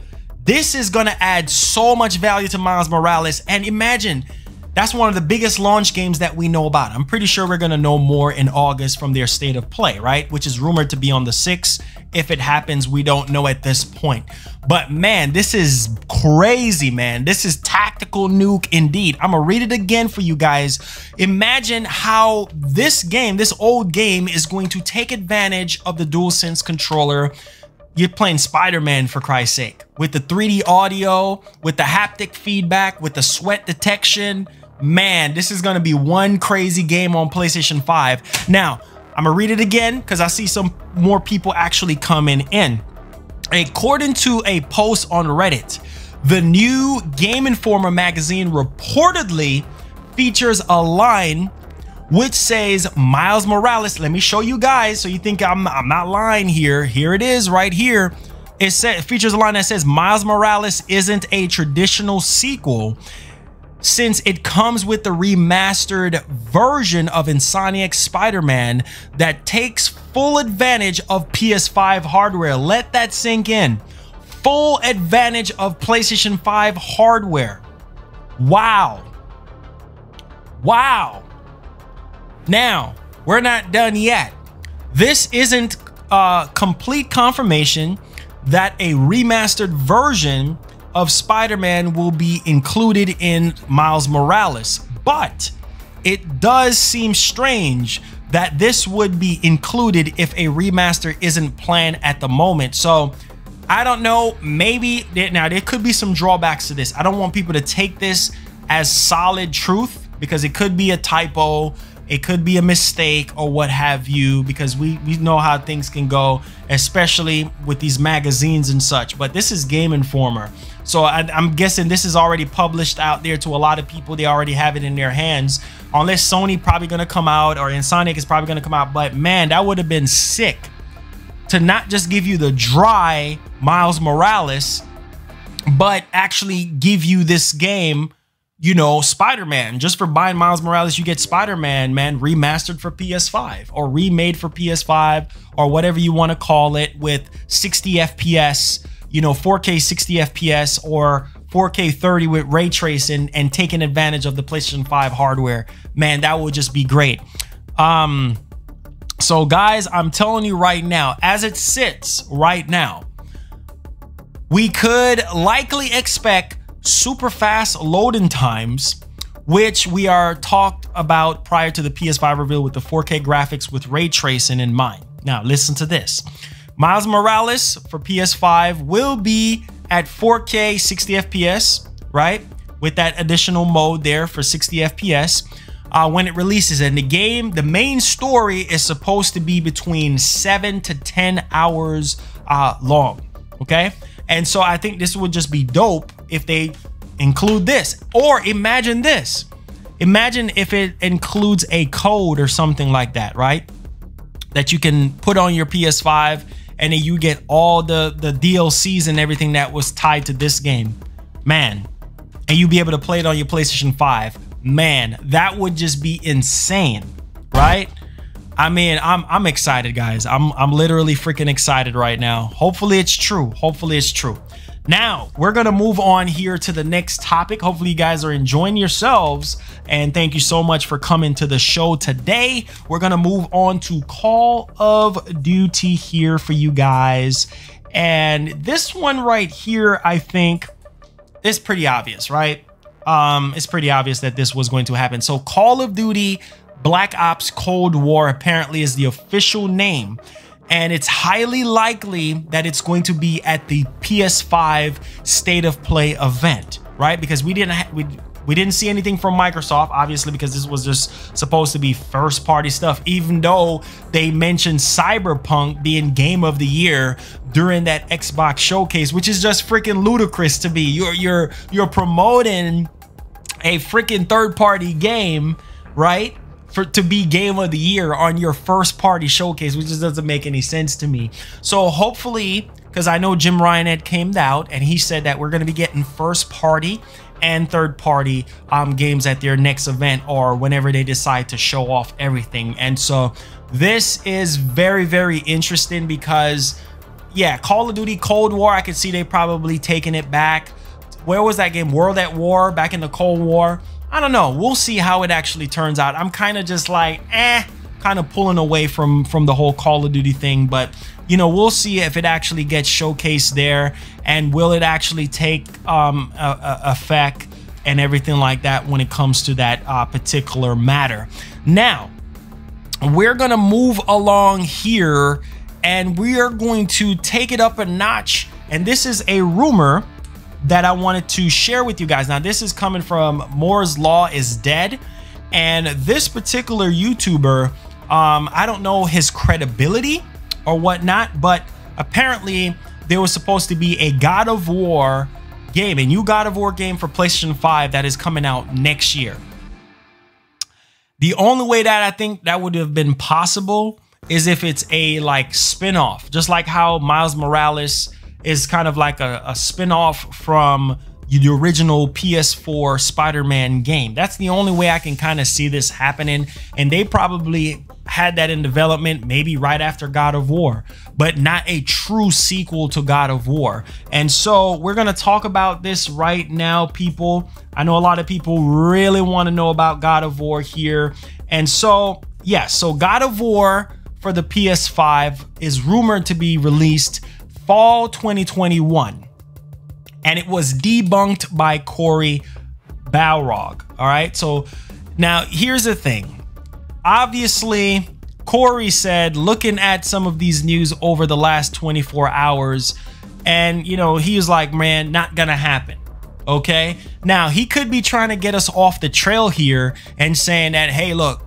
This is gonna add so much value to Miles Morales, and imagine that's one of the biggest launch games that we know about. I'm pretty sure we're gonna know more in August from their state of play, right? Which is rumored to be on the 6th. If it happens, we don't know at this point. But man, this is crazy, man. This is tactical nuke indeed. I'm gonna read it again for you guys. Imagine how this game, this old game, is going to take advantage of the DualSense controller. You're playing Spider-Man, for Christ's sake, with the 3D audio, with the haptic feedback, with the sweat detection. Man, this is gonna be one crazy game on PlayStation 5. Now, I'm gonna read it again because I see some more people actually coming in. According to a post on Reddit, the new Game Informer magazine reportedly features a line which says Miles Morales. Let me show you guys so you think I'm not lying here. Here it is right here. It features a line that says Miles Morales isn't a traditional sequel since it comes with the remastered version of Insomniac's Spider-Man that takes full advantage of PS5 hardware. Let that sink in. Full advantage of PlayStation 5 hardware. Wow. Wow. Now, we're not done yet. This isn't complete confirmation that a remastered version of Spider-Man will be included in Miles Morales, but it does seem strange that this would be included if a remaster isn't planned at the moment. So I don't know, maybe now there could be some drawbacks to this. I don't want people to take this as solid truth because it could be a typo, it could be a mistake or what have you, because we know how things can go, especially with these magazines and such. But this is Game Informer, so I'm guessing this is already published out there to a lot of people. They already have it in their hands, unless Sony probably gonna come out or Insomniac is probably gonna come out. But man, that would have been sick to not just give you the dry Miles Morales, but actually give you this game, you know, Spider-Man. Just for buying Miles Morales, you get Spider-Man, man, remastered for PS5 or remade for PS5 or whatever you want to call it, with 60 FPS, you know, 4K 60 FPS or 4K 30 with ray tracing and taking advantage of the PlayStation 5 hardware. Man, that would just be great. So guys, I'm telling you right now, as it sits right now, we could likely expect super fast loading times, which we are talked about prior to the PS5 reveal with the 4K graphics with ray tracing in mind. Now listen to this. Miles Morales for PS5 will be at 4K 60 FPS, right? With that additional mode there for 60 FPS when it releases. And the main story is supposed to be between 7 to 10 hours long, okay? And so I think this would just be dope if they include this. Or imagine this. Imagine if it includes a code or something like that, right? That you can put on your PS5 and then you get all the DLCs and everything that was tied to this game. Man. And you'll be able to play it on your PlayStation 5. Man, that would just be insane, right? I mean, I'm excited, guys. I'm literally freaking excited right now. Hopefully it's true. Hopefully it's true. Now, we're going to move on here to the next topic. Hopefully you guys are enjoying yourselves. And thank you so much for coming to the show today. We're going to move on to Call of Duty here for you guys. And this one right here, I think, is pretty obvious, right? It's pretty obvious that this was going to happen. So Call of Duty Black Ops Cold War apparently is the official name, and it's highly likely that it's going to be at the PS5 State of Play event, right? Because we didn't see anything from Microsoft, obviously, because this was just supposed to be first party stuff, even though they mentioned Cyberpunk being Game of the Year during that Xbox showcase, which is just freaking ludicrous to me. You're promoting a freaking third party game, right? To be Game of the Year on your first party showcase, which just doesn't make any sense to me. So hopefully, because I know Jim Ryan had came out and he said that we're going to be getting first party and third party games at their next event or whenever they decide to show off everything. And so this is very, very interesting because, yeah, Call of Duty Cold War, I could see they probably taking it back. Where was that game? World at War, back in the Cold War. I don't know. We'll see how it actually turns out. I'm kind of just like, kind of pulling away from the whole Call of Duty thing. But, you know, we'll see if it actually gets showcased there. And will it actually take effect and everything like that when it comes to that particular matter. Now, we're going to move along here and we are going to take it up a notch. And this is a rumor that I wanted to share with you guys. Now, this is coming from Moore's Law is Dead. And this particular YouTuber, I don't know his credibility or whatnot, but apparently there was supposed to be a God of War game, a new God of War game for PlayStation 5 that is coming out next year. The only way that I think that would have been possible is if it's a like spin-off, just like how Miles Morales is kind of like a spin-off from the original PS4 Spider-Man game. That's the only way I can kind of see this happening. And they probably had that in development maybe right after God of War, but not a true sequel to God of War. And so we're going to talk about this right now, people. I know a lot of people really want to know about God of War here. And so, yeah, so God of War for the PS5 is rumored to be released fall 2021, and it was debunked by Corey Balrog. All right, so now here's the thing. Obviously, Corey said, looking at some of these news over the last 24 hours, and you know, he was like, man, not gonna happen. Okay, now he could be trying to get us off the trail here and saying that, hey, look,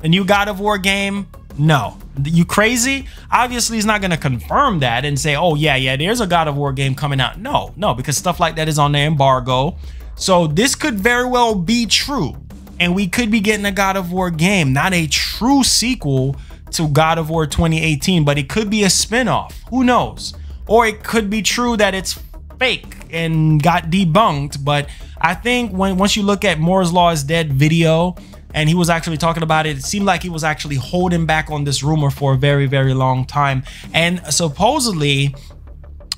a new God of War game. No, you crazy? Obviously, he's not going to confirm that and say, oh, yeah, there's a God of War game coming out. No, because stuff like that is on the embargo. So this could very well be true. And we could be getting a God of War game, not a true sequel to God of War 2018, but it could be a spinoff. Who knows? Or it could be true that it's fake and got debunked. But I think once you look at Moore's Law is Dead video, and he was actually talking about it, it seemed like he was actually holding back on this rumor for a very, very long time. And supposedly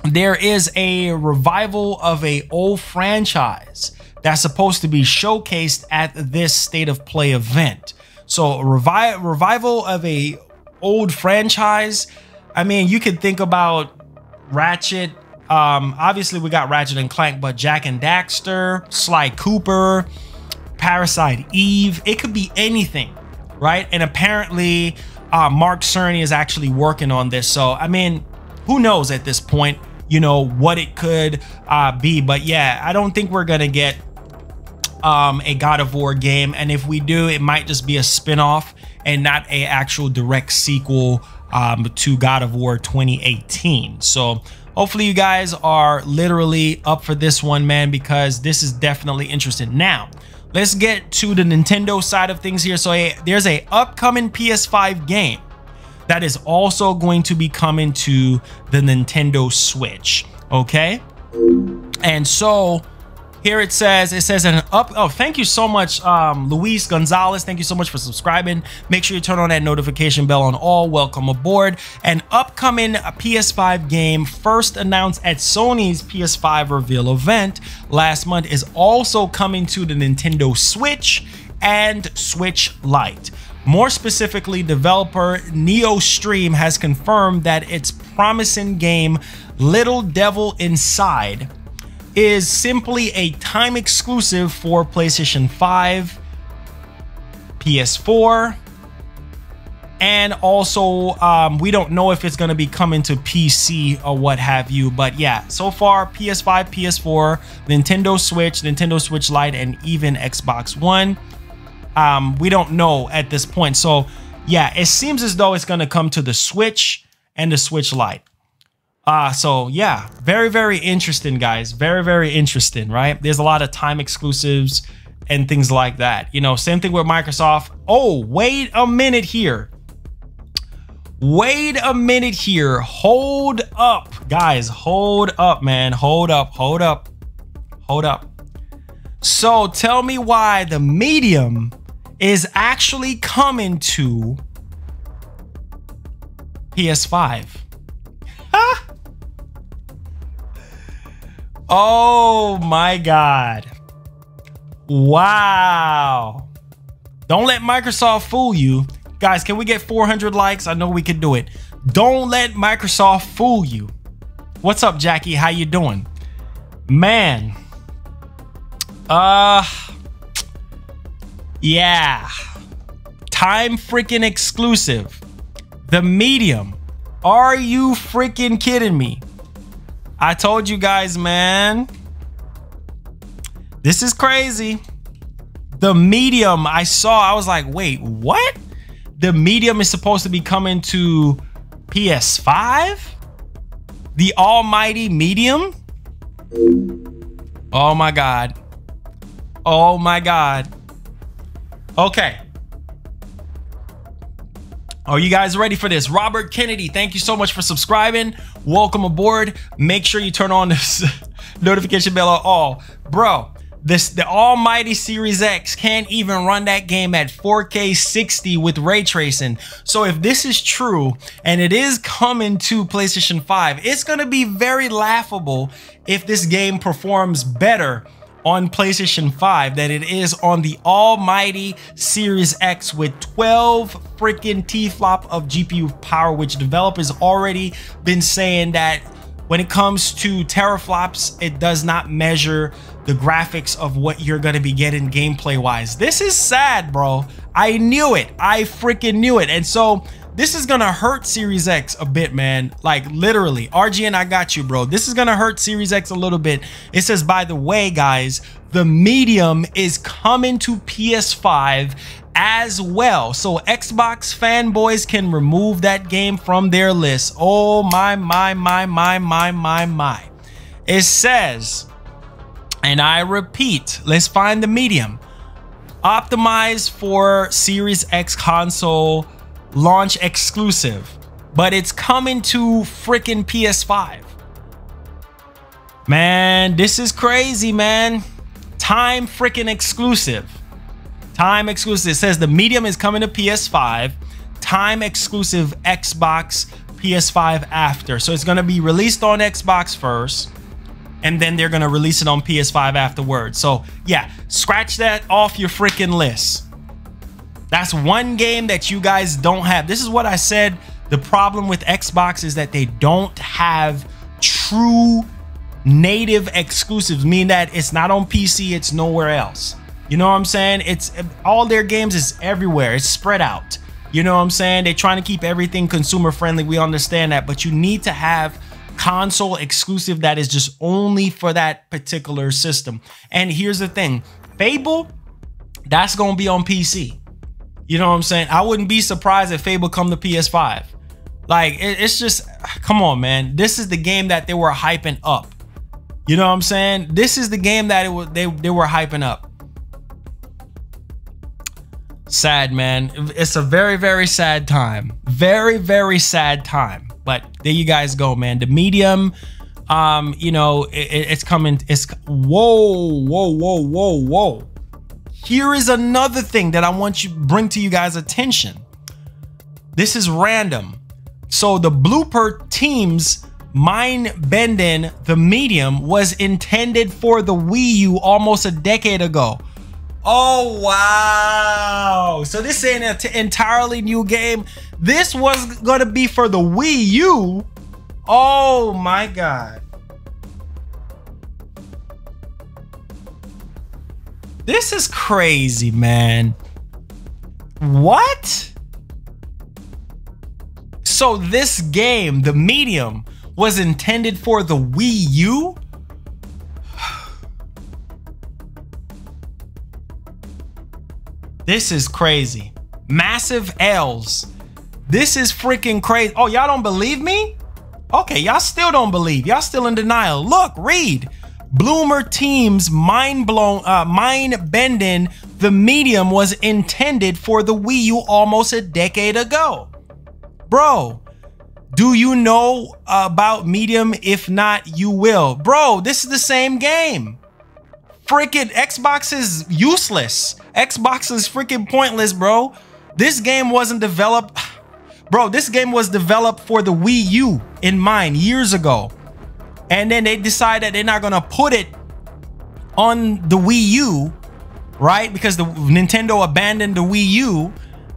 there is a revival of a old franchise that's supposed to be showcased at this State of Play event. So a revival of a old franchise, I mean, you could think about Ratchet. Obviously we got Ratchet and Clank, but Jack and Daxter, Sly Cooper, Parasite Eve, it could be anything, right? And apparently Mark Cerny is actually working on this. So I mean, who knows at this point, you know, what it could be. But yeah, I don't think we're gonna get a God of War game, and if we do, it might just be a spin-off and not a actual direct sequel to God of War 2018. So hopefully you guys are literally up for this one, man, because this is definitely interesting. Now let's get to the Nintendo side of things here. So there's a upcoming PS5 game that is also going to be coming to the Nintendo Switch. Okay, and so here it says oh, thank you so much, Luis Gonzalez. Thank you so much for subscribing. Make sure you turn on that notification bell on all. Welcome aboard. An upcoming PS5 game first announced at Sony's PS5 reveal event last month is also coming to the Nintendo Switch and Switch Lite. More specifically, developer Neostream has confirmed that its promising game Little Devil Inside is simply a time exclusive for PlayStation 5, PS4, and also we don't know if it's going to be coming to PC or what have you. But yeah, so far PS5, PS4, Nintendo Switch Lite, and even Xbox One. We don't know at this point. So yeah, it seems as though it's going to come to the Switch and the Switch Lite. So yeah, very, very interesting, guys. Very, very interesting, right? There's a lot of time exclusives and things like that. You know, same thing with Microsoft. Oh, wait a minute here. Wait a minute here. Hold up, guys. Hold up, man. Hold up, hold up, hold up. So tell me why the Medium is actually coming to PS5. Huh? Oh my God. Wow. Don't let Microsoft fool you. Guys, can we get 400 likes? I know we could do it. Don't let Microsoft fool you. What's up, Jackie? How you doing? Man. Yeah. Time freaking exclusive. The Medium. Are you freaking kidding me? I told you guys, man. This is crazy. The Medium, I was like, wait, what? The Medium is supposed to be coming to PS5? The almighty Medium? Oh my God. Oh my God. Okay. Are you guys ready for this? Robert Kennedy, thank you so much for subscribing. Welcome aboard. Make sure you turn on this notification bell on all. Bro, the almighty Series X can't even run that game at 4K 60 with ray tracing. So if this is true and it is coming to PlayStation 5, it's going to be very laughable if this game performs better on PlayStation 5 than it is on the almighty Series X with 12 freaking T-flop of GPU power, which developers already been saying that when it comes to teraflops, it does not measure the graphics of what you're going to be getting gameplay wise. This is sad, bro. I knew it. I freaking knew it. And so this is gonna hurt Series X a bit, man. Like literally, RGN, I got you, bro. This is gonna hurt Series X a little bit. It says, by the way, guys, the Medium is coming to PS5 as well. So Xbox fanboys can remove that game from their list. Oh my. It says, and I repeat, let's find the Medium. Optimized for Series X console launch exclusive, but it's coming to freaking PS5. Man, this is crazy, man. Time freaking exclusive. Time exclusive. It says the Medium is coming to PS5. Time exclusive Xbox, PS5 after. So it's going to be released on Xbox first, and then they're going to release it on PS5 afterwards. So yeah, scratch that off your freaking list. That's one game that you guys don't have. This is what I said. The problem with Xbox is that they don't have true native exclusives, meaning that it's not on PC, it's nowhere else. You know what I'm saying? It's all their games is everywhere. It's spread out. You know what I'm saying? They're trying to keep everything consumer friendly. We understand that, but you need to have console exclusive that is just only for that particular system. And here's the thing, Fable, that's gonna be on PC. You know what I'm saying? I wouldn't be surprised if Fable come to PS5. Like, it's just, come on, man. This is the game that they were hyping up. You know what I'm saying? This is the game that they were hyping up. Sad, man. It's a very, very sad time. Very, very sad time. But there you guys go, man. The Medium, you know, it's coming. It's whoa. Here is another thing that I want you bring to you guys' attention. This is random. So the blooper team's mind-bending the Medium was intended for the Wii U almost a decade ago. Oh, wow. So this ain't an entirely new game. This was going to be for the Wii U. Oh, my God. This is crazy, man. What? So this game, the Medium, was intended for the Wii U? This is crazy. Massive L's. This is freaking crazy. Oh, y'all don't believe me? Okay, y'all still don't believe. Y'all still in denial. Look, read. Bloomer team's mind-bending the Medium was intended for the Wii U almost a decade ago. Bro, do you know about Medium? If not, you will. Bro, this is the same game. Freaking Xbox is useless. Xbox is freaking pointless, bro. This game wasn't developed. Bro, this game was developed for the Wii U in mind years ago. And then they decided they're not gonna put it on the Wii U, right? Because the Nintendo abandoned the Wii U,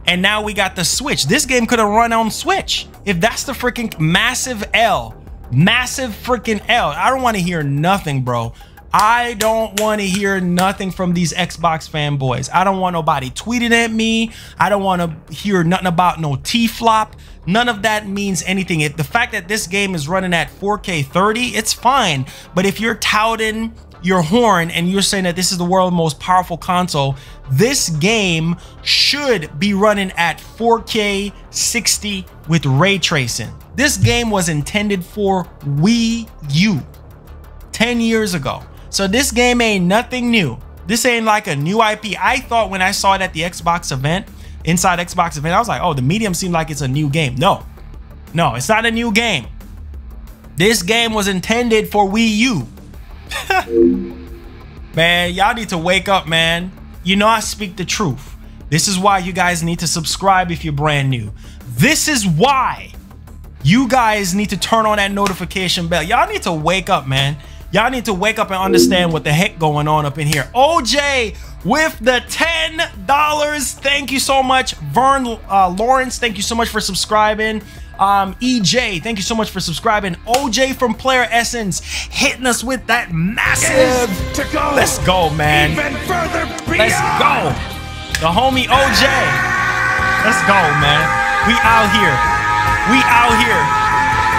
and now we got the Switch. This game could have run on Switch. If that's the freaking massive L, massive freaking L. I don't want to hear nothing, bro. I don't want to hear nothing from these Xbox fanboys. I don't want nobody tweeting at me. I don't want to hear nothing about no T-flop. None of that means anything. The fact that this game is running at 4K 30, it's fine. But if you're touting your horn and you're saying that this is the world's most powerful console, this game should be running at 4K 60 with ray tracing. This game was intended for Wii U 10 years ago. So this game ain't nothing new. This ain't like a new IP. I thought when I saw it at the Xbox event, inside Xbox event, I was like, oh, the Medium seemed like it's a new game. No, it's not a new game. This game was intended for Wii U. Man, y'all need to wake up, man. You know I speak the truth. This is why you guys need to subscribe if you're brand new. This is why you guys need to turn on that notification bell. Y'all need to wake up, man. Y'all need to wake up and understand what the heck going on up in here. OJ with the $10. Thank you so much. Vern Lawrence, thank you so much for subscribing. EJ, thank you so much for subscribing. OJ from Player Essence hitting us with that massive. Let's go, man. Even further beyond. Let's go. The homie OJ. Let's go, man. We out here. We out here.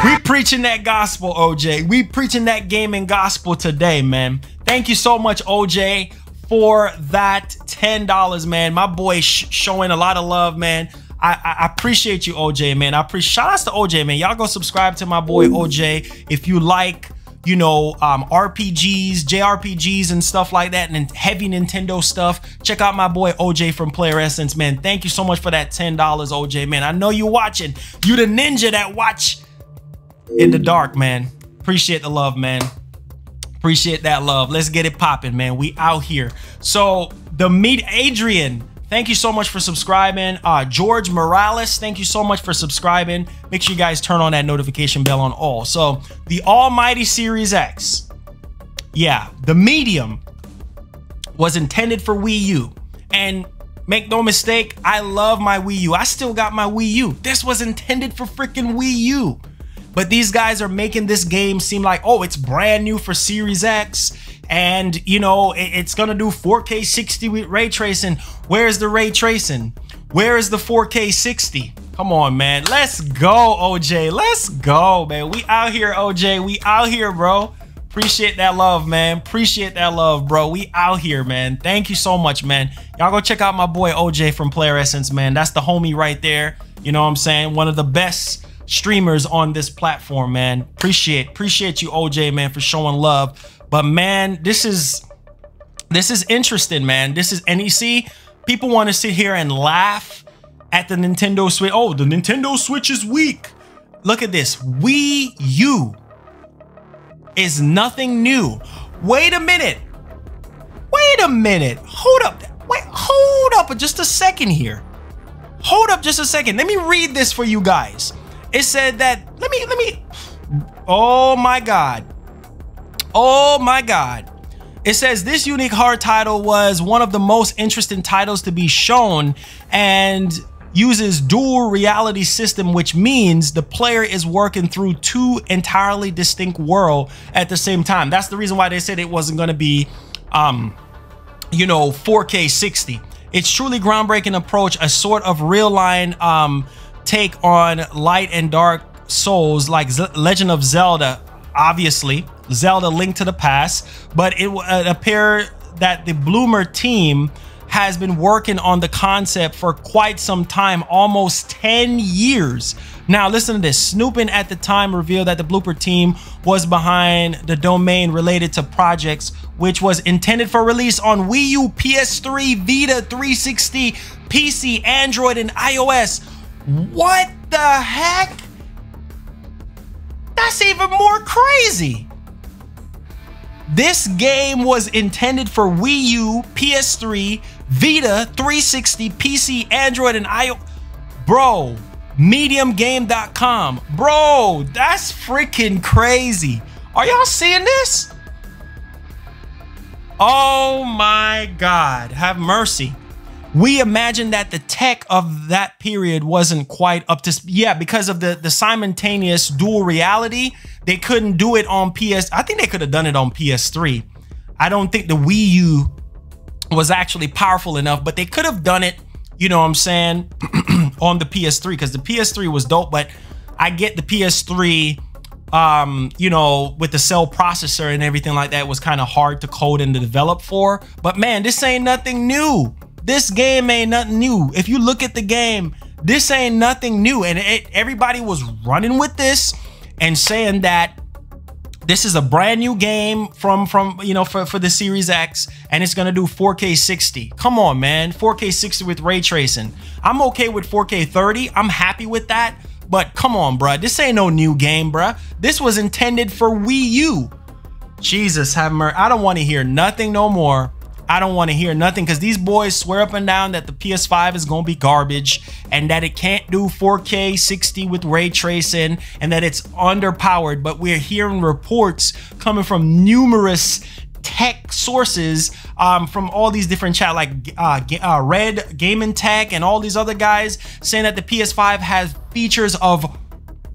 We preaching that gospel, OJ. We preaching that gaming gospel today, man. Thank you so much, OJ, for that $10, man. My boy showing a lot of love, man. I appreciate you, OJ, man. I appreciate. Shout outs to OJ, man. Y'all go subscribe to my boy OJ if you like, you know, RPGs, JRPGs and stuff like that, and heavy Nintendo stuff. Check out my boy OJ from Player Essence, man. Thank you so much for that $10, OJ, man. I know you watching. You the ninja that watch in the dark, man. Appreciate the love, man. Appreciate that love. Let's get it popping, man. We out here. So Adrian, thank you so much for subscribing. George Morales, thank you so much for subscribing. Make sure you guys turn on that notification bell on all. So the almighty Series X, yeah, the Medium was intended for Wii U. And Make no mistake, I love my Wii U. I still got my Wii U. This was intended for freaking Wii U. But these guys are making this game seem like, oh, it's brand new for Series X. And, you know, it's going to do 4K 60 with ray tracing. Where's the ray tracing? Where is the 4K 60? Come on, man. Let's go, OJ. Let's go, man. We out here, OJ. We out here, bro. Appreciate that love, man. Appreciate that love, bro. We out here, man. Thank you so much, man. Y'all go check out my boy OJ from Player Essence, man. That's the homie right there. You know what I'm saying? One of the best streamers on this platform, man. Appreciate you, OJ, man, for showing love. But man, this is interesting, man. This is, and you see, people want to sit here and laugh at the Nintendo Switch. Oh, the Nintendo Switch is weak. Look at this. Wii U is nothing new. Wait a minute. Wait a minute. Hold up. Wait, hold up just a second here. Hold up just a second. Let me read this for you guys. It said that, let me, oh my God. Oh my God. It says this unique hard title was one of the most interesting titles to be shown and uses dual reality system, which means the player is working through two entirely distinct worlds at the same time. That's the reason why they said it wasn't going to be, you know, 4K 60. It's truly groundbreaking approach, a sort of real line take on light and dark souls like Legend of Zelda, obviously. Zelda Link to the Past, but it appears that the Bloomer team has been working on the concept for quite some time, almost 10 years. Now listen to this. Snooping at the time revealed that the Blooper team was behind the domain related to projects, which was intended for release on Wii U, PS3, Vita, 360, PC, Android, and iOS. What the heck? That's even more crazy. This game was intended for Wii U, PS3, Vita, 360, PC, Android, and iOS. Bro, mediumgame.com. Bro, that's freaking crazy. Are y'all seeing this? Oh my God, have mercy. We imagined that the tech of that period wasn't quite up to, yeah, because of the simultaneous dual reality. They couldn't do it on PS. I think they could have done it on PS3. I don't think the Wii U was actually powerful enough, but they could have done it, you know what I'm saying, on the PS3, because the PS3 was dope. But I get the PS3, you know, with the cell processor and everything like that, was kind of hard to code and to develop for. But man, this ain't nothing new. This game ain't nothing new. If you look at the game, this ain't nothing new. And everybody was running with this and saying that this is a brand new game from you know, for the Series X, and it's gonna do 4K 60. Come on, man. 4K 60 with ray tracing. I'm okay with 4K 30. I'm happy with that. But come on, bruh. This ain't no new game, bruh. This was intended for Wii U. Jesus have mercy. I don't want to hear nothing no more. I don't want to hear nothing, because these boys swear up and down that the PS5 is going to be garbage and that it can't do 4K 60 with ray tracing and that it's underpowered. But we're hearing reports coming from numerous tech sources, from all these different chat, like Red Gaming Tech and all these other guys, saying that the PS5 has features of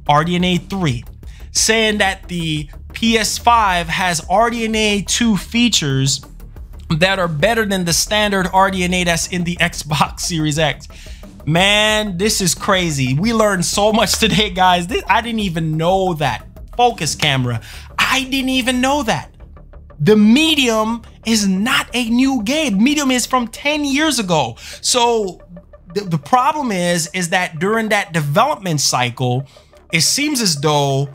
RDNA 3, saying that the PS5 has RDNA 2 features that are better than the standard RDNA that's in the Xbox Series X. Man, this is crazy. We learned so much today, guys. I didn't even know that. Focus camera. I didn't even know that. The Medium is not a new game. Medium is from 10 years ago. So the problem is that during that development cycle, it seems as though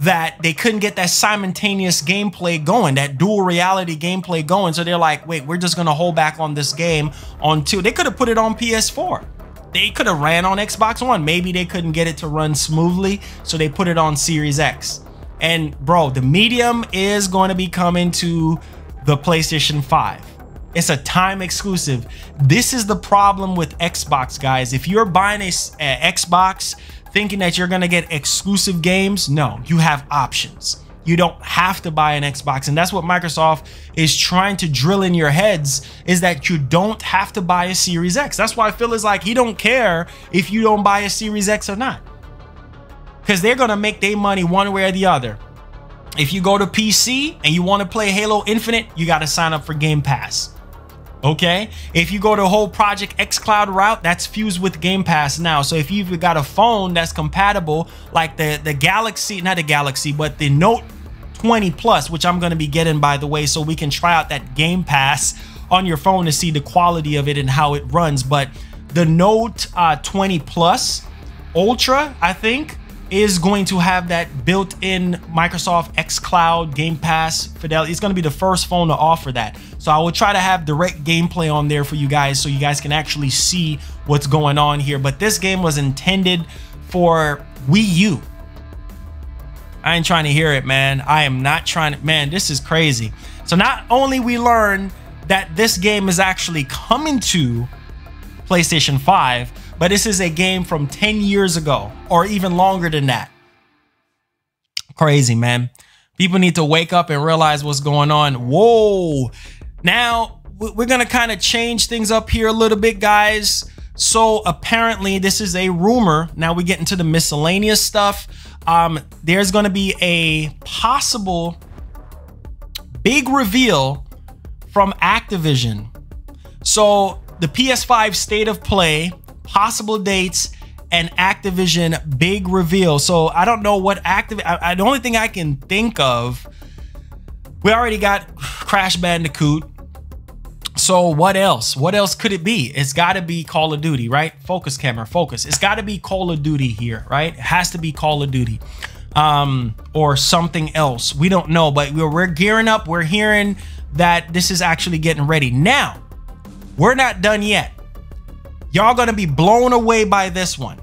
that they couldn't get that simultaneous gameplay going, that dual reality gameplay going. So they're like, wait, we're just gonna hold back on this game on 2. They could have put it on PS4. They could have ran on Xbox One. Maybe they couldn't get it to run smoothly, so they put it on Series X. And bro, the Medium is going to be coming to the PlayStation 5. It's a time exclusive. This is the problem with Xbox, guys. If you're buying a Xbox thinking that you're gonna get exclusive games, no, you have options. You don't have to buy an Xbox. And that's what Microsoft is trying to drill in your heads, is that you don't have to buy a Series X. That's why Phil is like, he don't care if you don't buy a Series X or not, because they're going to make their money one way or the other. If you go to PC and you want to play Halo Infinite, you got to sign up for Game Pass. Okay, if you go the whole Project xCloud route, that's fused with Game Pass now. So if you've got a phone that's compatible, like the Galaxy, not the Galaxy, but the Note 20 Plus, which I'm going to be getting, by the way, so we can try out that Game Pass on your phone to see the quality of it and how it runs. But the Note 20 Plus Ultra, I think, is going to have that built-in Microsoft xCloud Game Pass fidelity. It's going to be the first phone to offer that. So I will try to have direct gameplay on there for you guys, so you guys can actually see what's going on here. But this game was intended for Wii U. I ain't trying to hear it, man. I am not trying to, man, this is crazy. So not only we learn that this game is actually coming to PlayStation 5, but this is a game from 10 years ago, or even longer than that. Crazy, man. People need to wake up and realize what's going on. Whoa. Now, we're going to kind of change things up here a little bit, guys. So apparently this is a rumor. Now we get into the miscellaneous stuff. There's going to be a possible big reveal from Activision. So the PS5 State of Play, possible dates, and Activision big reveal. So I don't know what the only thing I can think of, we already got Crash Bandicoot. So what else? What else could it be? It's got to be Call of Duty, right? Focus, camera, focus. It's got to be Call of Duty here, right? It has to be Call of Duty, or something else. We don't know, but we're gearing up. We're hearing that this is actually getting ready. Now, we're not done yet. Y'all gonna be blown away by this one.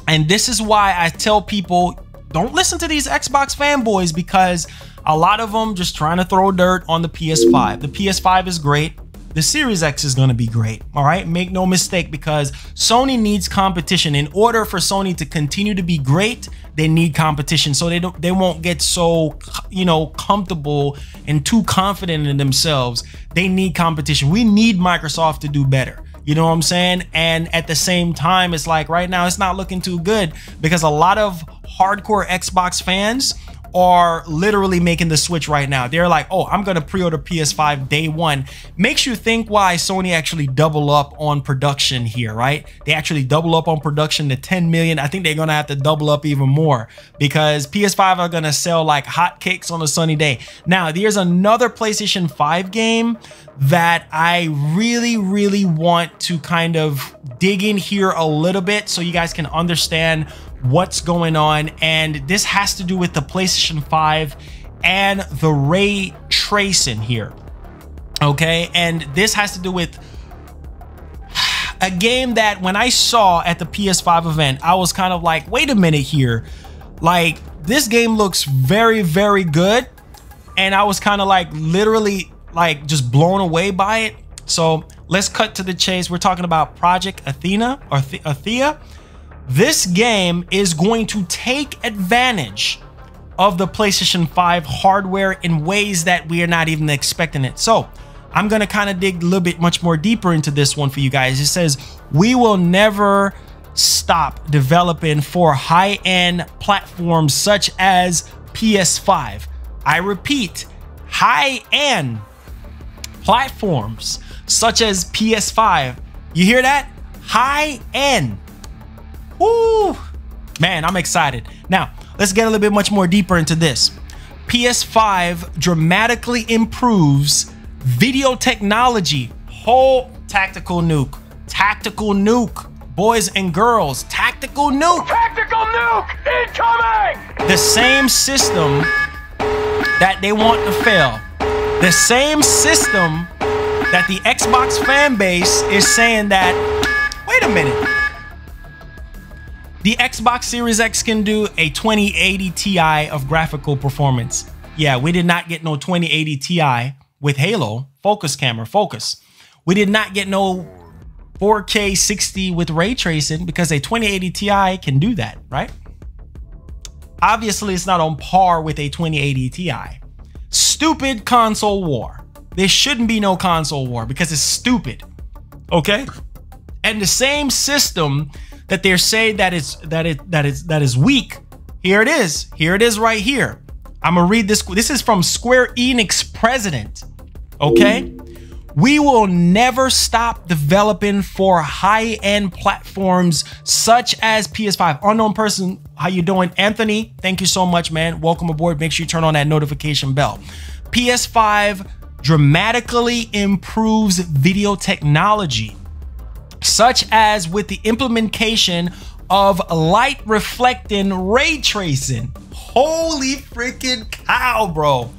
And this is why I tell people, don't listen to these Xbox fanboys, because a lot of them just trying to throw dirt on the PS5. The PS5 is great. The Series X is going to be great. All right. Make no mistake, because Sony needs competition. In order for Sony to continue to be great, they need competition. So they won't get so, you know, comfortable and too confident in themselves. They need competition. We need Microsoft to do better. You know what I'm saying? And at the same time, it's like right now it's not looking too good, because a lot of hardcore Xbox fans are literally making the switch right now. They're like, oh, I'm gonna pre-order PS5 day one. Makes you think why Sony actually double up on production here, right? They actually double up on production to 10 million. I think they're gonna have to double up even more, because PS5 are gonna sell like hotcakes on a sunny day. Now, there's another PlayStation 5 game that I really want to kind of dig in here a little bit, so you guys can understand what's going on. And this has to do with the PlayStation 5 and the ray tracing here. Okay, and this has to do with a game that when I saw at the PS5 event, I was kind of like, wait a minute here, like this game looks very good, and I was kind of like literally like just blown away by it. So let's cut to the chase. We're talking about Project Athena, or Athia. This game is going to take advantage of the PlayStation 5 hardware in ways that we are not even expecting it. So I'm going to kind of dig a little bit much more deeper into this one for you guys. It says, we will never stop developing for high-end platforms such as PS5. I repeat, high-end platforms such as PS5. You hear that? High-end. Woo! Man, I'm excited. Now, let's get a little bit much more deeper into this. PS5 dramatically improves video technology. Whole tactical nuke. Tactical nuke. Boys and girls, tactical nuke. Tactical nuke incoming! The same system that they want to fail. The same system that the Xbox fan base is saying that, wait a minute. The Xbox Series X can do a 2080 Ti of graphical performance. Yeah, we did not get no 2080 Ti with Halo. Focus, camera, focus. We did not get no 4K 60 with ray tracing, because a 2080 Ti can do that, right? Obviously, it's not on par with a 2080 Ti. Stupid console war. There shouldn't be no console war because it's stupid. Okay? And the same system that they're saying that is weak, here it is. Here it is right here. I'm gonna read this. This is from Square Enix president. Okay? We will never stop developing for high-end platforms such as PS5. Unknown person, how you doing? Anthony, thank you so much, man. Welcome aboard. Make sure you turn on that notification bell. PS5 dramatically improves video technology, such as with the implementation of light reflecting ray tracing. Holy freaking cow, bro.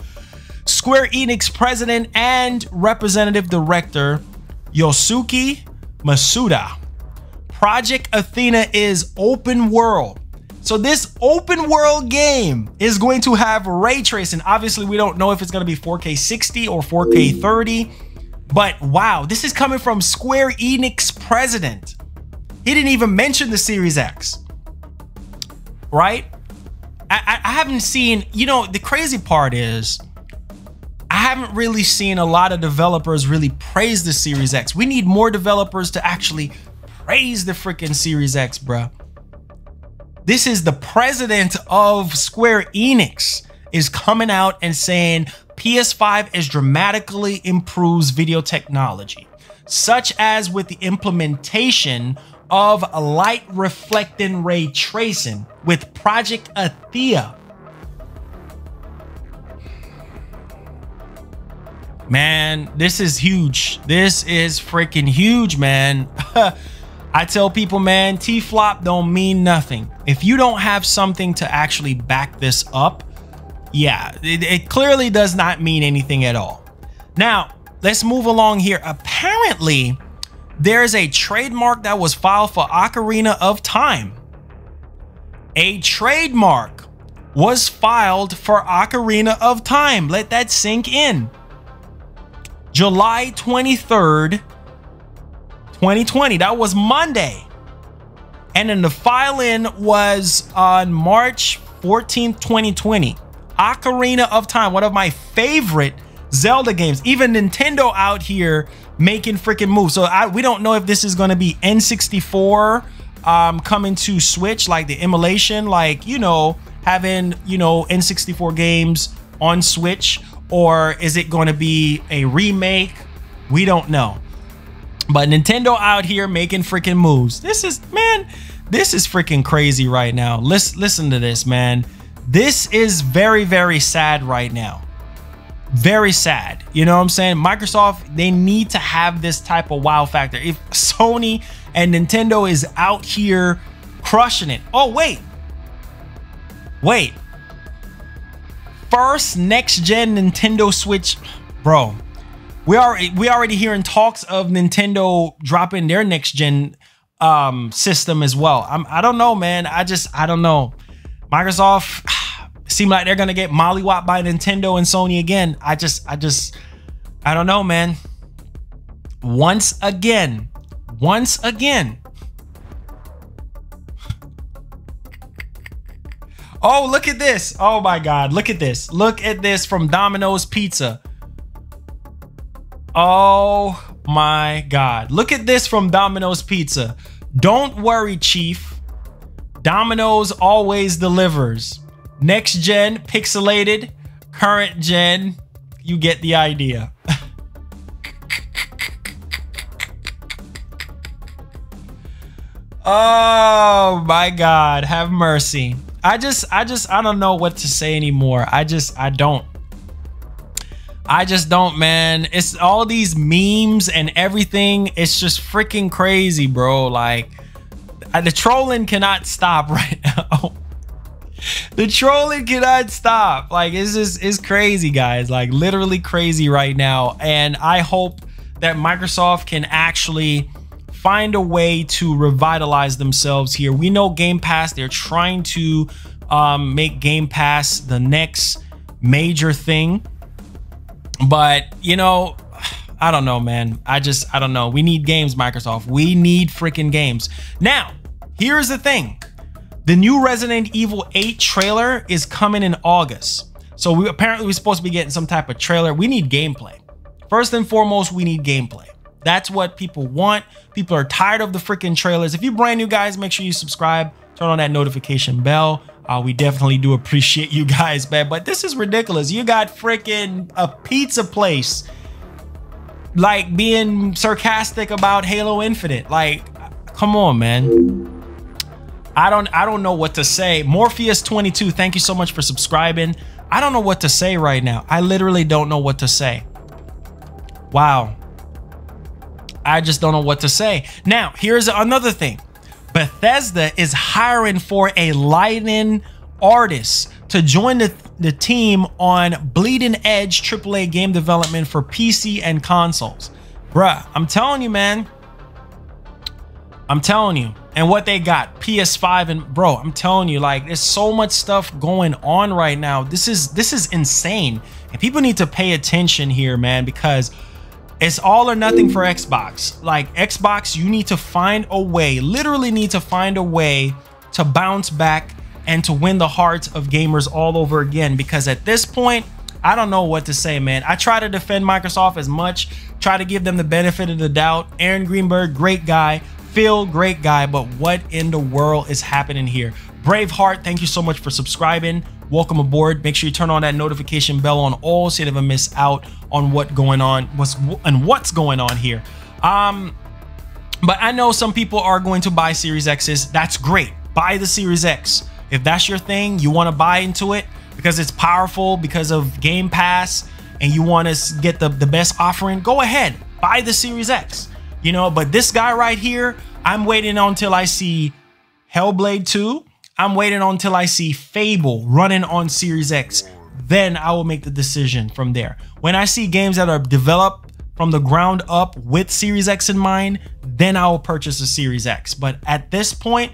Square Enix president and representative director Yosuke Masuda. Project Athena is open world. So this open world game is going to have ray tracing. Obviously, we don't know if it's going to be 4K 60 or 4K 30. But wow, this is coming from Square Enix president. He didn't even mention the Series X. Right? I haven't seen, you know, the crazy part is I haven't really seen a lot of developers really praise the Series X. We need more developers to actually praise the freaking Series X, bruh. This is the president of Square Enix is coming out and saying PS5 is dramatically improves video technology, such as with the implementation of light reflecting ray tracing with Project Athia. Man, this is huge. This is freaking huge, man. I tell people, man, T-flop don't mean nothing. If you don't have something to actually back this up, yeah, it clearly does not mean anything at all. Now, let's move along here. Apparently, there's a trademark that was filed for Ocarina of Time. A trademark was filed for Ocarina of Time. Let that sink in. July 23rd, 2020. That was Monday. And then the file-in was on March 14th, 2020. Ocarina of Time, one of my favorite Zelda games. Even Nintendo out here making freaking moves. So we don't know if this is going to be N64 coming to Switch, like the emulation, like, you know, having, you know, N64 games on Switch, or is it going to be a remake? We don't know. But Nintendo out here making freaking moves. This is, man, this is freaking crazy right now. Listen to this, man. This is very, very sad right now. Very sad. You know what I'm saying? Microsoft, they need to have this type of wow factor. If Sony and Nintendo is out here crushing it. Oh, wait. Wait. First next-gen Nintendo Switch. Bro, we already hearing talks of Nintendo dropping their next-gen system as well. I don't know, man. I don't know. Microsoft seem like they're gonna get mollywopped by Nintendo and Sony again. I don't know, man. Once again. Oh, look at this. Oh my God, look at this. Look at this from Domino's Pizza. Oh my God. Look at this from Domino's Pizza. Don't worry, Chief. Domino's always delivers. Next gen, pixelated. Current gen, you get the idea. Oh my God, have mercy. I don't know what to say anymore. I don't, man. It's all these memes and everything. It's just freaking crazy, bro. Like, the trolling cannot stop right now. The trolling cannot stop. Like, it's crazy, guys. Like, literally crazy right now. And I hope that Microsoft can actually find a way to revitalize themselves here. We know Game Pass, they're trying to make Game Pass the next major thing. But, you know, I don't know, man. I don't know. We need games, Microsoft. We need freaking games. Now, here's the thing. The new Resident Evil 8 trailer is coming in August. So we're supposed to be getting some type of trailer. We need gameplay. First and foremost, we need gameplay. That's what people want. People are tired of the freaking trailers. If you're brand new, guys, make sure you subscribe, turn on that notification bell. We definitely do appreciate you guys, man. But this is ridiculous. You got freaking a pizza place like being sarcastic about Halo Infinite. Like, come on, man. I don't know what to say. Morpheus22, thank you so much for subscribing. I don't know what to say right now. I literally don't know what to say. Wow. I just don't know what to say. Now, here's another thing. Bethesda is hiring for a lighting artist to join the team on bleeding edge AAA game development for PC and consoles. Bruh, I'm telling you, man. I'm telling you. And what they got, PS5, and bro, I'm telling you, like, there's so much stuff going on right now. This is insane. And people need to pay attention here, man, because it's all or nothing for Xbox. Like, Xbox, you need to find a way, literally need to find a way to bounce back and to win the hearts of gamers all over again. Because at this point, I don't know what to say, man. I try to defend Microsoft as much, try to give them the benefit of the doubt. Aaron Greenberg, great guy. Phil, great guy. But what in the world is happening here? Braveheart, thank you so much for subscribing. Welcome aboard. Make sure you turn on that notification bell on all so you never miss out on what's going on here. But I know some people are going to buy Series X's. That's great. Buy the Series X. If that's your thing, you want to buy into it because it's powerful, because of Game Pass, and you want to get the best offering, go ahead, buy the Series X. You know, but this guy right here, I'm waiting until I see Hellblade 2. I'm waiting until I see Fable running on Series X. Then I will make the decision from there. When I see games that are developed from the ground up with Series X in mind, then I will purchase a Series X. But at this point,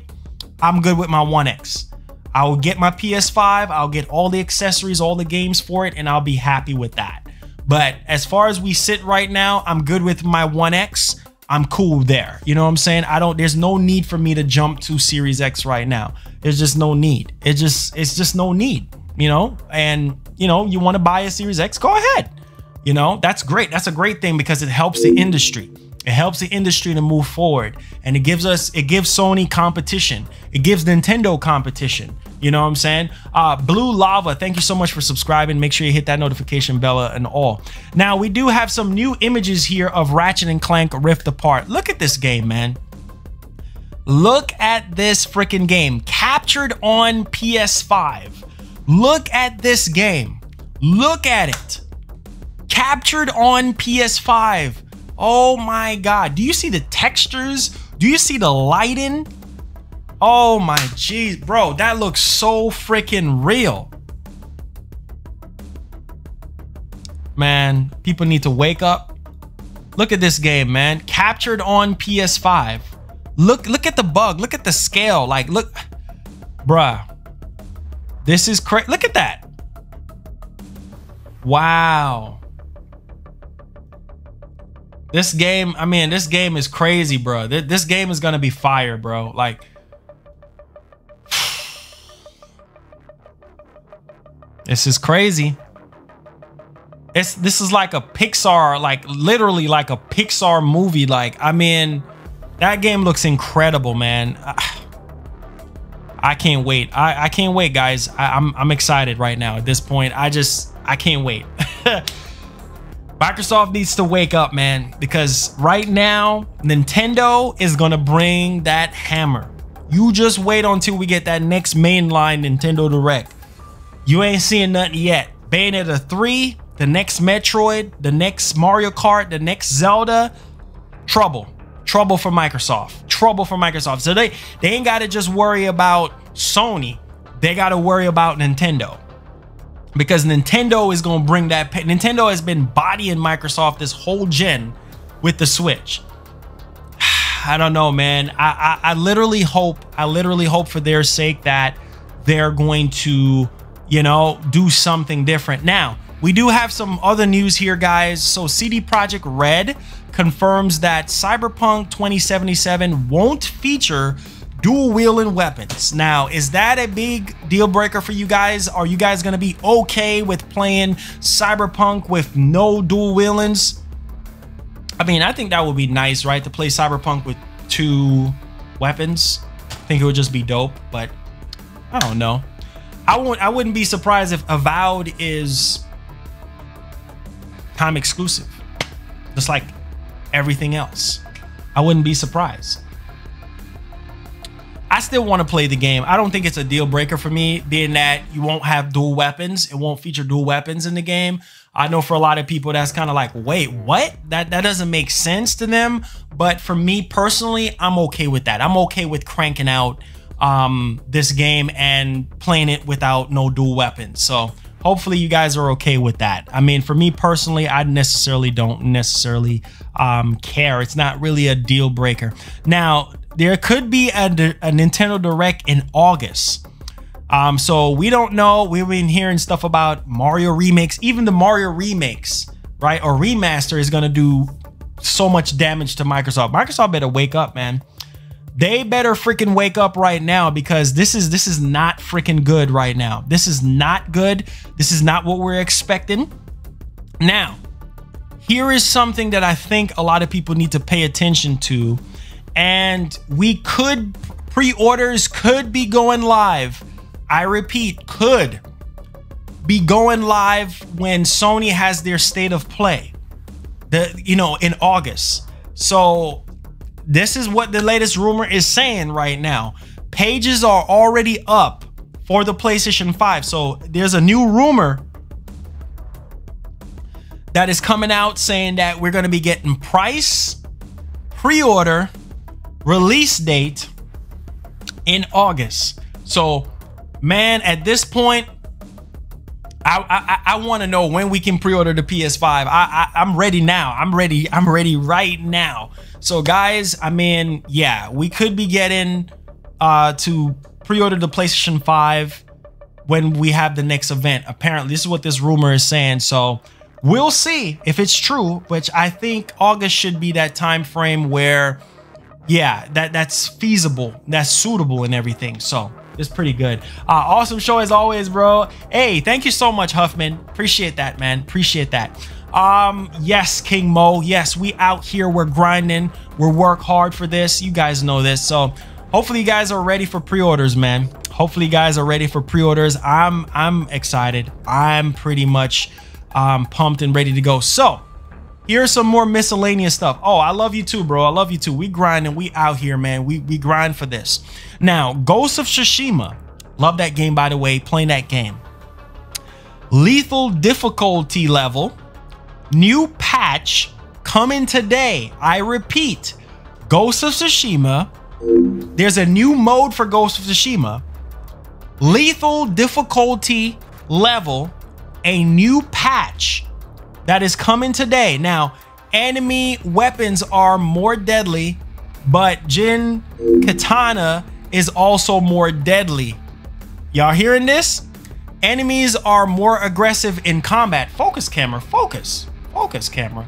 I'm good with my One X. I will get my PS5. I'll get all the accessories, all the games for it, and I'll be happy with that. But as far as we sit right now, I'm good with my One X. I'm cool there. You know what I'm saying? There's no need for me to jump to Series X right now. There's just no need. It's just no need, you know? And, you know, you want to buy a Series X, go ahead. You know, that's great. That's a great thing because it helps the industry. It helps the industry to move forward, and it gives Sony competition. It gives Nintendo competition. You know what I'm saying? Blue Lava, thank you so much for subscribing. Make sure you hit that notification bell and all. Now, we do have some new images here of Ratchet & Clank Rift Apart. Look at this game, man. Look at this freaking game. Captured on PS5. Look at this game. Look at it. Captured on PS5. Oh my God. Do you see the textures? Do you see the lighting? Oh my geez, bro, that looks so freaking real. Man, people need to wake up. Look at this game, man. Captured on PS5. Look at the bug. Look at the scale. Like, look, bruh. This is crazy. Look at that. Wow. This game, I mean, this game is crazy, bro. This game is gonna be fire, bro. Like, this is crazy. This is like a Pixar, like literally like a Pixar movie. Like, I mean, that game looks incredible, man. I can't wait. I can't wait, guys. I'm excited right now at this point. I can't wait. Microsoft needs to wake up, man, because right now Nintendo is gonna bring that hammer. You just wait until we get that next mainline Nintendo Direct. You ain't seeing nothing yet. Bayonetta 3, the next Metroid, the next Mario Kart, the next Zelda. Trouble for Microsoft. Trouble for Microsoft. So they ain't got to just worry about Sony. They got to worry about Nintendo. Because Nintendo is going to bring that. Nintendo has been bodying Microsoft this whole gen with the Switch. I don't know, man. I literally hope for their sake that they're going to, you know, do something different. Now, we do have some other news here, guys. So CD Projekt Red confirms that Cyberpunk 2077 won't feature dual wielding weapons. Now, is that a big deal breaker for you guys? Are you guys gonna be okay with playing Cyberpunk with no dual wieldings? I mean, I think that would be nice, right? To play Cyberpunk with 2 weapons. I think it would just be dope, but I don't know. I wouldn't be surprised if Avowed is time exclusive, just like everything else. I wouldn't be surprised. I still want to play the game. I don't think it's a deal breaker for me, being that you won't have dual weapons. It won't feature dual weapons in the game. I know for a lot of people that's kind of like, wait, what? That doesn't make sense to them. But for me personally, I'm okay with that. I'm okay with cranking out this game and playing it without no dual weapons. So hopefully you guys are okay with that. I mean, for me personally, I don't necessarily care. It's not really a deal breaker. Now, there could be a Nintendo Direct in August. So we don't know. We've been hearing stuff about Mario remakes. Even the Mario remakes, right, or remaster is going to do so much damage to Microsoft. Microsoft better wake up, man. They better freaking wake up right now, because this is not freaking good right now. This is not good. This is not what we're expecting. Now, here is something that I think a lot of people need to pay attention to. And pre-orders could be going live. I repeat, could be going live when Sony has their state of play, in August. So this is what the latest rumor is saying right now. Pages are already up for the PlayStation 5. So there's a new rumor that is coming out saying that we're going to be getting price, pre-order, release date in August. So, man, at this point, I want to know when we can pre-order the PS5. I'm ready now. I'm ready right now. So, guys, I mean, yeah, we could be getting to pre-order the PlayStation 5 when we have the next event. Apparently, this is what this rumor is saying. So, we'll see if it's true, which I think August should be that time frame where, yeah, that's feasible, that's suitable and everything. So it's pretty good. Awesome show as always, bro. Hey, thank you so much, Huffman. Appreciate that, man. Appreciate that. Yes, King Mo. Yes, we out here. We're grinding. We're work hard for this. You guys know this. So hopefully you guys are ready for pre-orders, man. Hopefully you guys are ready for pre-orders. I'm excited. I'm pretty much pumped and ready to go. So here's some more miscellaneous stuff. Oh, I love you too, bro. I love you too. We grind and we out here, man. We grind for this. Now, Ghost of Tsushima. Love that game, by the way. Playing that game. Lethal difficulty level. New patch coming today. I repeat, Ghost of Tsushima. There's a new mode for Ghost of Tsushima. Lethal difficulty level. A new patch that is coming today. Now, enemy weapons are more deadly, but Jin Katana is also more deadly. Y'all hearing this? Enemies are more aggressive in combat. Focus camera, focus camera.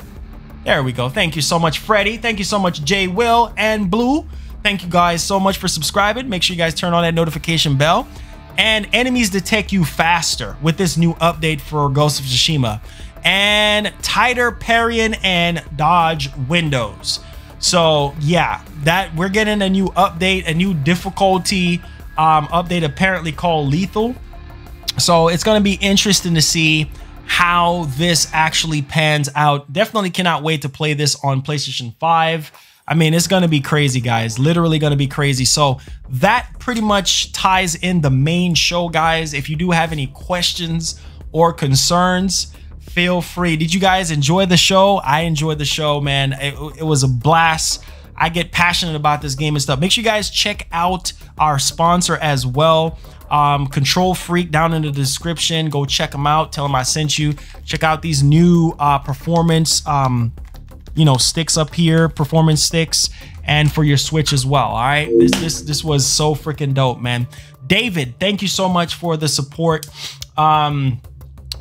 There we go. Thank you so much, Freddie. Thank you so much, Jay Will and Blue. Thank you guys so much for subscribing. Make sure you guys turn on that notification bell. And enemies detect you faster with this new update for Ghost of Tsushima. And tighter parrying and dodge windows. So yeah, that we're getting a new update, a new difficulty update, apparently called Lethal. So it's going to be interesting to see how this actually pans out. Definitely cannot wait to play this on PlayStation 5. I mean, it's going to be crazy, guys. Literally going to be crazy. So that pretty much ties in the main show, guys. If you do have any questions or concerns, feel free. Did you guys enjoy the show? I enjoyed the show, man. It was a blast. I get passionate about this game and stuff. Make sure you guys check out our sponsor as well. Control Freak down in the description. Go check them out. Tell them I sent you. Check out these new performance sticks up here, performance sticks, and for your Switch as well. All right, this was so freaking dope, man. David, thank you so much for the support.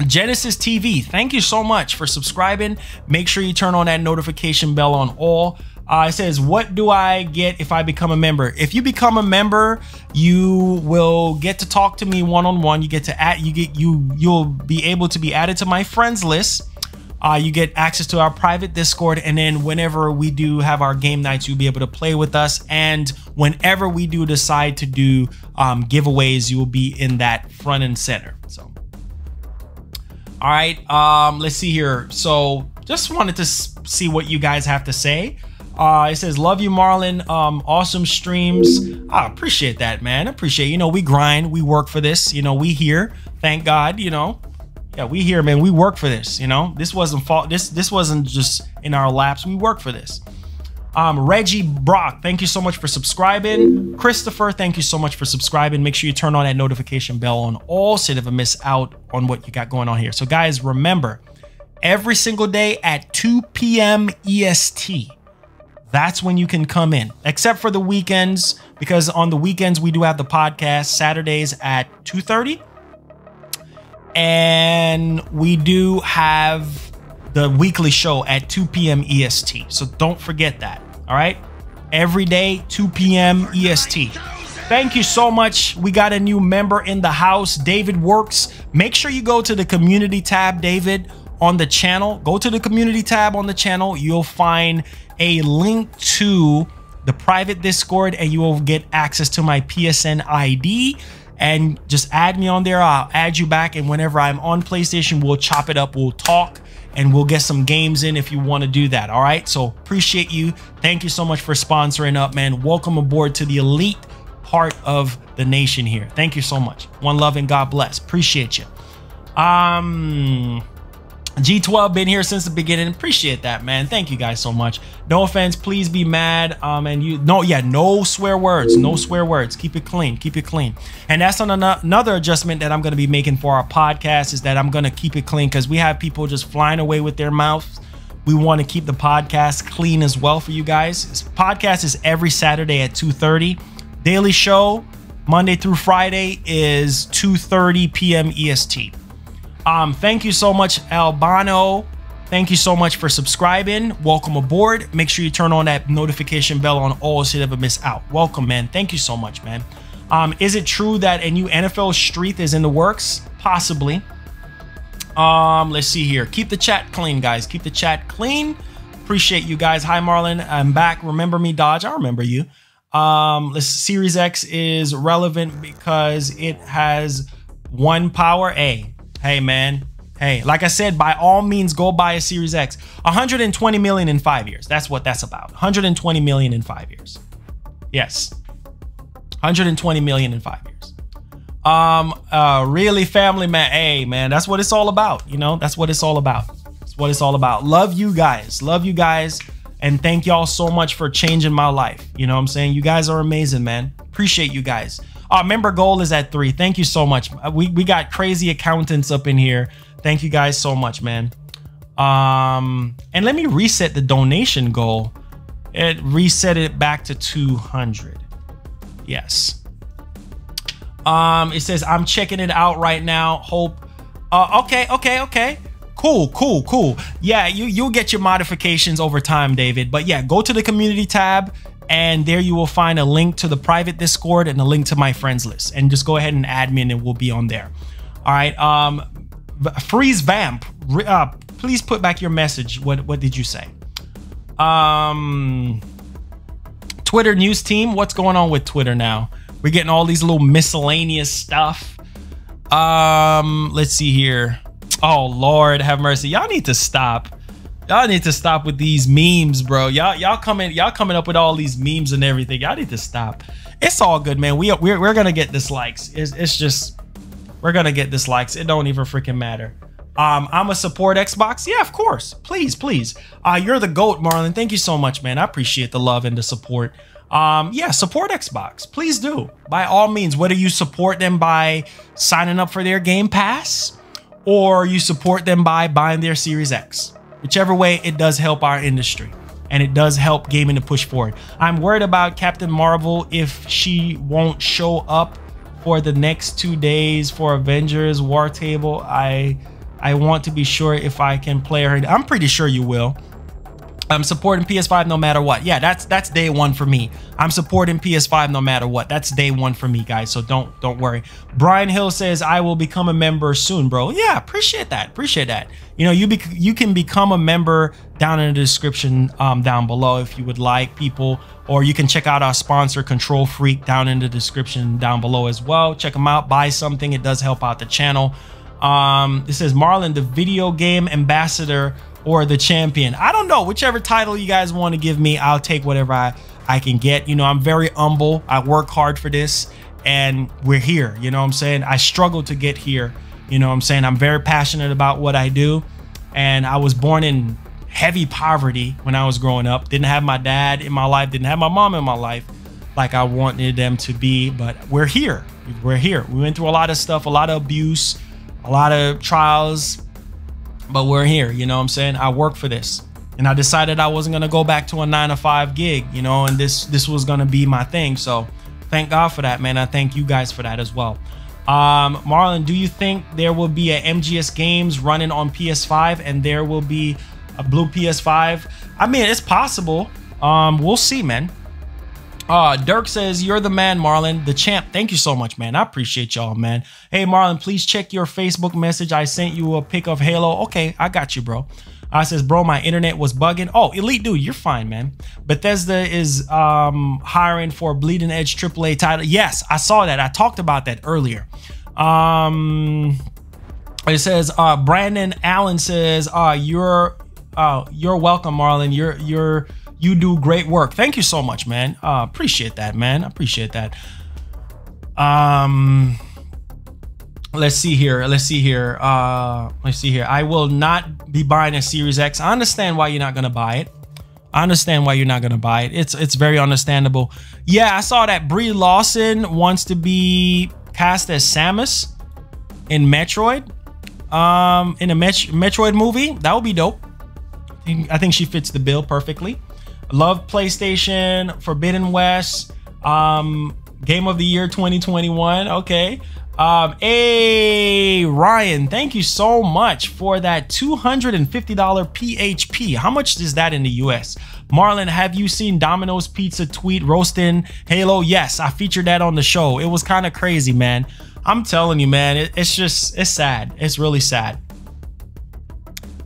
Genesis TV, thank you so much for subscribing. Make sure you turn on that notification bell on all. It says, what do I get if I become a member? If you become a member, you will get to talk to me one-on-one. You get to add, you'll be able to be added to my friends list. You get access to our private Discord, and then whenever we do have our game nights, you'll be able to play with us. And whenever we do decide to do giveaways, you will be in that front and center. So, all right, let's see here. So just wanted to see what you guys have to say. It says, love you, Marlon. Awesome streams. I appreciate that, man. I appreciate, you know, we grind, we work for this, you know, we here, thank God, you know. Yeah, we here, man. We work for this, you know. This wasn't fault. This wasn't just in our laps. We work for this. Reggie Brock, thank you so much for subscribing. Christopher, thank you so much for subscribing. Make sure you turn on that notification bell on all so you never miss out on what you got going on here. So guys, remember, every single day at 2 p.m. EST, that's when you can come in, except for the weekends, because on the weekends we do have the podcast Saturdays at 2:30. And we do have the weekly show at 2 p.m. EST. So don't forget that. All right. Every day, 2 p.m. EST. Thank you so much. We got a new member in the house, David Works. Make sure you go to the community tab, David, on the channel. Go to the community tab on the channel. You'll find a link to the private Discord, and you will get access to my PSN ID. And just add me on there. I'll add you back. And whenever I'm on PlayStation, we'll chop it up. We'll talk and we'll get some games in if you want to do that. All right. So appreciate you. Thank you so much for sponsoring up, man. Welcome aboard to the elite part of the nation here. Thank you so much. One love and God bless. Appreciate you. G12 been here since the beginning. Appreciate that, man. Thank you guys so much. No offense, please be mad. And you no swear words, no swear words. Keep it clean, keep it clean. And that's on another adjustment that I'm going to be making for our podcast, is that I'm going to keep it clean, because we have people just flying away with their mouths. We want to keep the podcast clean as well for you guys. This podcast is every Saturday at 2:30. Daily show Monday through Friday is 2:30 p.m. EST. Thank you so much, Albano. Thank you so much for subscribing. Welcome aboard. Make sure you turn on that notification bell on all so you never miss out. Welcome, man. Thank you so much, man. Is it true that a new NFL Street is in the works? Possibly. Let's see here. Keep the chat clean, guys. Keep the chat clean. Appreciate you guys. Hi, Marlon. I'm back. Remember me, Dodge? I remember you. Series X is relevant because it has one power. Hey, man. Hey, like I said, by all means, go buy a Series X. 120 million in 5 years. That's what that's about. 120 million in 5 years. Yes. 120 million in 5 years. Really, family, man. Hey, man, that's what it's all about. You know, that's what it's all about. That's what it's all about. Love you guys. Love you guys. And thank y'all so much for changing my life. You know what I'm saying? You guys are amazing, man. Appreciate you guys. Member goal is at 3. Thank you so much. We got crazy accountants up in here. Thank you guys so much, man. And let me reset the donation goal. It reset it back to 200. Yes. It says I'm checking it out right now. Hope. Okay. Cool. Yeah, you'll get your modifications over time, David. But yeah, go to the community tab, and there you will find a link to the private Discord and a link to my friends list. And just go ahead and add me, and it will be on there. All right. Freeze Vamp. Please put back your message. What did you say? Twitter news team. What's going on with Twitter now? We're getting all these little miscellaneous stuff. Let's see here. Oh Lord, have mercy. Y'all need to stop. Y'all need to stop with these memes, bro. Y'all coming up with all these memes and everything. Y'all need to stop. It's all good, man. We're gonna get dislikes. It's just, we're gonna get dislikes. It don't even freaking matter. I'm a support Xbox. Yeah, of course. Please. You're the GOAT, Marlon. Thank you so much, man. I appreciate the love and the support. Yeah, support Xbox. Please do. By all means, whether you support them by signing up for their Game Pass or you support them by buying their Series X. Whichever way, it does help our industry and it does help gaming to push forward. I'm worried about Captain Marvel if she won't show up for the next 2 days for Avengers War Table. I want to be sure if I can play her. I'm pretty sure you will. I'm supporting PS5 no matter what. Yeah, that's day one for me. I'm supporting PS5 no matter what. That's day one for me, guys. So don't worry. Brian Hill says I will become a member soon, bro. Yeah, appreciate that. Appreciate that. You know, you can become a member down in the description down below if you would like, people, or you can check out our sponsor Control Freak down in the description down below as well. Check them out. Buy something. It does help out the channel. This says Marlon, the video game ambassador or the champion. I don't know, whichever title you guys want to give me, I'll take whatever I can get. You know, I'm very humble. I work hard for this and we're here. You know what I'm saying? I struggle to get here. You know what I'm saying? I'm very passionate about what I do. And I was born in heavy poverty when I was growing up. Didn't have my dad in my life. Didn't have my mom in my life like I wanted them to be. But we're here. We're here. We went through a lot of stuff, a lot of abuse, a lot of trials. But we're here, you know what I'm saying? I work for this. And I decided I wasn't going to go back to a 9-to-5 gig, you know, and this was going to be my thing. So thank God for that, man. I thank you guys for that as well. Marlon, do you think there will be a MGS games running on PS5 and there will be a blue PS5? I mean, it's possible. We'll see, man. Dirk says, you're the man, Marlon, the champ. Thank you so much, man. I appreciate y'all, man. Hey, Marlon, please check your Facebook message. I sent you a pic of Halo. Okay, I got you, bro. Says, bro, my internet was bugging. Oh, Elite Dude, you're fine, man. Bethesda is hiring for Bleeding Edge AAA title. Yes, I saw that. I talked about that earlier. It says, Brandon Allen says, you're welcome, Marlon. You do great work. Thank you so much, man. Appreciate that, man. I appreciate that. Let's see here. I will not be buying a Series X. I understand why you're not gonna buy it. It's very understandable. Yeah, I saw that Brie Larson wants to be cast as Samus in Metroid. In a Metroid movie. That would be dope. I think she fits the bill perfectly. Love PlayStation, Forbidden West, Game of the Year 2021. Okay. Hey, Ryan, thank you so much for that $250 PHP. How much is that in the US? Marlon, have you seen Domino's Pizza tweet roasting Halo? Yes, I featured that on the show. It was kind of crazy, man. I'm telling you, man, it's sad. It's really sad.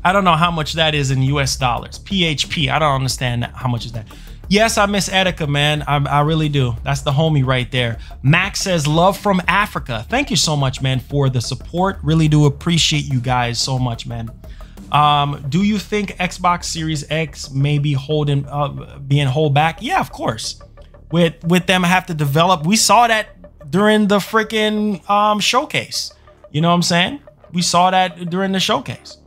I don't know how much that is in US dollars. PHP, I don't understand that. How much is that? Yes, I miss Etika, man. I really do. That's the homie right there. Max says, love from Africa. Thank you so much, man, for the support. Really do appreciate you guys so much, man. Do you think Xbox Series X may be being held back? Yeah, of course. With them, I have to develop. We saw that during the freaking showcase. You know what I'm saying? We saw that during the showcase.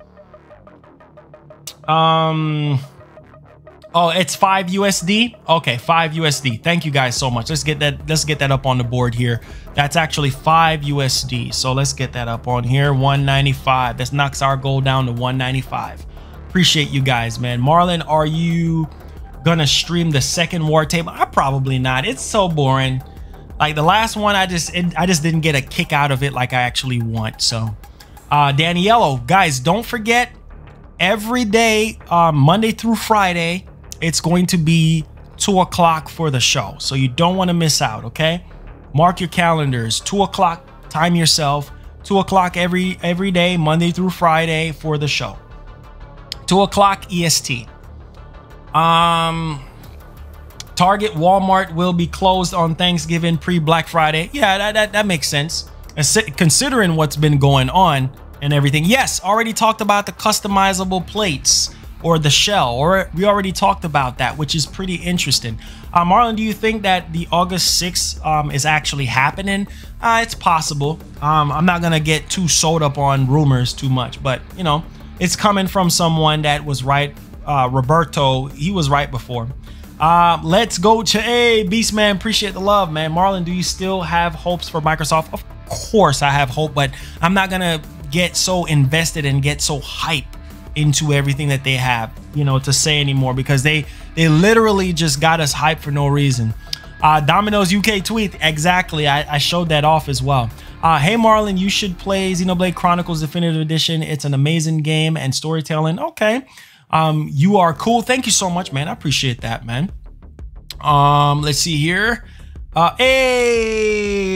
Oh, it's 5 USD. Okay, 5 USD. Thank you guys so much. Let's get that up on the board here. That's actually 5 USD. So let's get that up on here. 195. That knocks our goal down to 195. Appreciate you guys, man. Marlon, are you gonna stream the second War Table? I probably not. It's so boring. Like the last one, I just didn't get a kick out of it like I actually want. So, Daniello, guys, don't forget. Every day, Monday through Friday, it's going to be 2 o'clock for the show. So you don't want to miss out, okay? Mark your calendars. 2 o'clock, time yourself. 2 o'clock every day, Monday through Friday for the show. 2 o'clock EST. Target, Walmart will be closed on Thanksgiving pre-Black Friday. Yeah, that makes sense. Considering what's been going on and everything. Yes, already talked about the customizable plates or the shell, or we already talked about that, which is pretty interesting. Marlon, do you think that the August 6th is actually happening? It's possible. I'm not gonna get too sold up on rumors too much, but you know, it's coming from someone that was right. Roberto, he was right before. Let's go to Beastman. Appreciate the love, man. Marlon, do you still have hopes for Microsoft? Of course I have hope, but I'm not gonna get so invested and get so hype into everything that they have, you know, to say anymore, because they literally just got us hyped for no reason. Domino's UK tweet, exactly. I showed that off as well. Hey Marlon, you should play Xenoblade Chronicles Definitive Edition. It's an amazing game and storytelling. Okay, You are cool. Thank you so much, man. I appreciate that, man. Let's see here. Hey,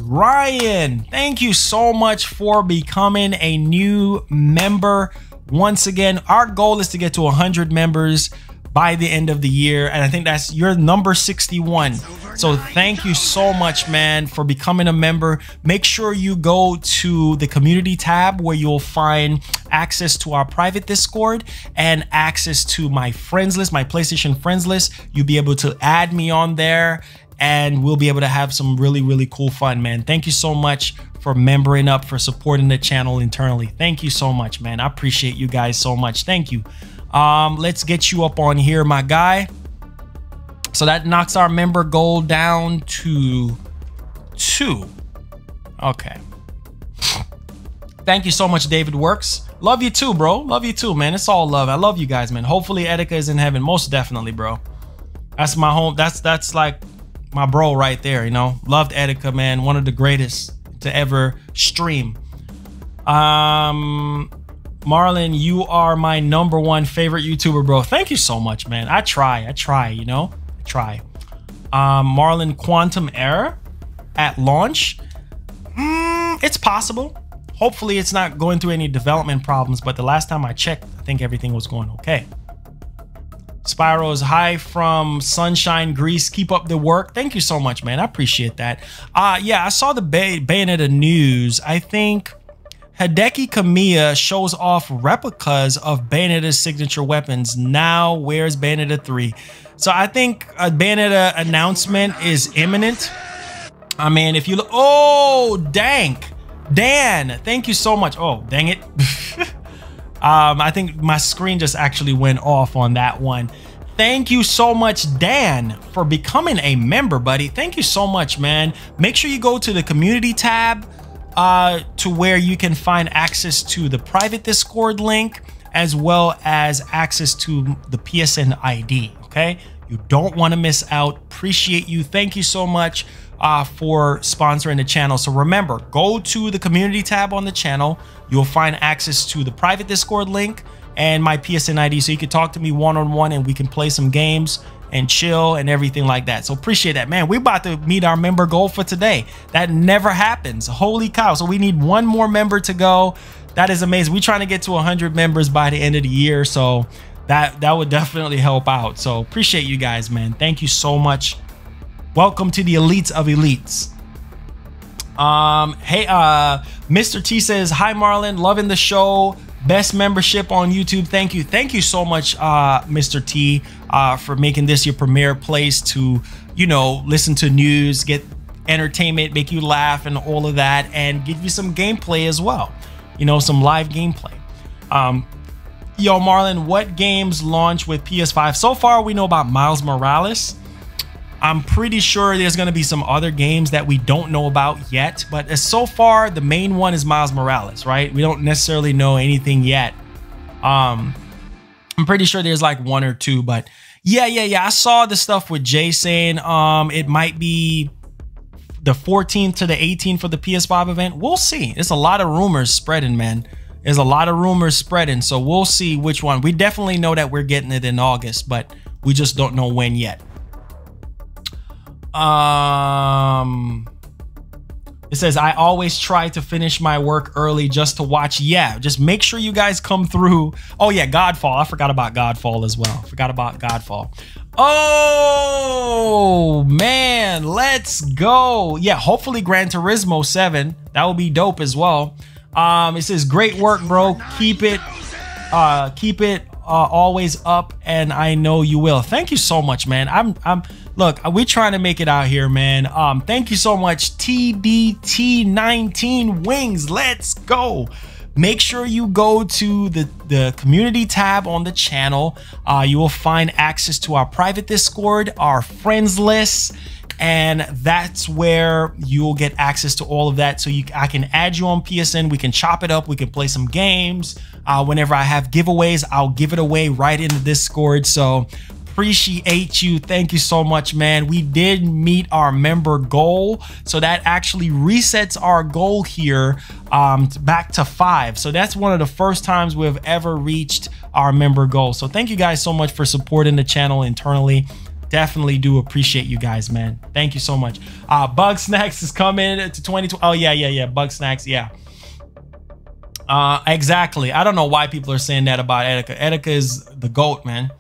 Ryan, thank you so much for becoming a new member. Once again, our goal is to get to 100 members by the end of the year, and I think that's your number 61. So thank you so much, man, for becoming a member. Make sure you go to the community tab where you'll find access to our private Discord and access to my friends list, my PlayStation friends list. You'll be able to add me on there and we'll be able to have some really cool fun, man. Thank you so much for membering up, for supporting the channel internally. Thank you so much, man. I appreciate you guys so much. Thank you. Let's get you up on here, my guy. So that knocks our member goal down to 2. Okay. Thank you so much, David Works. Love you too, bro. Love you too, man. It's all love. I love you guys, man. Hopefully Etika is in heaven. Most definitely, bro. That's my home. That's like my bro right there, you know. Loved Etika, man. One of the greatest to ever stream. Marlon, you are my #1 favorite YouTuber, bro. Thank you so much, man. I try, you know. I try. Marlon, Quantum Error at launch. It's possible. Hopefully it's not going through any development problems, but the last time I checked, I think everything was going okay. Spyro's hi from Sunshine, Greece. Keep up the work. Thank you so much, man. I appreciate that. Yeah, I saw the Bayonetta news. I think Hideki Kamiya shows off replicas of Bayonetta's signature weapons. Now, where's Bayonetta 3? So I think a Bayonetta announcement is imminent. I mean, if you look, oh, Dan, thank you so much. Oh, dang it. I think my screen just actually went off on that one. Thank you so much, Dan, for becoming a member, buddy. Thank you so much, man. Make sure you go to the community tab to where you can find access to the private Discord link as well as access to the PSN ID. Okay, you don't want to miss out. Appreciate you. Thank you so much for sponsoring the channel. So remember, go to the community tab on the channel. You'll find access to the private Discord link and my PSN ID, so you can talk to me one-on-one and we can play some games and chill and everything like that. So appreciate that, man. We're about to meet our member goal for today. That never happens. Holy cow. So we need one more member to go. That is amazing. We're trying to get to 100 members by the end of the year, so that would definitely help out. So appreciate you guys, man. Thank you so much. Welcome to the elites of elites. Hey, Mr. T says, hi Marlon, loving the show. Best membership on YouTube. Thank you. Thank you so much, Mr. T, for making this your premier place to, you know, listen to news, get entertainment, make you laugh and all of that, and give you some gameplay as well. You know, some live gameplay. Yo, Marlon, what games launch with PS5? So far, we know about Miles Morales. I'm pretty sure there's going to be some other games that we don't know about yet, but so far the main one is Miles Morales, right? We don't necessarily know anything yet. I'm pretty sure there's like 1 or 2, but yeah. I saw the stuff with Jay saying it might be the 14th to the 18th for the PS5 event. We'll see. There's a lot of rumors spreading, man. There's a lot of rumors spreading, so we'll see which one. We definitely know that we're getting it in August, but we just don't know when yet. It says, I always try to finish my work early just to watch. Yeah, just make sure you guys come through. Oh yeah, Godfall. I forgot about Godfall as well. Oh man, let's go. Yeah, hopefully Gran Turismo 7. That will be dope as well. It says, great work, bro. Keep it always up, and I know you will. Thank you so much, man. Look, we're trying to make it out here, man. Thank you so much, TDT19 Wings. Let's go. Make sure you go to the community tab on the channel. You will find access to our private Discord, our friends list, and that's where you'll get access to all of that. So I can add you on PSN. We can chop it up. We can play some games. Whenever I have giveaways, I'll give it away right in the Discord. So Appreciate you. Thank you so much, man. We did meet our member goal, so that actually resets our goal here back to 5. So that's one of the first times we've ever reached our member goal. So thank you guys so much for supporting the channel internally. Definitely do appreciate you guys, man. Thank you so much. Bug Snacks is coming to 2020. Oh yeah. Bug Snacks, yeah. Exactly. I don't know why people are saying that about Etika. Etika is the GOAT, man.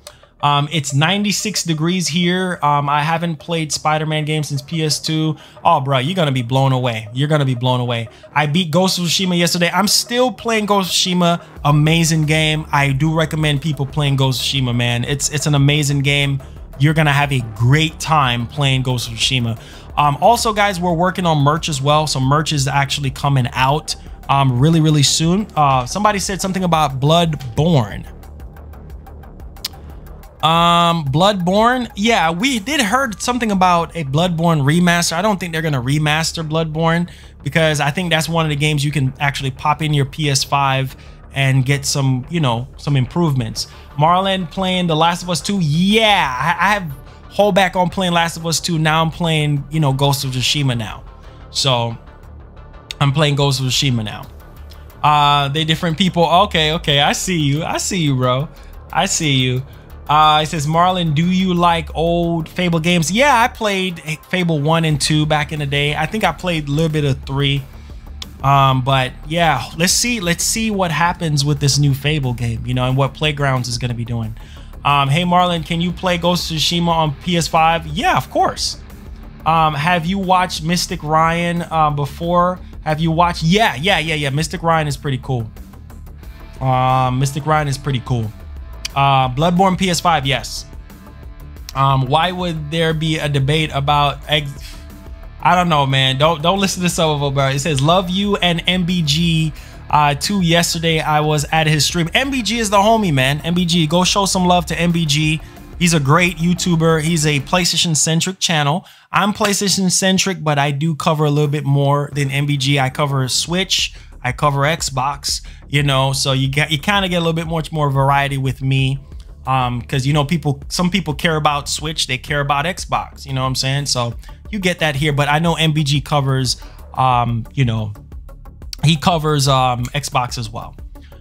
It's 96 degrees here. I haven't played Spider-Man games since PS2. Oh, bro, you're gonna be blown away. You're gonna be blown away. I beat Ghost of Tsushima yesterday. I'm still playing Ghost of Tsushima. Amazing game. I do recommend people playing Ghost of Tsushima, man. It's an amazing game. You're gonna have a great time playing Ghost of Tsushima. Also, guys, we're working on merch as well. So merch is actually coming out really soon. Somebody said something about Bloodborne. Bloodborne, yeah, we did heard something about a Bloodborne remaster. I don't think they're gonna remaster Bloodborne, because I think that's one of the games you can actually pop in your PS5 and get some, you know, some improvements. Marlon playing The Last of Us 2. Yeah, I have hold back on playing Last of Us 2. Now I'm playing, you know, Ghost of Tsushima now. So I'm playing Ghost of Tsushima now. They different people. Okay, I see you, bro. I see you. It says, Marlon, do you like old Fable games? Yeah, I played Fable 1 and 2 back in the day. I think I played a little bit of 3. But yeah, let's see what happens with this new Fable game, you know, and what Playgrounds is going to be doing. Hey, Marlon, can you play Ghost of Tsushima on PS5? Yeah, of course. Have you watched Mystic Ryan before? Have you watched? Yeah. Mystic Ryan is pretty cool. Mystic Ryan is pretty cool. Bloodborne PS5, yes. Why would there be a debate about I don't know, man. Don't listen to some of them, bro. It says, love you and MBG 2 yesterday. I was at his stream. MBG is the homie, man. MBG, go show some love to MBG. He's a great YouTuber. He's a PlayStation centric channel. I'm PlayStation centric, but I do cover a little bit more than MBG. I cover Switch, I cover Xbox, you know, so you kind of get a little bit much more variety with me, because, you know, some people care about Switch, they care about Xbox, you know what I'm saying? So you get that here, but I know MBG covers, you know, he covers Xbox as well.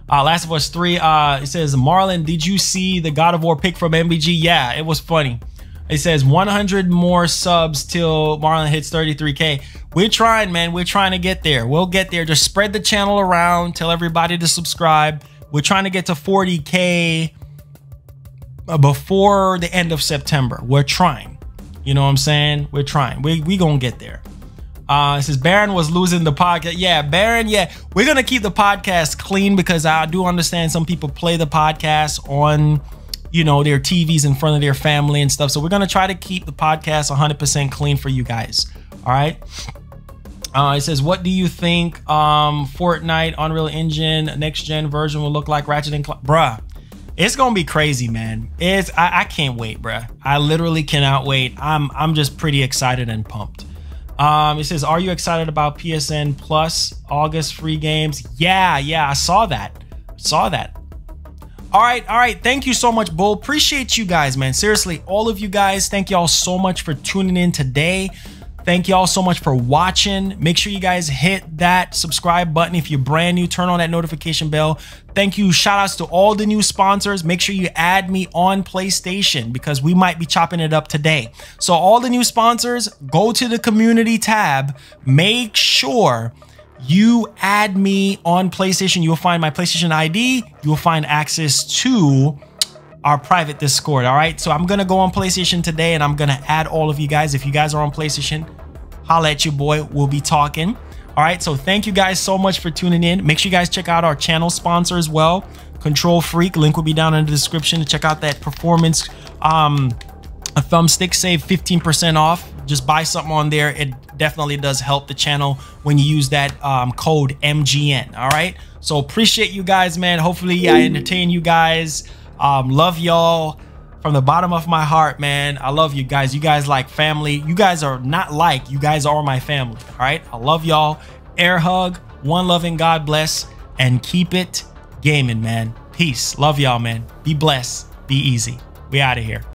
Last of Us 3, it says, Marlon, did you see the God of War pick from MBG? Yeah, it was funny. It says 100 more subs till Marlon hits 33K. We're trying, man. We're trying to get there. We'll get there. Just spread the channel around. Tell everybody to subscribe. We're trying to get to 40K before the end of September. We're trying. You know what I'm saying? We're trying. We gonna get there. It says Baron was losing the podcast. Yeah, Baron. Yeah, we're gonna keep the podcast clean, because I do understand some people play the podcast on, you know, their TVs in front of their family and stuff. So we're gonna try to keep the podcast 100% clean for you guys. All right. It says, what do you think Fortnite Unreal Engine next gen version will look like? Ratchet and Clank, bruh, it's gonna be crazy, man. I can't wait, bruh. I literally cannot wait. I'm just pretty excited and pumped. It says, are you excited about PSN Plus August free games? Yeah, I saw that. All right. Thank you so much, Bull. Appreciate you guys, man. Seriously, all of you guys, thank y'all so much for tuning in today. Thank y'all so much for watching. Make sure you guys hit that subscribe button if you're brand new. Turn on that notification bell. Thank you. Shout outs to all the new sponsors. Make sure you add me on PlayStation, because we might be chopping it up today. So all the new sponsors, go to the community tab. Make sure you add me on PlayStation. You'll find my PlayStation ID. You'll find access to our private Discord. All right, so I'm gonna go on PlayStation today and I'm gonna add all of you guys. If you guys are on PlayStation, holla at your boy. We'll be talking. All right, so thank you guys so much for tuning in. Make sure you guys check out our channel sponsor as well, Control Freak. Link will be down in the description to check out that performance a thumbstick. Save 15% off. Just buy something on there. It definitely does help the channel when you use that code MGN. All right, so appreciate you guys, man. Hopefully I entertain you guys. Love y'all from the bottom of my heart, man. I love you guys. You guys like family. You guys are not like, you guys are my family. All right, I love y'all. Air hug, one love, and God bless, and keep it gaming, man. Peace. Love y'all, man. Be blessed. Be easy. We out of here.